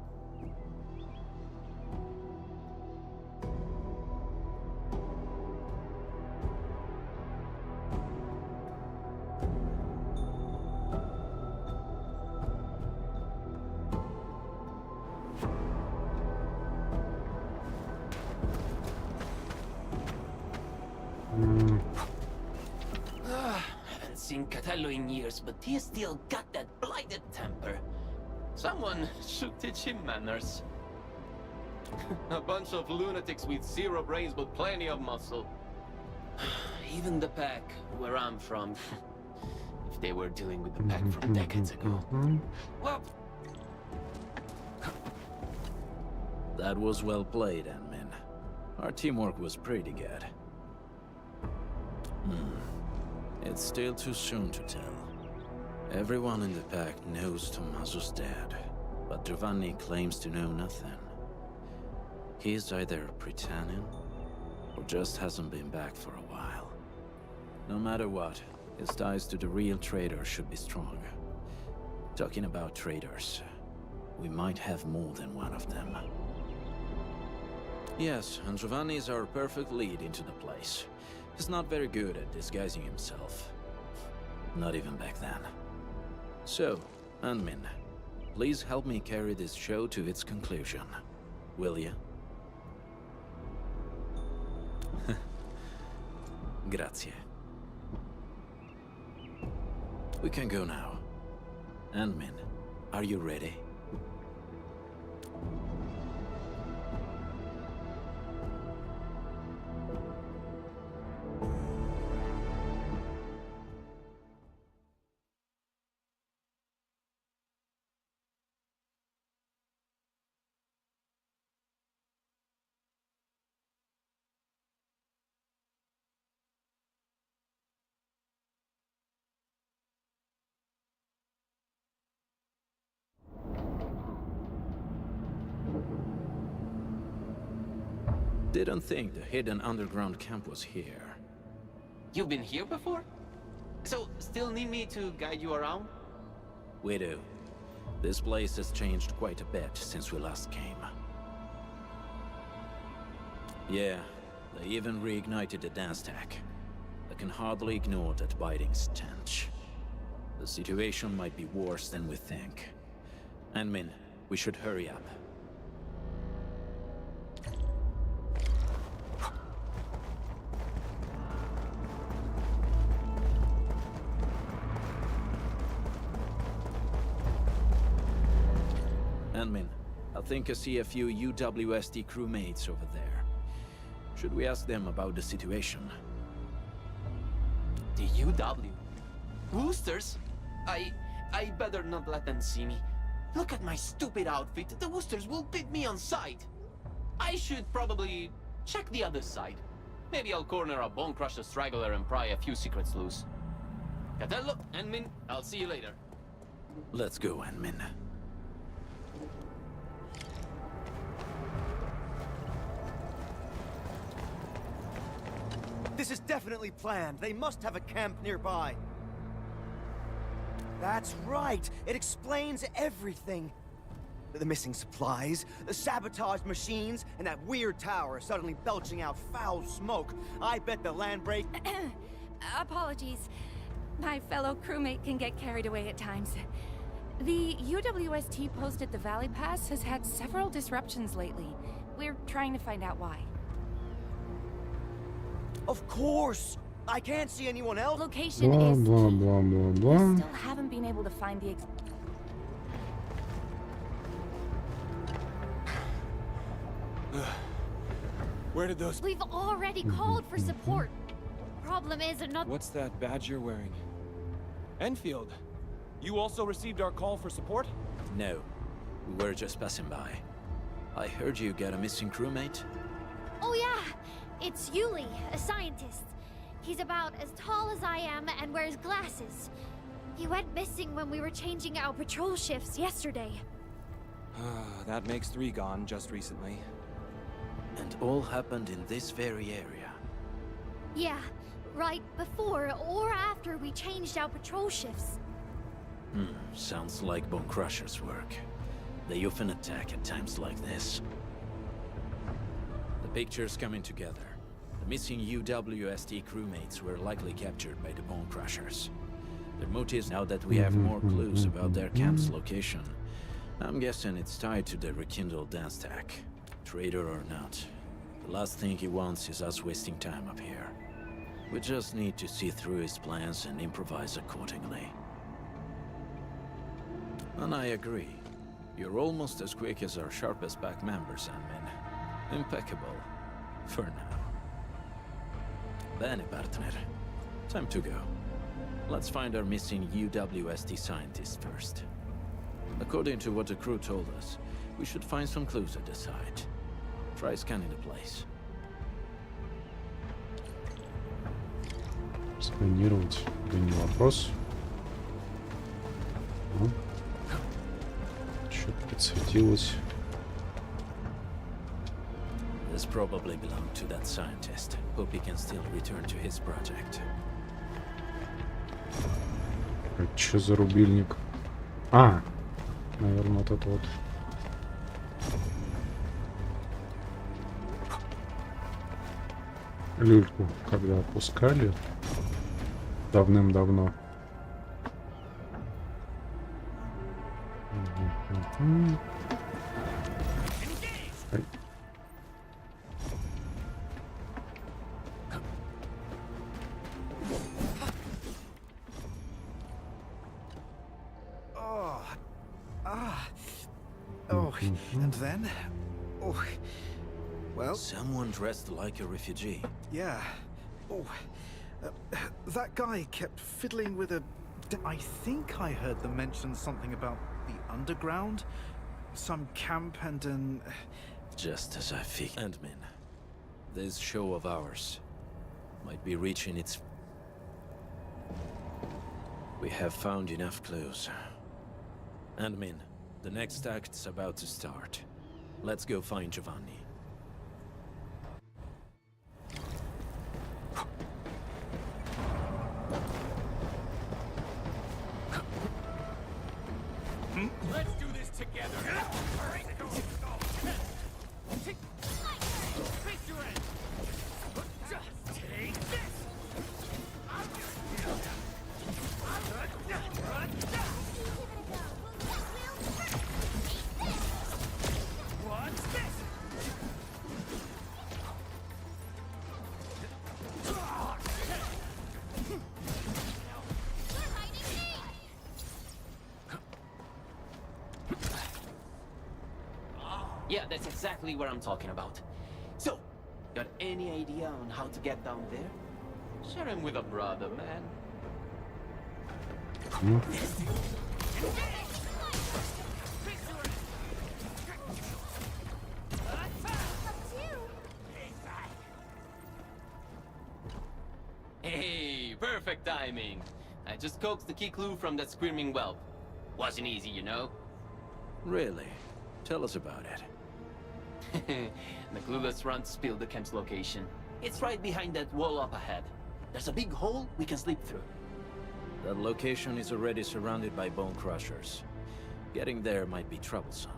Haven't seen Catello in years, but he still got that blighted temper. Someone should teach him manners. A bunch of lunatics with zero brains but plenty of muscle. Even the pack, where I'm from, if they were dealing with the pack from decades ago. Well, that was well played, Endmin. Our teamwork was pretty good. It's still too soon to tell. Everyone in the pack knows Tommaso's dead, but Giovanni claims to know nothing. He's either pretending, or just hasn't been back for a while. No matter what, his ties to the real traitor should be strong. Talking about traitors, we might have more than one of them. Yes, and Giovanni is our perfect lead into the place. He's not very good at disguising himself. Not even back then. So, Endmin, please help me carry this show to its conclusion. Will you? Grazie. We can go now. Andmin, are you ready? Didn't think the hidden underground camp was here. You've been here before? So, still need me to guide you around? We do. This place has changed quite a bit since we last came. Yeah, they even reignited the dance tech. I can hardly ignore that biting stench. The situation might be worse than we think. Andmin, we should hurry up. Andmin, I think I see a few UWST crewmates over there. Should we ask them about the situation? The UW? Woosters? I better not let them see me. Look at my stupid outfit. The Woosters will beat me on sight. I should probably check the other side. Maybe I'll corner a Bone Crusher straggler and pry a few secrets loose. Catello, Andmin, I'll see you later. Let's go, Andmin. This is definitely planned. They must have a camp nearby. That's right. It explains everything. The missing supplies, the sabotaged machines, and that weird tower suddenly belching out foul smoke. I bet the land break... Apologies. My fellow crewmate can get carried away at times. The UWST post at the Valley Pass has had several disruptions lately. We're trying to find out why. Of course! I can't see anyone else. Location Blah, is blah, key. blah, blah, We blah. still haven't been able to find the Where did those... We've already called for support. Problem is another... What's that badge you're wearing? Enfield, you also received our call for support? No, we were just passing by. I heard you got a missing crewmate? Oh yeah! It's Yuli, a scientist. He's about as tall as I am and wears glasses. He went missing when we were changing our patrol shifts yesterday. That makes 3 gone just recently. And all happened in this very area. Yeah, right before or after we changed our patrol shifts. Sounds like Bone Crusher's work. They often attack at times like this. The picture's coming together. The missing UWST crewmates were likely captured by the Bone Crushers. Their motives, now that we have more clues about their camp's location, I'm guessing it's tied to the rekindled dance tech. Traitor or not, the last thing he wants is us wasting time up here. We just need to see through his plans and improvise accordingly. And I agree. You're almost as quick as our sharpest pack members, Andmin. Impeccable. For now. Bene, partner. Time to go. Let's find our missing UWST scientist first. According to what the crew told us, we should find some clues at the site. Try scanning the place. Сканировать. Да не вопрос. Что-то подсветилось. This probably belonged to that scientist. Hope he can still return to his project. Что за рубильник? А, наверное, вот это вот. Люльку, когда опускали давным-давно. Ай. Oh, and then? Oh, well... Someone dressed like a refugee. Yeah. Oh, that guy kept fiddling with a... I think I heard them mention something about the underground. Some camp and an... Just as I figured. Admin, this show of ours might be reaching its... We have found enough clues. Admin, the next act's about to start. Let's go find Giovanni. Let's do this together. All right, go. Face your end. Just take this. What's this? Yeah, that's exactly what I'm talking about. So, got any idea on how to get down there? Share him with a brother, man. Hey, perfect timing. I just coaxed the key clue from that screaming whelp. Wasn't easy, you know? Really? Tell us about it. The clueless runt spilled the camp's location. It's right behind that wall up ahead. There's a big hole we can slip through. That location is already surrounded by bone crushers. Getting there might be troublesome.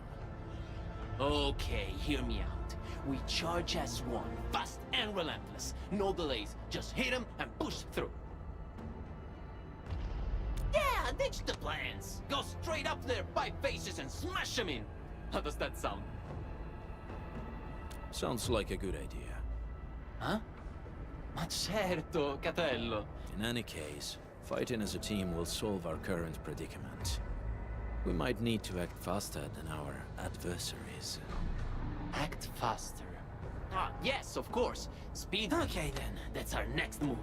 Okay, hear me out. We charge as one, fast and relentless. No delays, just hit him and push through. Yeah, ditch the plans. Go straight up their pipe faces and smash them in. How does that sound? Sounds like a good idea. Huh? Ma certo, Catello. In any case, fighting as a team will solve our current predicament. We might need to act faster than our adversaries. Act faster. Ah, yes, of course. Speed. Okay then, that's our next move.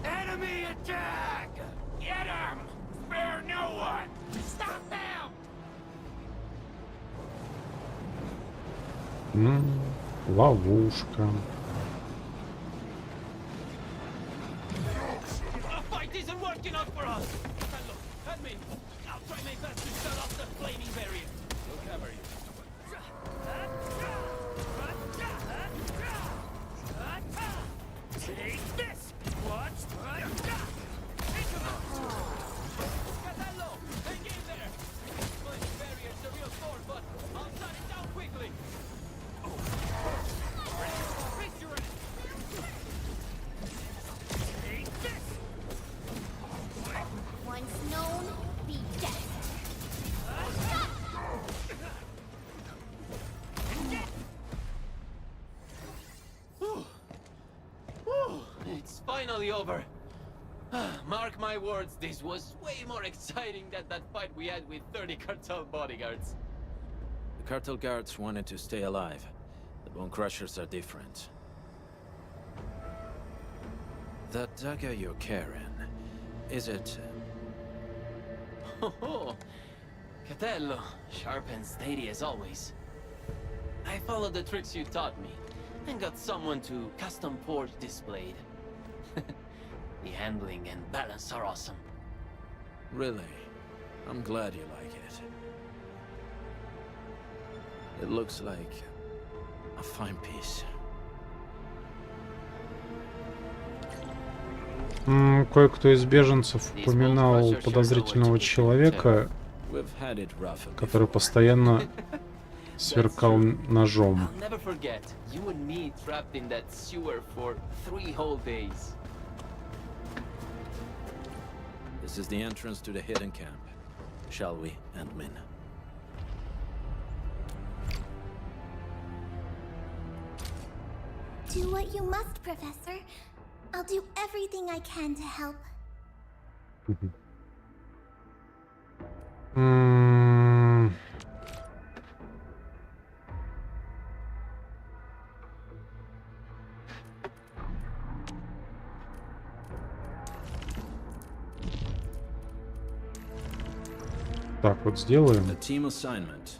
Enemy attack! Get him! Spare no one! Stop them! Ловушка. The fight isn't working out for us! Look, at me! I'll try my best to shut off the flaming barrier. We'll cover you. Take this! Watch! Catello, hang in there! Flaming barrier's a real sword, but I'll shut it down quickly. Face your end! Take this! Once known, be dead. Whew, it's finally over. Mark my words, this was way more exciting than that fight we had with 30 cartel bodyguards. The cartel guards wanted to stay alive. The bone crushers are different. That dagger you're carrying, is it... Oh, Catello, sharp and steady as always. I followed the tricks you taught me, and got someone to custom forge this blade. The handling and balance are awesome. Really? I'm glad you like it. It looks like a fine piece. Кое-кто из беженцев упоминал подозрительного человека, который постоянно сверкал ножом. I'll never forget you and me trapped in that sewer for 3 whole days. This is the entrance to the hidden camp. Shall we, Endmin? Do what you must, Professor. I'll do everything I can to help. Так, вот сделаем. The team assignment.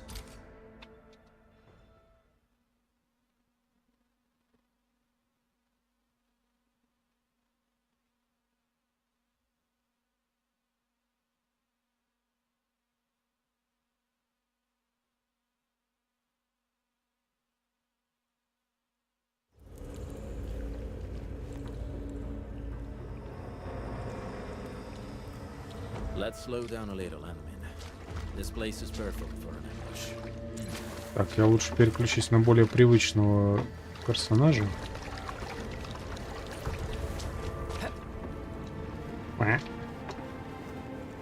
Let's slow down a little, Endmin. This place is perfect for an ambush. Так, я лучше переключусь на более привычного персонажа.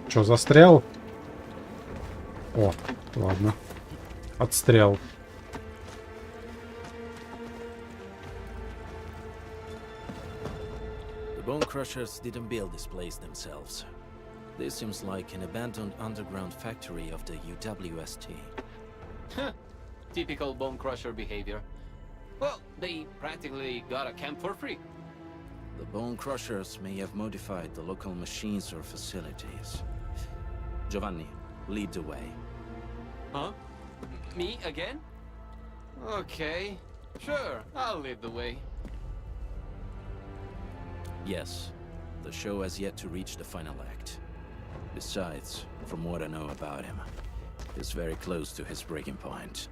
Чё, застрял? О, ладно. Отстрял. The Bone Crushers didn't build this place themselves. This seems like an abandoned underground factory of the UWST. Typical Bone Crusher behavior. Well, they practically got a camp for free. The Bone Crushers may have modified the local machines or facilities. Giovanni, lead the way. Huh? Me again? Okay. Sure, I'll lead the way. Yes, the show has yet to reach the final act. Besides, from what I know about him, he's very close to his breaking point.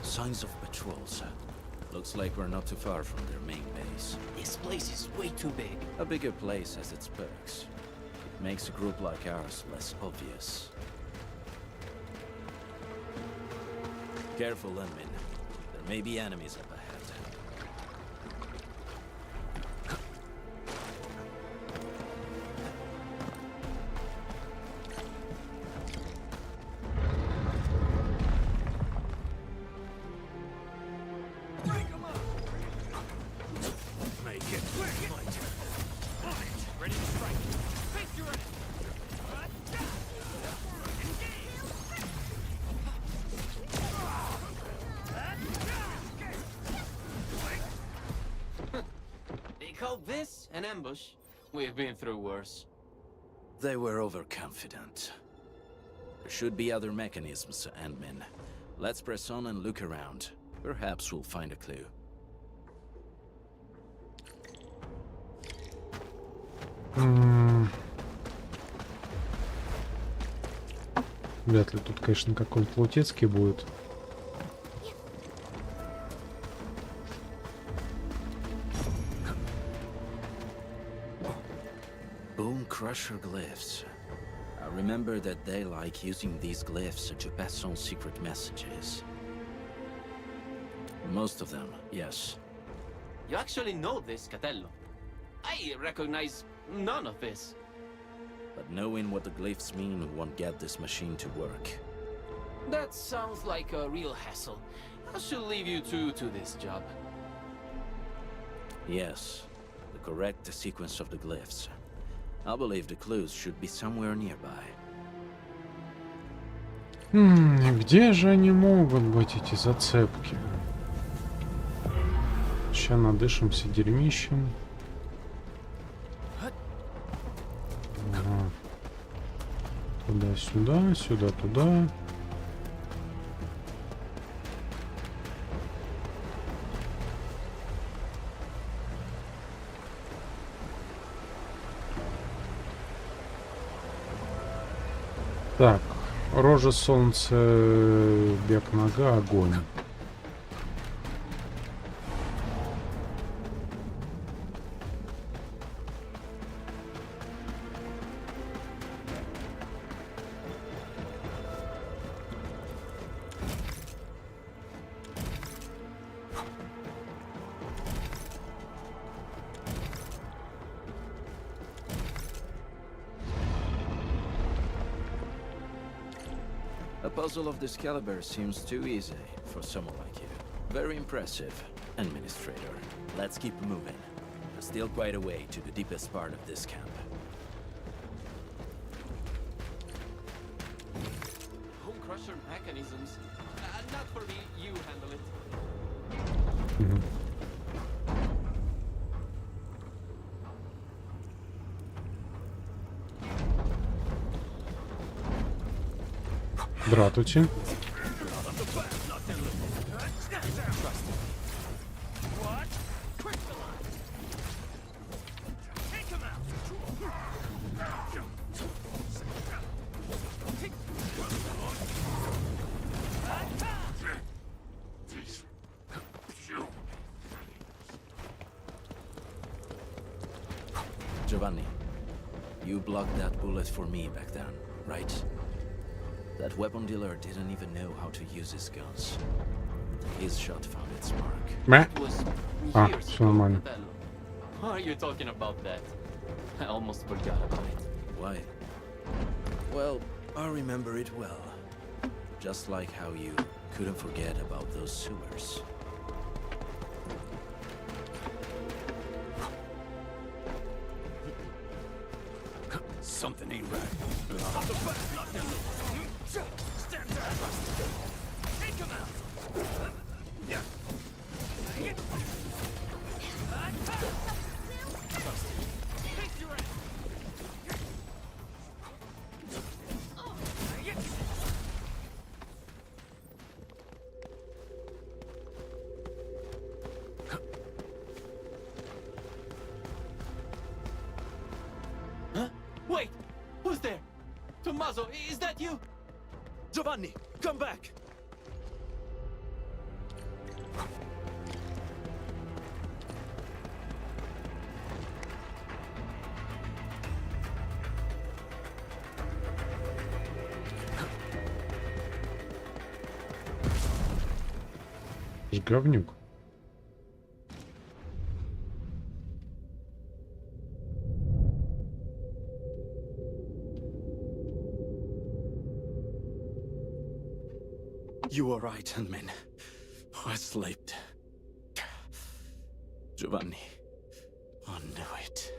Signs of patrols. Looks like we're not too far from their main base. This place is way too big. A bigger place has its perks. It makes a group like ours less obvious. Careful, Endmin. There may be enemies up ahead. This an ambush? We've been through worse. They were overconfident. There should be other mechanisms, Endmin. Let's press on and look around. Perhaps we'll find a clue. Вряд ли тут, конечно, какой-то лутецкий будет. Crusher glyphs. I remember that they like using these glyphs to pass on secret messages. Most of them, yes. You actually know this, Catello. I recognize none of this. But knowing what the glyphs mean won't get this machine to work. That sounds like a real hassle. I should leave you two to this job. Yes, the correct sequence of the glyphs. I believe the clues should be somewhere nearby. Где же они могут быть, эти зацепки? Сейчас надышимся дерьмищем. Ага. Туда-сюда, сюда-туда. Так, рожа, солнце, бег, нога, огонь. A puzzle of this caliber seems too easy for someone like you. Very impressive, Administrator. Let's keep moving. There's still quite a way to the deepest part of this camp. Bone crusher mechanisms. Not for me, you handle it. Здравствуйте. Giovanni, you blocked that bullet for me back then, right? That weapon dealer didn't even know how to use his guns. His shot found its mark. Meh. It was Ah, years все ago, нормально. Bello. Why are you talking about that? I almost forgot about it. Why? Well, I remember it well. Just like how you couldn't forget about those sewers. Something ain't right. Stand down. Take him out. Yeah. Face your ass. Huh? Wait! Who's there? Tommaso, is that you? Giovanni, come back! Говнюк. You were right, Handman. I slept. Giovanni, I knew it.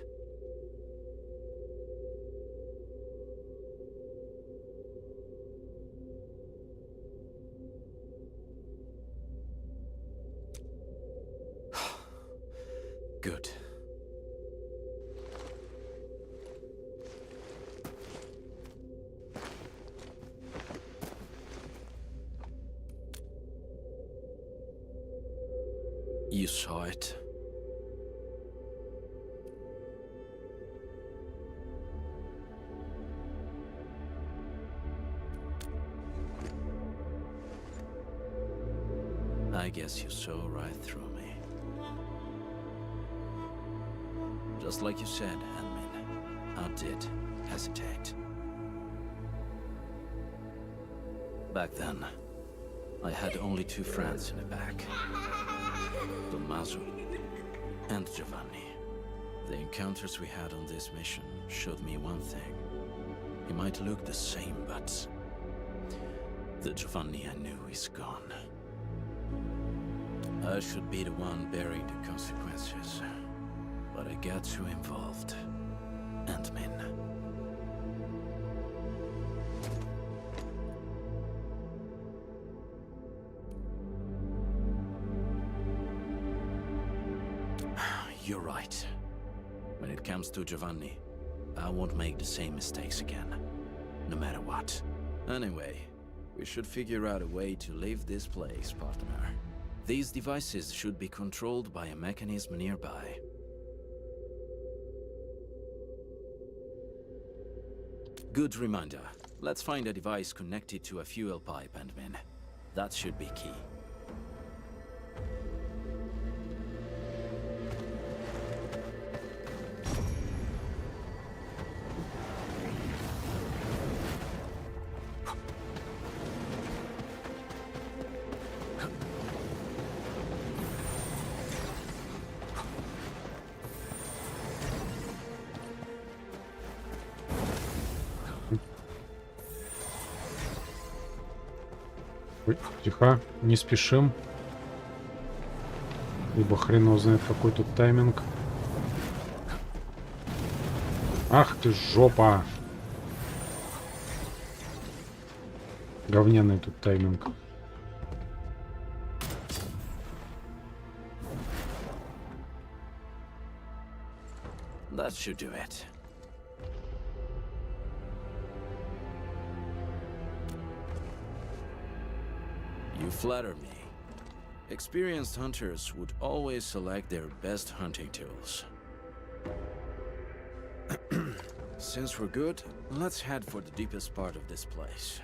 Good. You saw it. I guess you saw right through me. Just like you said, Handman, I did hesitate. Back then, I had only two friends in the back. Tommaso and Giovanni. The encounters we had on this mission showed me one thing. He might look the same, but the Giovanni I knew is gone. I should be the one bearing the consequences, but I got too involved. Ant-Man. You're right. When it comes to Giovanni, I won't make the same mistakes again. No matter what. Anyway, we should figure out a way to leave this place, partner. These devices should be controlled by a mechanism nearby. Good reminder. Let's find a device connected to a fuel pipe, Ant-Man. That should be key. Ой, тихо, не спешим. Ибо хрен знает какой тут тайминг. Ах ты жопа! Говняный тут тайминг. That should do it. You flatter me. Experienced hunters would always select their best hunting tools. Since we're good, let's head for the deepest part of this place.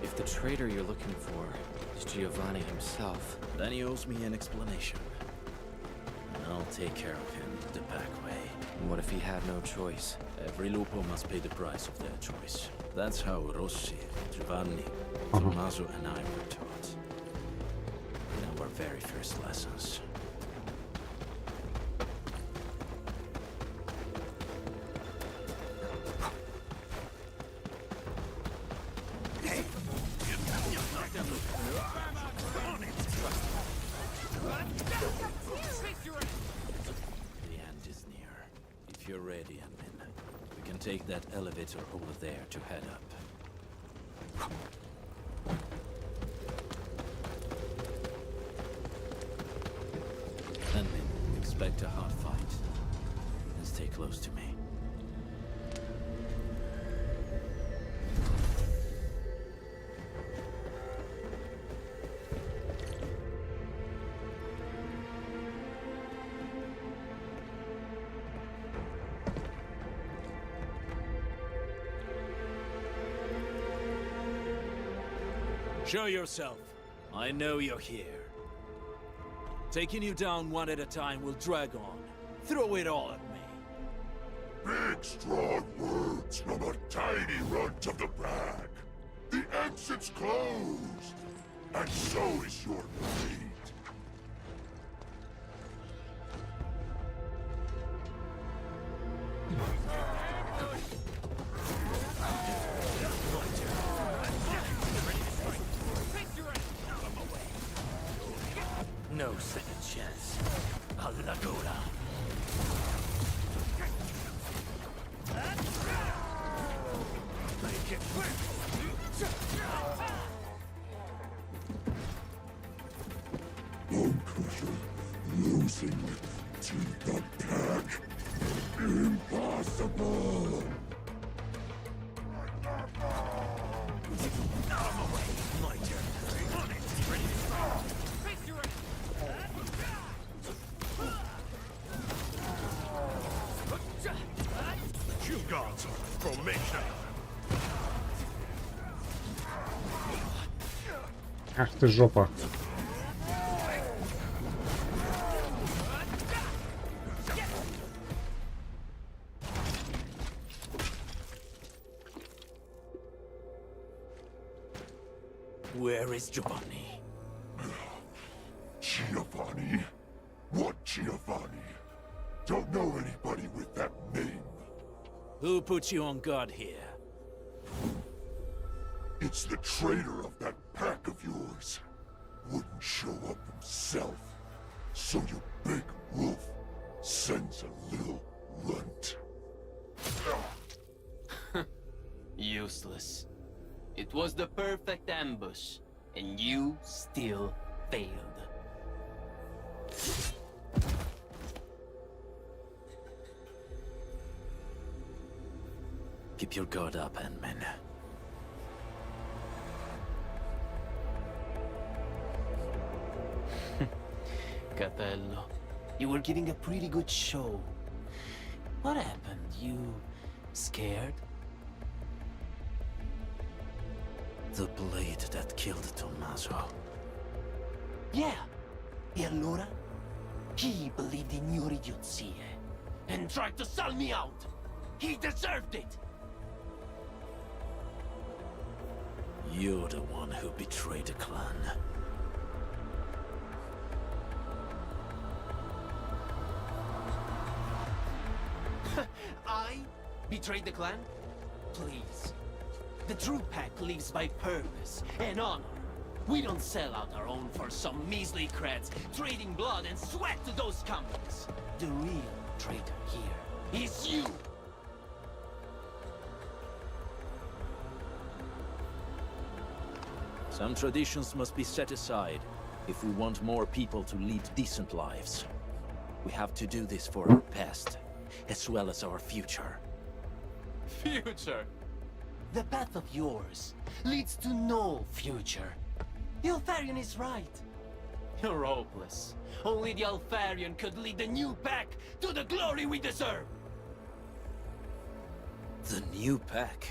If the traitor you're looking for is Giovanni himself, then he owes me an explanation. And I'll take care of him the back way. What if he had no choice? Every lupo must pay the price of their choice. That's how Rossi, Giovanni, Tommaso and I were taught. In our very first lessons. Take that elevator over there to head up. And expect a hard fight. And stay close to me. Show yourself. I know you're here. Taking you down one at a time will drag on. Throw it all at me. Big, strong words from a tiny runt of the pack. The exit's closed, and so is your fate. No second chance. Allagora. Make it quick. Bone Crusher losing to the pack. Impossible. My turn. On it. Ready to start. Face your You gods are formation. Ах ты жопа. Where is Giovanni? Giovanni? What Giovanni? Don't know anybody with that name. Who put you on guard here? It's the traitor of that pack of yours. Wouldn't show up himself. So your big wolf sends a little runt. Useless. It was the perfect ambush, and you still failed. Keep your guard up, Ant-Man. Capello, you were giving a pretty good show. What happened? You scared? The blade that killed Tommaso. Yeah. E allora? He believed in your idiozie and tried to sell me out. He deserved it. You're the one who betrayed the clan. I betrayed the clan? Please. The true pack lives by purpose and honor. We don't sell out our own for some measly creds, trading blood and sweat to those companies. The real traitor here is you! Some traditions must be set aside if we want more people to lead decent lives. We have to do this for our past, as well as our future. Future? The path of yours leads to no future. The Alfarian is right. You're hopeless. Only the Alfarian could lead the new pack to the glory we deserve! The new pack?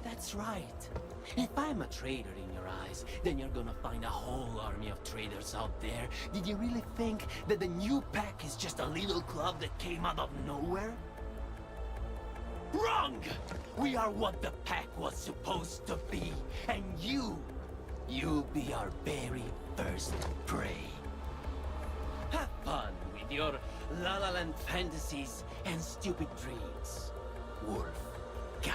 That's right. If I'm a traitor in your eyes, then you're gonna find a whole army of traitors out there. Did you really think that the new pack is just a little club that came out of nowhere? Wrong! We are what the pack was supposed to be, and you'll be our very first prey. Have fun with your La La Land fantasies and stupid dreams, Wolf God.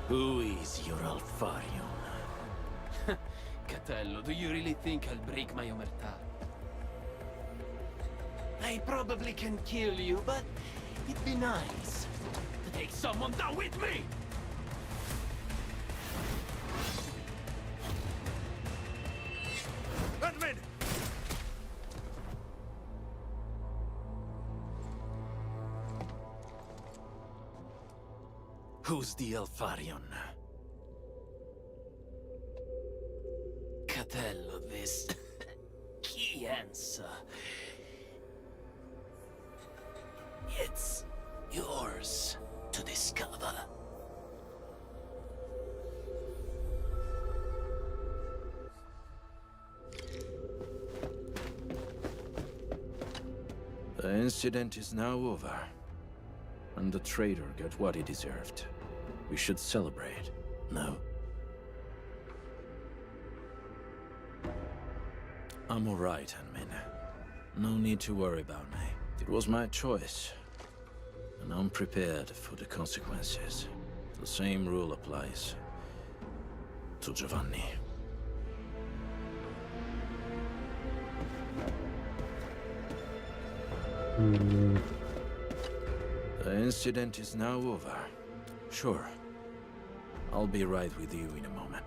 Who is your Alfarion? Catello, do you really think I'll break my omertà? I probably can kill you, but it'd be nice to take someone down with me! Admin! Who's the Alfarion? Catello, this key answer. It's yours to discover. The incident is now over, and the traitor got what he deserved. We should celebrate, no? I'm alright, Hanmin. No need to worry about me. It was my choice, and I'm prepared for the consequences. The same rule applies to Giovanni. The incident is now over. Sure. I'll be right with you in a moment.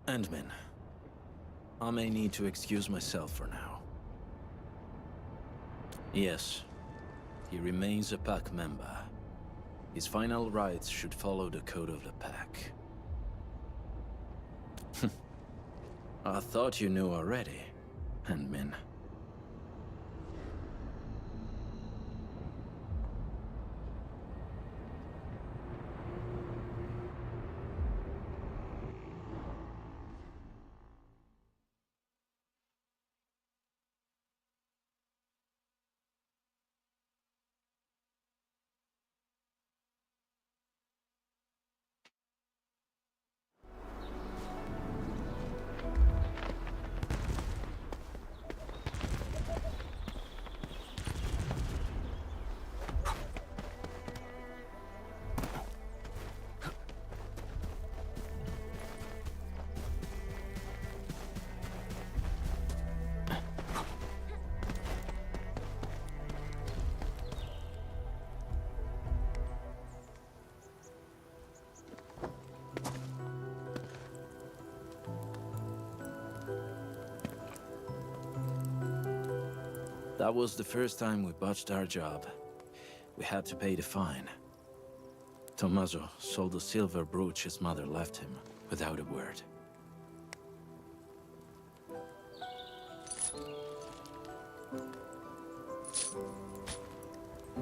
Endman, I may need to excuse myself for now. Yes, he remains a pack member. His final rites should follow the code of the pack. I thought you knew already, Endman. That was the first time we botched our job. We had to pay the fine. Tommaso sold the silver brooch his mother left him, without a word.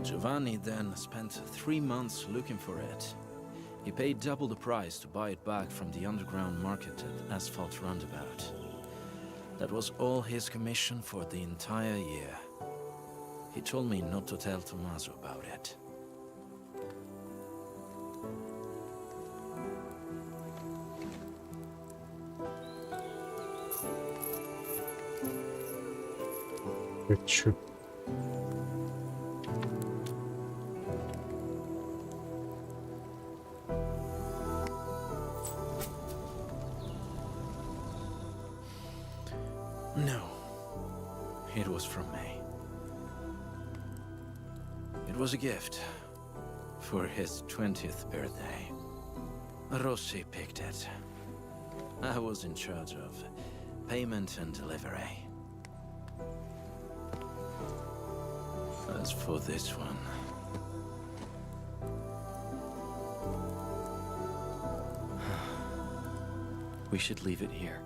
Giovanni then spent 3 months looking for it. He paid double the price to buy it back from the underground market at Asphalt Roundabout. That was all his commission for the entire year. He told me not to tell Tommaso about it. Это чё? No. It was from me. It was a gift for his 20th birthday. Rossi picked it. I was in charge of payment and delivery. As for this one... We should leave it here.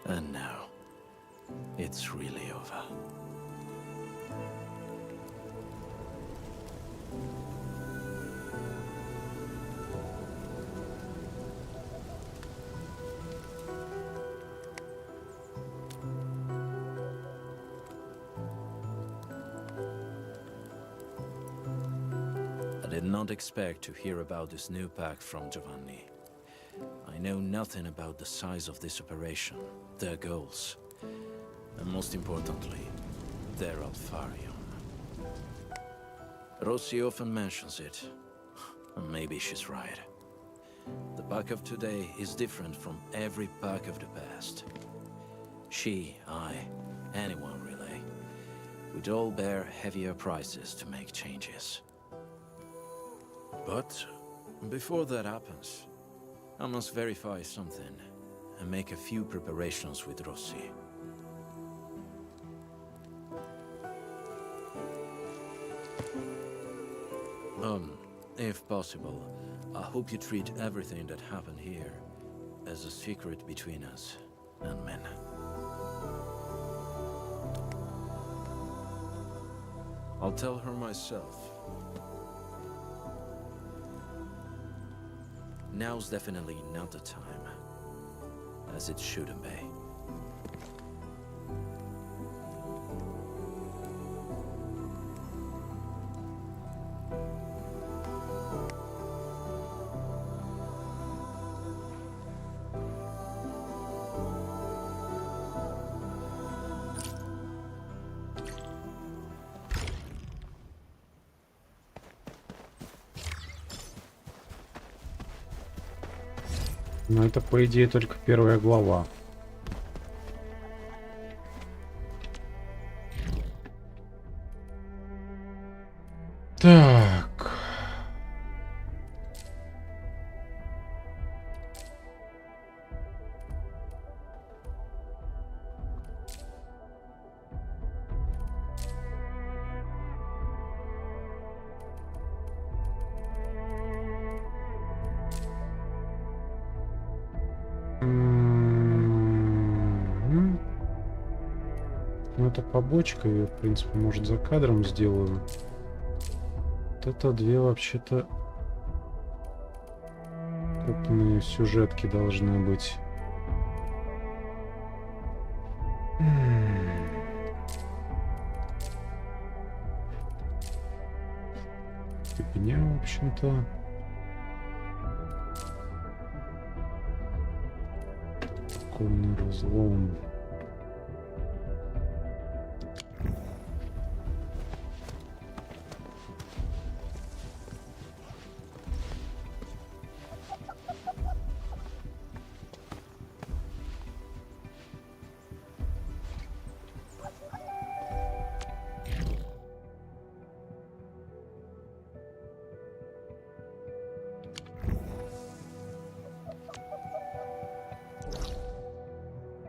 And now, it's really over. I did not expect to hear about this new pack from Giovanni. I know nothing about the size of this operation, their goals, and most importantly, their Alfarium. Rossi often mentions it, and maybe she's right. The pack of today is different from every pack of the past. She, I, anyone really, would all bear heavier prices to make changes. But before that happens, I must verify something and make a few preparations with Rossi. If possible, I hope you treat everything that happened here as a secret between us and men. I'll tell her myself. Now's definitely not the time, as it shouldn't be. Но это, по идее, только первая глава. Так. Ну, это побочка, я, в принципе, может, за кадром сделаю. Вот это две, вообще-то, крупные сюжетки должны быть. Фигня, в общем-то. Конный разлом.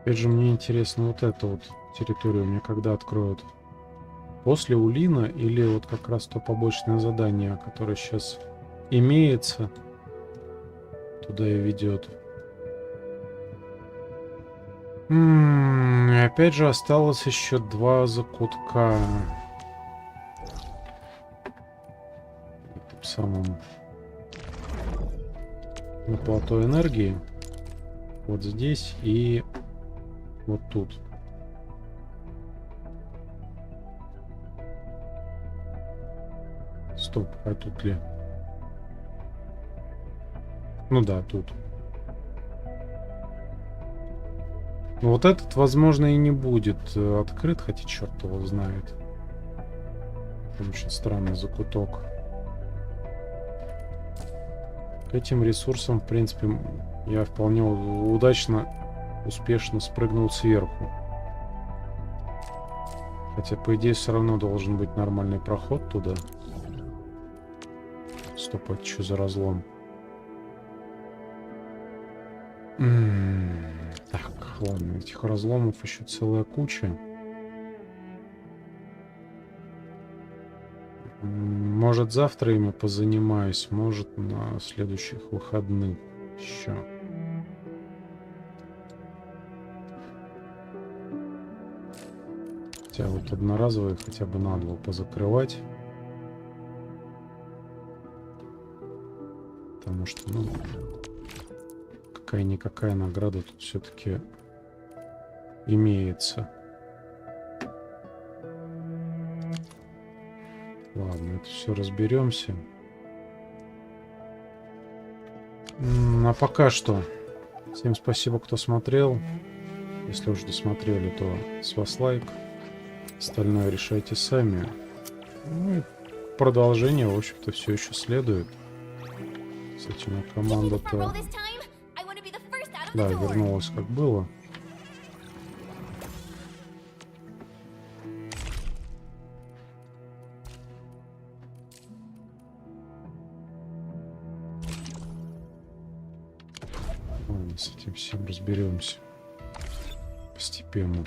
Опять же, мне интересно, вот эту вот территорию мне когда откроют? После Улина или вот как раз то побочное задание, которое сейчас имеется, туда и ведет. И опять же осталось еще 2 закутка. В этом самом на плато энергии. Вот здесь и вот тут. Стоп, а тут ли? Ну да, тут. Но вот этот, возможно, и не будет открыт, хотя черт его знает. Там очень странный закуток. К этим ресурсам, в принципе, я вполне удачно, успешно спрыгнул сверху. Хотя, по идее, все равно должен быть нормальный проход туда. Стоп, это что за разлом? Так, ладно, этих разломов еще целая куча. Может, завтра ими позанимаюсь, может, на следующих выходных еще. Хотя вот одноразовые хотя бы надо было позакрывать. Потому что, ну, какая-никакая награда тут все-таки имеется. Ладно, это все разберемся. А пока что всем спасибо, кто смотрел. Если уже досмотрели, то с вас лайк. Остальное решайте сами. Ну и продолжение, в общем-то, все еще следует. Кстати, моя команда-то... Да, вернулась как было. Ладно, с этим всем разберемся постепенно.